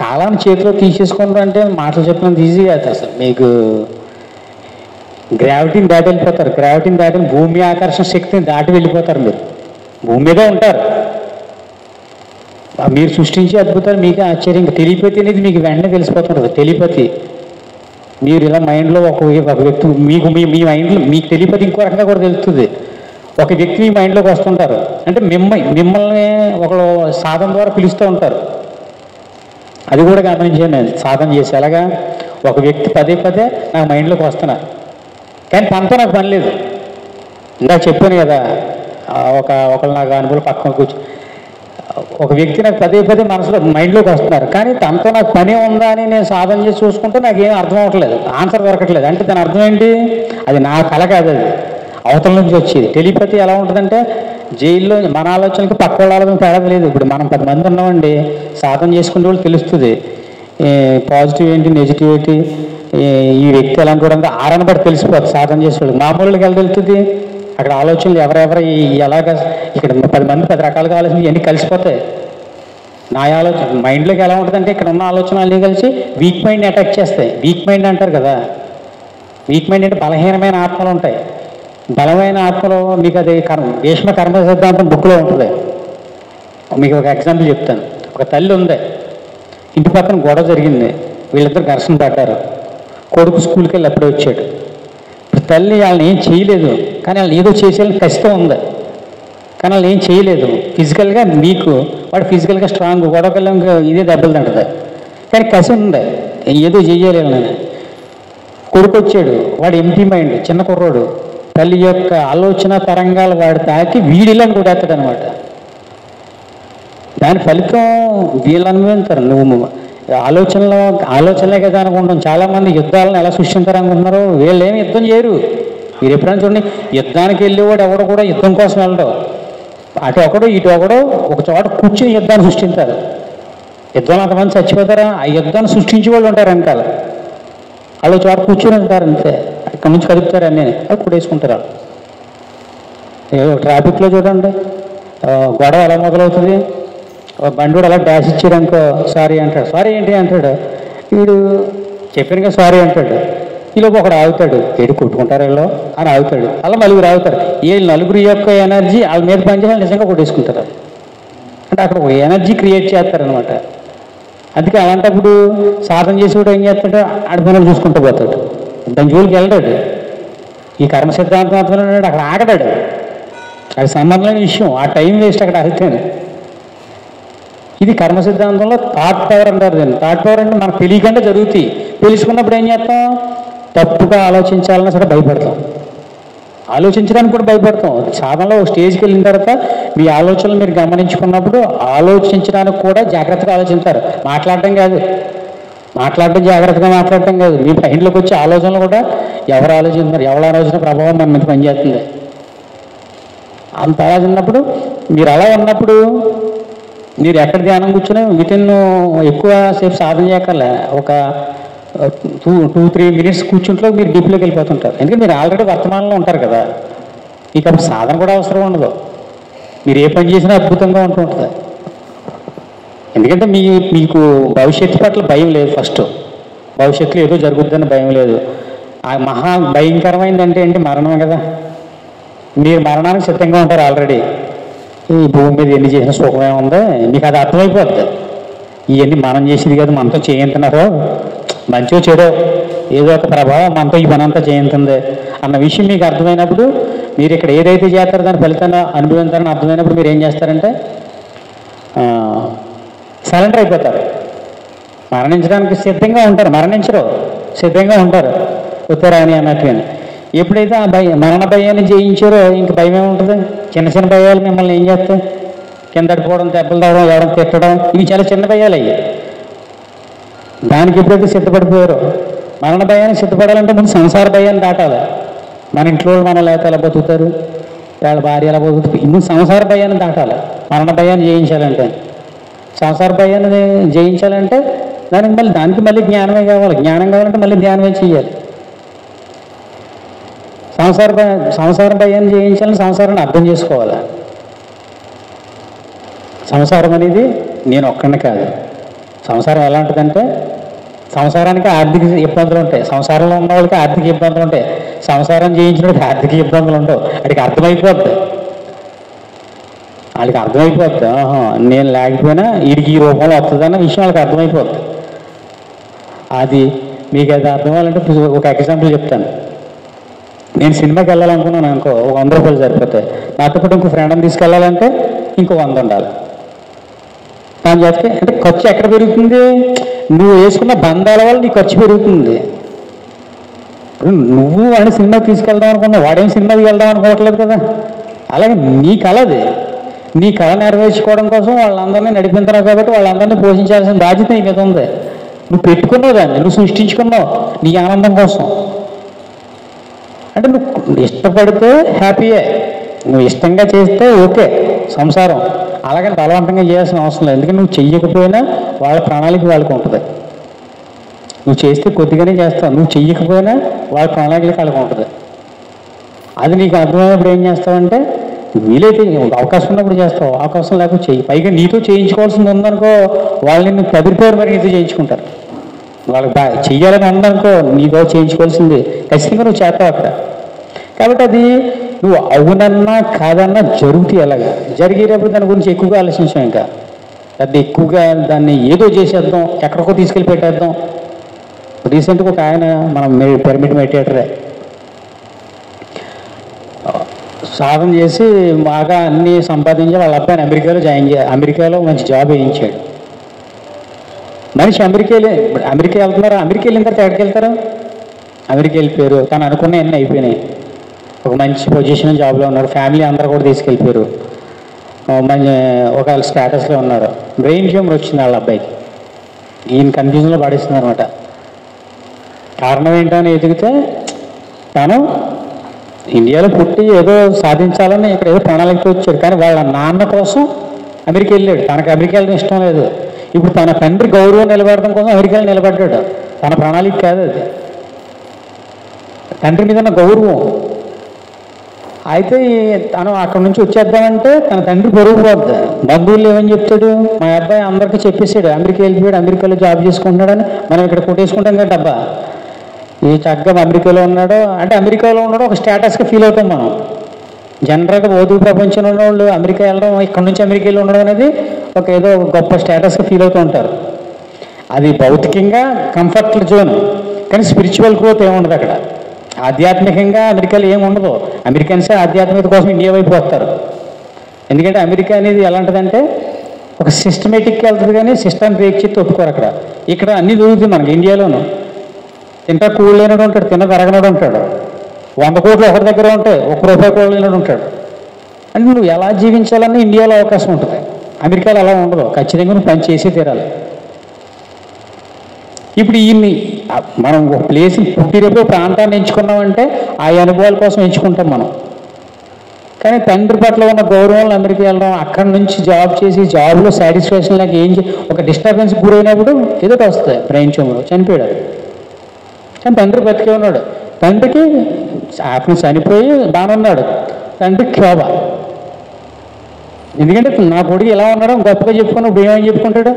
కాలాన్ని చేతిలో తీసేసుకుంటారు అంటే మాటలు చెప్పినంత ఈజీ కాదు. అసలు మీకు గ్రావిటీని దాటి వెళ్ళిపోతారు. గ్రావిటీని దాటి భూమి ఆకర్షణ శక్తిని దాటి వెళ్ళిపోతారు. మీరు భూమి మీదే ఉంటారు. మీరు సృష్టించే అద్భుతాలు మీకే ఆశ్చర్యంగా. టెలిపతి అనేది మీకు వెంటనే తెలిసిపోతుంటుంది. టెలిపతి మీరు ఇలా మైండ్లో ఒక వ్యక్తి మీకు మీ మైండ్లో మీకు టెలిపతి ఇంకో రకంగా కూడా తెలుస్తుంది. ఒక వ్యక్తి మీ మైండ్లోకి వస్తుంటారు అంటే మిమ్మల్ని ఒకళ్ళు సాధన ద్వారా పిలుస్తూ ఉంటారు. అది కూడా గమనించాను నేను సాధన చేసి. అలాగా ఒక వ్యక్తి పదే పదే నా మైండ్లోకి వస్తున్నారు, కానీ తనతో నాకు పని లేదు. ఇందాక చెప్పాను కదా, ఒకళ్ళు నాకు అనుభవం పక్కన కూర్చో ఒక వ్యక్తి నాకు పదే పదే మనసులో మైండ్లోకి వస్తున్నారు, కానీ తనతో నాకు పని ఉందా అని నేను సాధన చేసి చూసుకుంటే నాకు ఏం అర్థం అవ్వట్లేదు, ఆన్సర్ దొరకట్లేదు. అంటే దాని అర్థం ఏంటి, అది నా కళ కాదు, అది అవతల నుంచి వచ్చేది. టెలిపతి ఎలా ఉంటుందంటే జైల్లో మన ఆలోచనకి పక్క వాళ్ళ ఆలోచన తేడా లేదు. ఇప్పుడు మనం 10 మంది ఉన్నామండి, సాధన చేసుకునే వాళ్ళు తెలుస్తుంది పాజిటివ్ ఏంటి నెగిటివ్ ఏంటి, ఈ వ్యక్తి ఎలా కూడా ఆరని బట్టి తెలిసిపోతుంది సాధన చేసేవాళ్ళు. మామూలుకి ఎలా తెలుస్తుంది, అక్కడ ఆలోచనలు ఎవరెవరు ఎలాగ ఇక్కడ 10 మంది 10 రకాలుగా ఆలోచనలు ఇవన్నీ కలిసిపోతాయి. నా ఆలోచన మైండ్లోకి ఎలా ఉంటుందంటే ఇక్కడ ఉన్న ఆలోచనలు అన్నీ కలిసి వీక్ మైండ్ని అటాక్ చేస్తాయి. వీక్ మైండ్ అంటారు కదా, వీక్ మైండ్ అంటే బలహీనమైన ఆత్మలు ఉంటాయి. బలమైన ఆత్మలో మీకు అది భీష్మ కర్మ సిద్ధాంతం బుక్లో ఉంటుంది. మీకు ఒక ఎగ్జాంపుల్ చెప్తాను. ఒక తల్లి ఉంది, ఇంటి పక్కన గొడవ జరిగింది, వీళ్ళిద్దరు ఘర్షణ పడ్డారు. కొడుకు స్కూల్కి వెళ్ళి అప్పుడే వచ్చాడు. ఇప్పుడు తల్లి వాళ్ళని ఏం చేయలేదు, కానీ వాళ్ళని ఏదో చేసేయాలని కసితో ఉంది, కానీ వాళ్ళు ఏం చేయలేదు. ఫిజికల్గా వీక్, వాడు ఫిజికల్గా స్ట్రాంగ్, గొడవకెళ్ళి ఇదే దెబ్బలు తింటుంది, కానీ కసి ఉంది, ఏదో చేయాలి నేను. కొడుకు వచ్చాడు, వాడు ఎంటీ మైండ్, చిన్న కుర్రోడు. తల్లి యొక్క ఆలోచన తరంగాలు వాడు తాకి వీడిలా కొడేస్తాడు అనమాట. దాని ఫలితం వీళ్ళు అనుభవించారు. నువ్వు ఆలోచనలే కదా అనుకుంటాం. చాలామంది యుద్ధాలను ఎలా సృష్టించారు అనుకుంటున్నారు, వీళ్ళు ఏమి యుద్ధం చేయరు. మీరు ఎప్పుడైనా చూడండి, యుద్ధానికి వెళ్ళేవాడు ఎవడో కూడా యుద్ధం కోసం వెళ్ళడం, అటు ఒకడు ఇటు ఒకడు ఒక చోట కూర్చుని యుద్ధాన్ని సృష్టించారు. యుద్ధంలో అంతమంది చచ్చిపోతారా, ఆ యుద్ధాన్ని సృష్టించే వాళ్ళు ఉంటారు వెనకాల. వాళ్ళు చోట కూర్చొని ఉంటారు అంతే, ఇక్కడ నుంచి కదుపుతారు అన్నీ, అది కొట్టేసుకుంటారు. ట్రాఫిక్లో చూడండి గొడవ ఎలా మొదలవుతుంది, బండి అలా డాష్ ఇచ్చాడనుకో సారీ అంటాడు, సారీ ఏంటి అంటాడు, వీడు చెప్పాను కదా సారీ అంటాడు. ఈలోపు ఒకడు ఆగుతాడు, ఏడు కొట్టుకుంటారు వీళ్ళు అని ఆగుతాడు, అలా నలుగురు ఆగుతారు. ఈ నలుగురు యొక్క ఎనర్జీ వాళ్ళ మీద పనిచేయాలి, నిజంగా కొట్టేసుకుంటారు. అంటే అక్కడ ఒక ఎనర్జీ క్రియేట్ చేస్తారనమాట. అందుకే అలాంటప్పుడు సాధన చేసేవాడు ఏం చేస్తాడు, ఆడి పనులు చూసుకుంటూ పోతాడు, దాని జోలికి వెళ్ళాడు. ఈ కర్మ సిద్ధాంతం అక్కడ ఆగడాడు, అది సంబంధమైన విషయం, ఆ టైం వేస్ట్ అక్కడ అడిగితేనే. ఇది కర్మ సిద్ధాంతంలో థాట్ పవర్ అంటారు దీన్ని. థాట్ పవర్ అంటే మనకు తెలియకుండా జరుగుతాయి. తెలుసుకున్నప్పుడు ఏం చేస్తాం? తప్పుగా ఆలోచించాలన్నా సరే భయపడతాం, ఆలోచించడానికి కూడా భయపడతాం. సాధనలో ఒక స్టేజ్కి వెళ్ళిన తర్వాత మీ ఆలోచనలు మీరు గమనించుకున్నప్పుడు ఆలోచించడానికి కూడా జాగ్రత్తగా ఆలోచిస్తారు. మాట్లాడటం కాదు, మాట్లాడటం జాగ్రత్తగా మాట్లాడటం కాదు, మీ మైండ్లోకి వచ్చే ఆలోచనలు కూడా ఎవరు ఆలోచిస్తున్నారు, ఎవరు ఆలోచన ప్రభావం మన మీద పనిచేస్తుంది. అంత ఆలోచినప్పుడు మీరు అలా ఉన్నప్పుడు మీరు ఎక్కడ ధ్యానం కూర్చొని వితిన్ ఎక్కువ సేపు సాధన చేయక్కర్లే, ఒక 2-3 minutes కూర్చుంటే మీరు డీప్లోకి వెళ్ళిపోతుంటారు. ఎందుకంటే మీరు ఆల్రెడీ వర్తమానంలో ఉంటారు కదా, మీకు అప్పుడు సాధన కూడా అవసరం ఉండదు. మీరు ఏ పని చేసినా అద్భుతంగా ఉంటుంటుంది. ఎందుకంటే మీకు భవిష్యత్తు పట్ల భయం లేదు. ఫస్ట్ భవిష్యత్తులో ఏదో జరుగుతుందని భయం లేదు. ఆ మహా భయంకరమైందంటే ఏంటి? మరణమే కదా. మీరు మరణానికి సిద్ధంగా ఉంటారు ఆల్రెడీ. ఈ భూమి మీద ఎన్ని చేసిన సుఖమే ఉందో మీకు అది అర్థమైపోద్ది. ఇవన్నీ మనం చేసేది కదా, మనతో చేయింటున్నారో, మంచో చెడో ఏదో ఒక ప్రభావం మనతో ఈ పనంతా చేయింటుంది అన్న విషయం మీకు అర్థమైనప్పుడు, మీరు ఇక్కడ ఏదైతే చేస్తారో దాని ఫలితాన్ని అనుభవించాలని అర్థమైనప్పుడు మీరు ఏం చేస్తారంటే సరెండర్ అయిపోతారు. మరణించడానికి సిద్ధంగా ఉంటారు, మరణించరు, సిద్ధంగా ఉంటారు ఉత్తరాని అన్నట్టుగా. ఎప్పుడైతే ఆ మరణ భయాన్ని జయించారో ఇంక భయం ఏముంటుంది? చిన్న చిన్న భయాలు మిమ్మల్ని ఏం చేస్తాయి? కింద పడిపోవడం, దెబ్బలు తగ్గడం, ఎవడం తిట్టడం, ఇవి చాలా చిన్న భయాలు అయ్యి. దానికి ఎప్పుడైతే సిద్ధపడిపోయారో, మరణ భయానికి సిద్ధపడాలంటే ముందు సంసార భయాన్ని దాటాలి. మన ఇంట్లో మన లేక ఎలా బతుకుతారు, వాళ్ళ భార్య ఎలా బతుకుతారు, ముందు సంసార భయాన్ని దాటాలి. మరణ భయాన్ని జయించాలంటే, సంసార భయాన్ని జయించాలంటే దానికి మళ్ళీ జ్ఞానమే కావాలి. జ్ఞానం కావాలంటే మళ్ళీ ధ్యానమే చేయాలి. సంసార భయాన్ని జయించాలని సంసారాన్ని అర్థం చేసుకోవాలి. సంసారం అనేది నేను ఒక్కడిని కాదు. సంసారం ఎలాంటిదంటే, సంసారానికి ఆర్థిక ఇబ్బందులు ఉంటాయి, సంసారంలో ఉన్న వాళ్ళకి ఆర్థిక ఇబ్బందులు ఉంటాయి, సంసారం చేయించినప్పుడు ఆర్థిక ఇబ్బందులు ఉండవు. వాడికి అర్థమైపోద్ది, వాళ్ళకి అర్థమైపోద్ది. నేను లేకపోయినా వీడికి ఈ రూపంలో వస్తుందన్న విషయం వాళ్ళకి అర్థమైపోద్ది. అది మీకు అది అర్థమవ్వాలంటే ఒక ఎగ్జాంపుల్ చెప్తాను. నేను సినిమాకి వెళ్ళాలనుకున్నాను అనుకో, ఒక 100 రూపాయలు సరిపోతాయి. నాతో పాటు ఇంకో ఫ్రెండ్ని తీసుకెళ్ళాలంటే ఇంకో 100 ఉండాలి. దాని చేస్తే అంటే ఖర్చు ఎక్కడ పెరుగుతుంది? నువ్వు వేసుకున్న బంధాల వల్ల నీ ఖర్చు పెరుగుతుంది. నువ్వు వాడిని సినిమాకి తీసుకెళ్దాం అనుకున్నావు, వాడేం సినిమాకి వెళ్దాం అనుకోవట్లేదు కదా. అలాగే నీ కళది, నీ కళ నెరవేర్చుకోవడం కోసం వాళ్ళందరినీ నడిపించడం కాబట్టి వాళ్ళందరినీ పోషించాల్సిన బాధ్యత నీ మీద ఉంది. నువ్వు పెట్టుకున్నావు దాన్ని, నువ్వు సృష్టించుకున్నావు నీ ఆనందం కోసం. అంటే నువ్వు ఇష్టపడితే హ్యాపీయే, నువ్వు ఇష్టంగా చేస్తే ఓకే సంసారం. అలాగని బలవంతంగా చేయాల్సిన అవసరం లేదు. ఎందుకంటే నువ్వు చెయ్యకపోయినా వాళ్ళ ప్రణాళిక వాళ్ళకి ఉంటుంది. నువ్వు చేస్తే కొద్దిగానే చేస్తావు, నువ్వు చెయ్యకపోయినా వాళ్ళ ప్రణాళిక వాళ్ళకి ఉంటుంది. అది నీకు అర్థమైనప్పుడు ఏం చేస్తావంటే, వీలైతే అవకాశం ఉన్నప్పుడు చేస్తావు, అవకాశం లేకపోతే చెయ్యి. పైగా నీతో చేయించుకోవాల్సింది ఉందనుకో, వాళ్ళని నువ్వు కదిరిపోయారు మరి నీతో చేయించుకుంటారు. వాళ్ళకి చెయ్యాలని ఉందనుకో, నీతో చేయించుకోవాల్సింది ఖచ్చితంగా నువ్వు చేస్తావు అక్కడ. కాబట్టి అది నువ్వు అవునన్నా కాదన్నా జరుగుతాయి. అలాగా జరిగేటప్పుడు దాని గురించి ఎక్కువగా ఆలోచించాం. ఇంకా అది ఎక్కువగా దాన్ని ఏదో చేసేద్దాం, ఎక్కడికో తీసుకెళ్ళి పెట్టేద్దాం. రీసెంట్గా ఒక ఆయన మనం పిరమిడ్ మెడిటేటరే సాధన చేసి బాగా అన్నీ సంపాదించి వాళ్ళ అబ్బాయిని అమెరికాలో మంచి జాబ్ వేయించాడు. మనిషి అమెరికా వెళ్తున్నారు. అమెరికా వెళ్ళిన తర్వాత ఎక్కడికి వెళ్తారు? అమెరికా వెళ్ళిపోయారు. తను అనుకున్న అన్నీ అయిపోయినాయి. ఒక మంచి పొజిషన్ జాబ్లో ఉన్నారు. ఫ్యామిలీ అందరూ కూడా తీసుకెళ్ళిపోయారు. మంచి ఒక స్టేటస్లో ఉన్నారు. బ్రెయిన్ ట్యూమర్ వచ్చింది వాళ్ళ అబ్బాయికి. ఈయన కన్ఫ్యూజన్లో పడేస్తుంది అనమాట. కారణం ఏంటని ఎదిగితే, తను ఇండియాలో పుట్టి ఏదో సాధించాలని ఇక్కడ ఏదో ప్రణాళికతో వచ్చాడు. కానీ వాళ్ళ నాన్న కోసం అమెరికా వెళ్ళాడు. తనకు అమెరికా వెళ్ళడం ఇష్టం లేదు. ఇప్పుడు తన తండ్రి గౌరవం నిలబెట్టడం కోసం అమెరికాలో నిలబడ్డాడు. తన ప్రణాళిక కాదు అది, తండ్రి మీద ఉన్న గౌరవం. అయితే తను అక్కడ నుంచి వచ్చేద్దామంటే తన తండ్రి బరువు పోద్ది. బంధువులు ఏమని చెప్తాడు, మా అబ్బాయి అందరికీ చెప్పేసాడు అమెరికా వెళ్ళిపోయాడు, అమెరికాలో జాబ్ చేసుకుంటున్నాడని. మనం ఇక్కడ కొట్టేసుకుంటాం కదా డబ్బా. ఈ చక్కగా అమెరికాలో ఉన్నాడో అంటే అమెరికాలో ఉన్నాడో ఒక స్టేటస్గా ఫీల్ అవుతాం మనం. జనరల్గా భౌతిక ప్రపంచంలో ఉన్న వాళ్ళు అమెరికా వెళ్ళడం, ఇక్కడ నుంచి అమెరికాలో ఉండడం అనేది ఒక ఏదో గొప్ప స్టేటస్గా ఫీల్ అవుతూ ఉంటారు. అది భౌతికంగా కంఫర్ట్ జోన్, కానీ స్పిరిచువల్ గ్రోత్ ఏముండదు అక్కడ. ఆధ్యాత్మికంగా అమెరికాలో ఏముండదు. అమెరికన్సే ఆధ్యాత్మికత కోసం ఇండియా వైపు వస్తారు. ఎందుకంటే అమెరికా అనేది ఎలాంటిదంటే ఒక సిస్టమేటిక్గా వెళ్తుంది కానీ సిస్టమ్ బ్రేక్ చేసి ఒప్పుకోరు అక్కడ. ఇక్కడ అన్నీ దొరుకుతుంది మనకి ఇండియాలోను. తింటా కూడు లేనాడు ఉంటాడు, తిన్న తరగనాడు ఉంటాడు. 100 కోట్లు ఒకరి దగ్గర ఉంటే ₹1 కూడా లేనాడు ఉంటాడు. అంటే నువ్వు ఎలా జీవించాలని ఇండియాలో అవకాశం ఉంటుంది. అమెరికాలో అలా ఉండదు, ఖచ్చితంగా నువ్వు పని చేసి తీరాలి. ఇప్పుడు ఈయన్ని మనం ఒక ప్లేస్ పుట్టిరేపు ప్రాంతాన్ని ఎంచుకున్నామంటే ఆ అనుభవాల కోసం ఎంచుకుంటాం మనం. కానీ తండ్రి పట్ల ఉన్న గౌరవం అమెరికా వెళ్ళడం, అక్కడి నుంచి జాబ్ చేసి జాబ్లో సాటిస్ఫాక్షన్ లేక ఒక డిస్టర్బెన్స్ గురైనప్పుడు ఏదో వస్తుంది బ్రెయిన్ ట్యూమర్, చనిపోయాడు. కానీ తండ్రి బతికే ఉన్నాడు. తండ్రికి అతను చనిపోయి బాగానే ఉన్నాడు, తండ్రికి క్షోభ. ఎందుకంటే నా కొడుకు ఎలా ఉన్నాడో గొప్పగా చెప్పుకుని భయం చెప్పుకుంటాడు.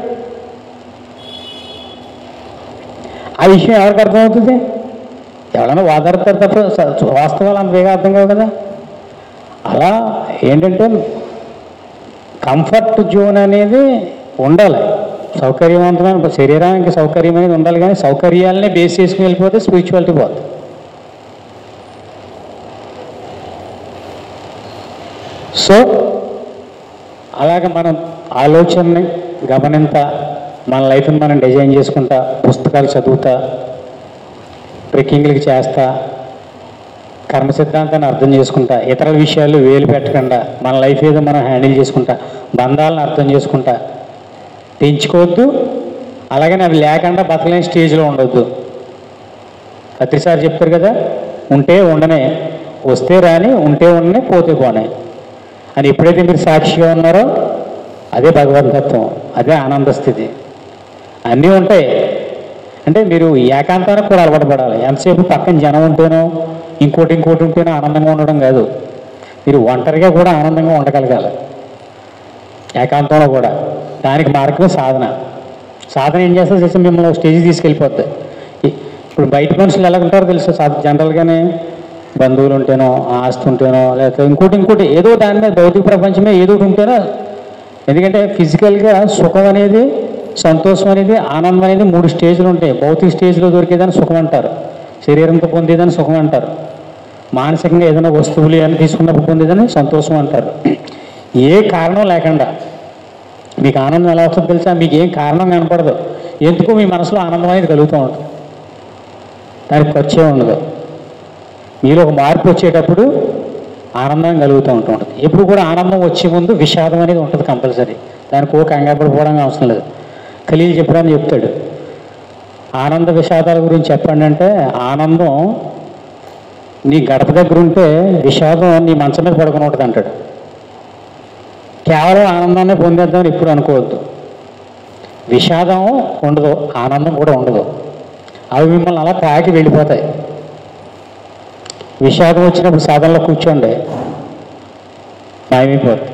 ఆ విషయం ఎవరికి అర్థమవుతుంది? ఎవరైనా వాదాడతారు తప్ప వాస్తవాలు అంత వేగా అర్థం కావు కదా. అలా ఏంటంటే కంఫర్ట్ జోన్ అనేది ఉండాలి, సౌకర్యవంతమైన శరీరానికి సౌకర్యం అనేది ఉండాలి. కానీ సౌకర్యాలనే బేస్ చేసుకుని వెళ్ళిపోతే స్పిరిచువాలిటీ పోతుంది. సో అలాగే మనం ఆలోచనని గమనింతా, మన లైఫ్ని మనం డిజైన్ చేసుకుంటా, పుస్తకాలు చదువుతా, ట్రెక్కింగ్లకి చేస్తా, కర్మ సిద్ధాంతాన్ని అర్థం చేసుకుంటా, ఇతర విషయాలు వేలు పెట్టకుండా మన లైఫ్ ఏదో మనం హ్యాండిల్ చేసుకుంటా, బంధాలను అర్థం చేసుకుంటా పెంచుకోవద్దు. అలాగని అవి లేకుండా బతకలేని స్టేజ్లో ఉండొద్దు. ప్రతిసారి చెప్తారు కదా, ఉంటే ఉండనే, వస్తే రాని, ఉంటే ఉండనే, పోతే పోనే అని. ఎప్పుడైతే మీరు సాక్షిగా ఉన్నారో అదే భగవద్తత్వం, అదే ఆనంద స్థితి. అన్నీ ఉంటాయి అంటే మీరు ఏకాంతానికి కూడా అలవాటు పడాలి. ఎంతసేపు పక్కన జనం ఉంటేనో ఇంకోటి ఉంటేనో ఆనందంగా ఉండడం కాదు, మీరు ఒంటరిగా కూడా ఆనందంగా ఉండగలగాలి ఏకాంతంలో కూడా. దానికి మార్గమే సాధన. సాధన ఏం చేస్తుంది తెలుసు, మిమ్మల్ని ఒక స్టేజ్కి తీసుకెళ్ళిపోద్ది. ఇప్పుడు బయట మనుషులు ఎలా ఉంటారో తెలుసు, జనరల్గానే బంధువులు ఉంటేనో, ఆస్తి ఉంటేనో, లేకపోతే ఇంకోటి ఏదో దాని మీద భౌతిక ప్రపంచమే ఏదో ఒకటి ఉంటేనో. ఎందుకంటే ఫిజికల్గా సుఖం అనేది, సంతోషం అనేది, ఆనందం అనేది 3 స్టేజ్లు ఉంటాయి. భౌతిక స్టేజ్లో దొరికేదాన్ని సుఖం అంటారు, శరీరంతో పొందేదాన్ని సుఖం అంటారు, మానసికంగా ఏదైనా వస్తువులు ఏమైనా తీసుకున్నప్పుడు పొందేదాన్ని సంతోషం అంటారు. ఏ కారణం లేకుండా మీకు ఆనందం ఎలా వస్తుందో తెలుసా? మీకు ఏం కారణం కనపడదు, ఎందుకు మీ మనసులో ఆనందం అనేది కలుగుతూ ఉంటుంది, దానికి ఖర్చే ఉండదు. మీలో ఒక మార్పు వచ్చేటప్పుడు ఆనందం కలుగుతూ ఉంటుంది. ఎప్పుడు కూడా ఆనందం వచ్చే ముందు విషాదం అనేది ఉంటుంది కంపల్సరీ. దానికి ఓ కంగారు పడిపోవడానికి అవసరం లేదు. ఖలీల్ చెప్పడానికి చెప్తాడు, ఆనంద విషాదాల గురించి చెప్పండి అంటే, ఆనందం నీ గడప దగ్గర ఉంటే విషాదం నీ మంచం మీద పడుకుని ఉంటుంది అంటాడు. కేవలం ఆనందాన్ని పొందేద్దామని ఇప్పుడు అనుకోవద్దు. విషాదం ఉండదు, ఆనందం కూడా ఉండదు. అవి మిమ్మల్ని అలా తాకి వెళ్ళిపోతాయి. విషాదం వచ్చినప్పుడు సాధనలో కూర్చోండి, మాయమైపోతుంది.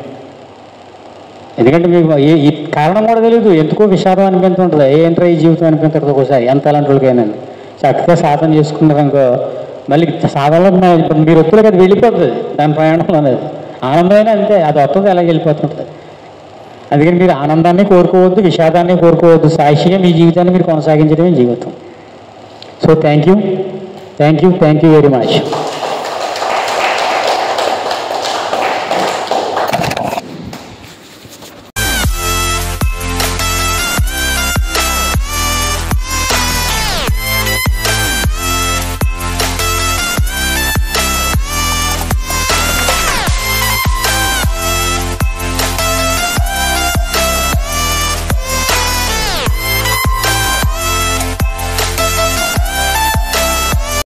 ఎందుకంటే మీకు ఈ కారణం కూడా తెలియదు, ఎందుకో విషాదం అనిపిస్తుంటుంది. ఏంట్రా ఈ జీవితం అనిపిస్తుంది ఒకసారి, ఎంత అలాంటి వాళ్ళకైనా. చక్కగా సాధన చేసుకున్నారనుకో, మళ్ళీ సాధనలో మీరు వస్తువులకి అది వెళ్ళిపోతుంది, దాని ప్రయాణంలో అనేది. ఆనందమైనా అంతే, అది వస్తుంది అలా వెళ్ళిపోతుంటుంది. అందుకని మీరు ఆనందాన్ని కోరుకోవద్దు, విషాదాన్ని కోరుకోవద్దు. సాక్షిగా మీ జీవితాన్ని మీరు కొనసాగించడమే జీవితం. So thank you very much.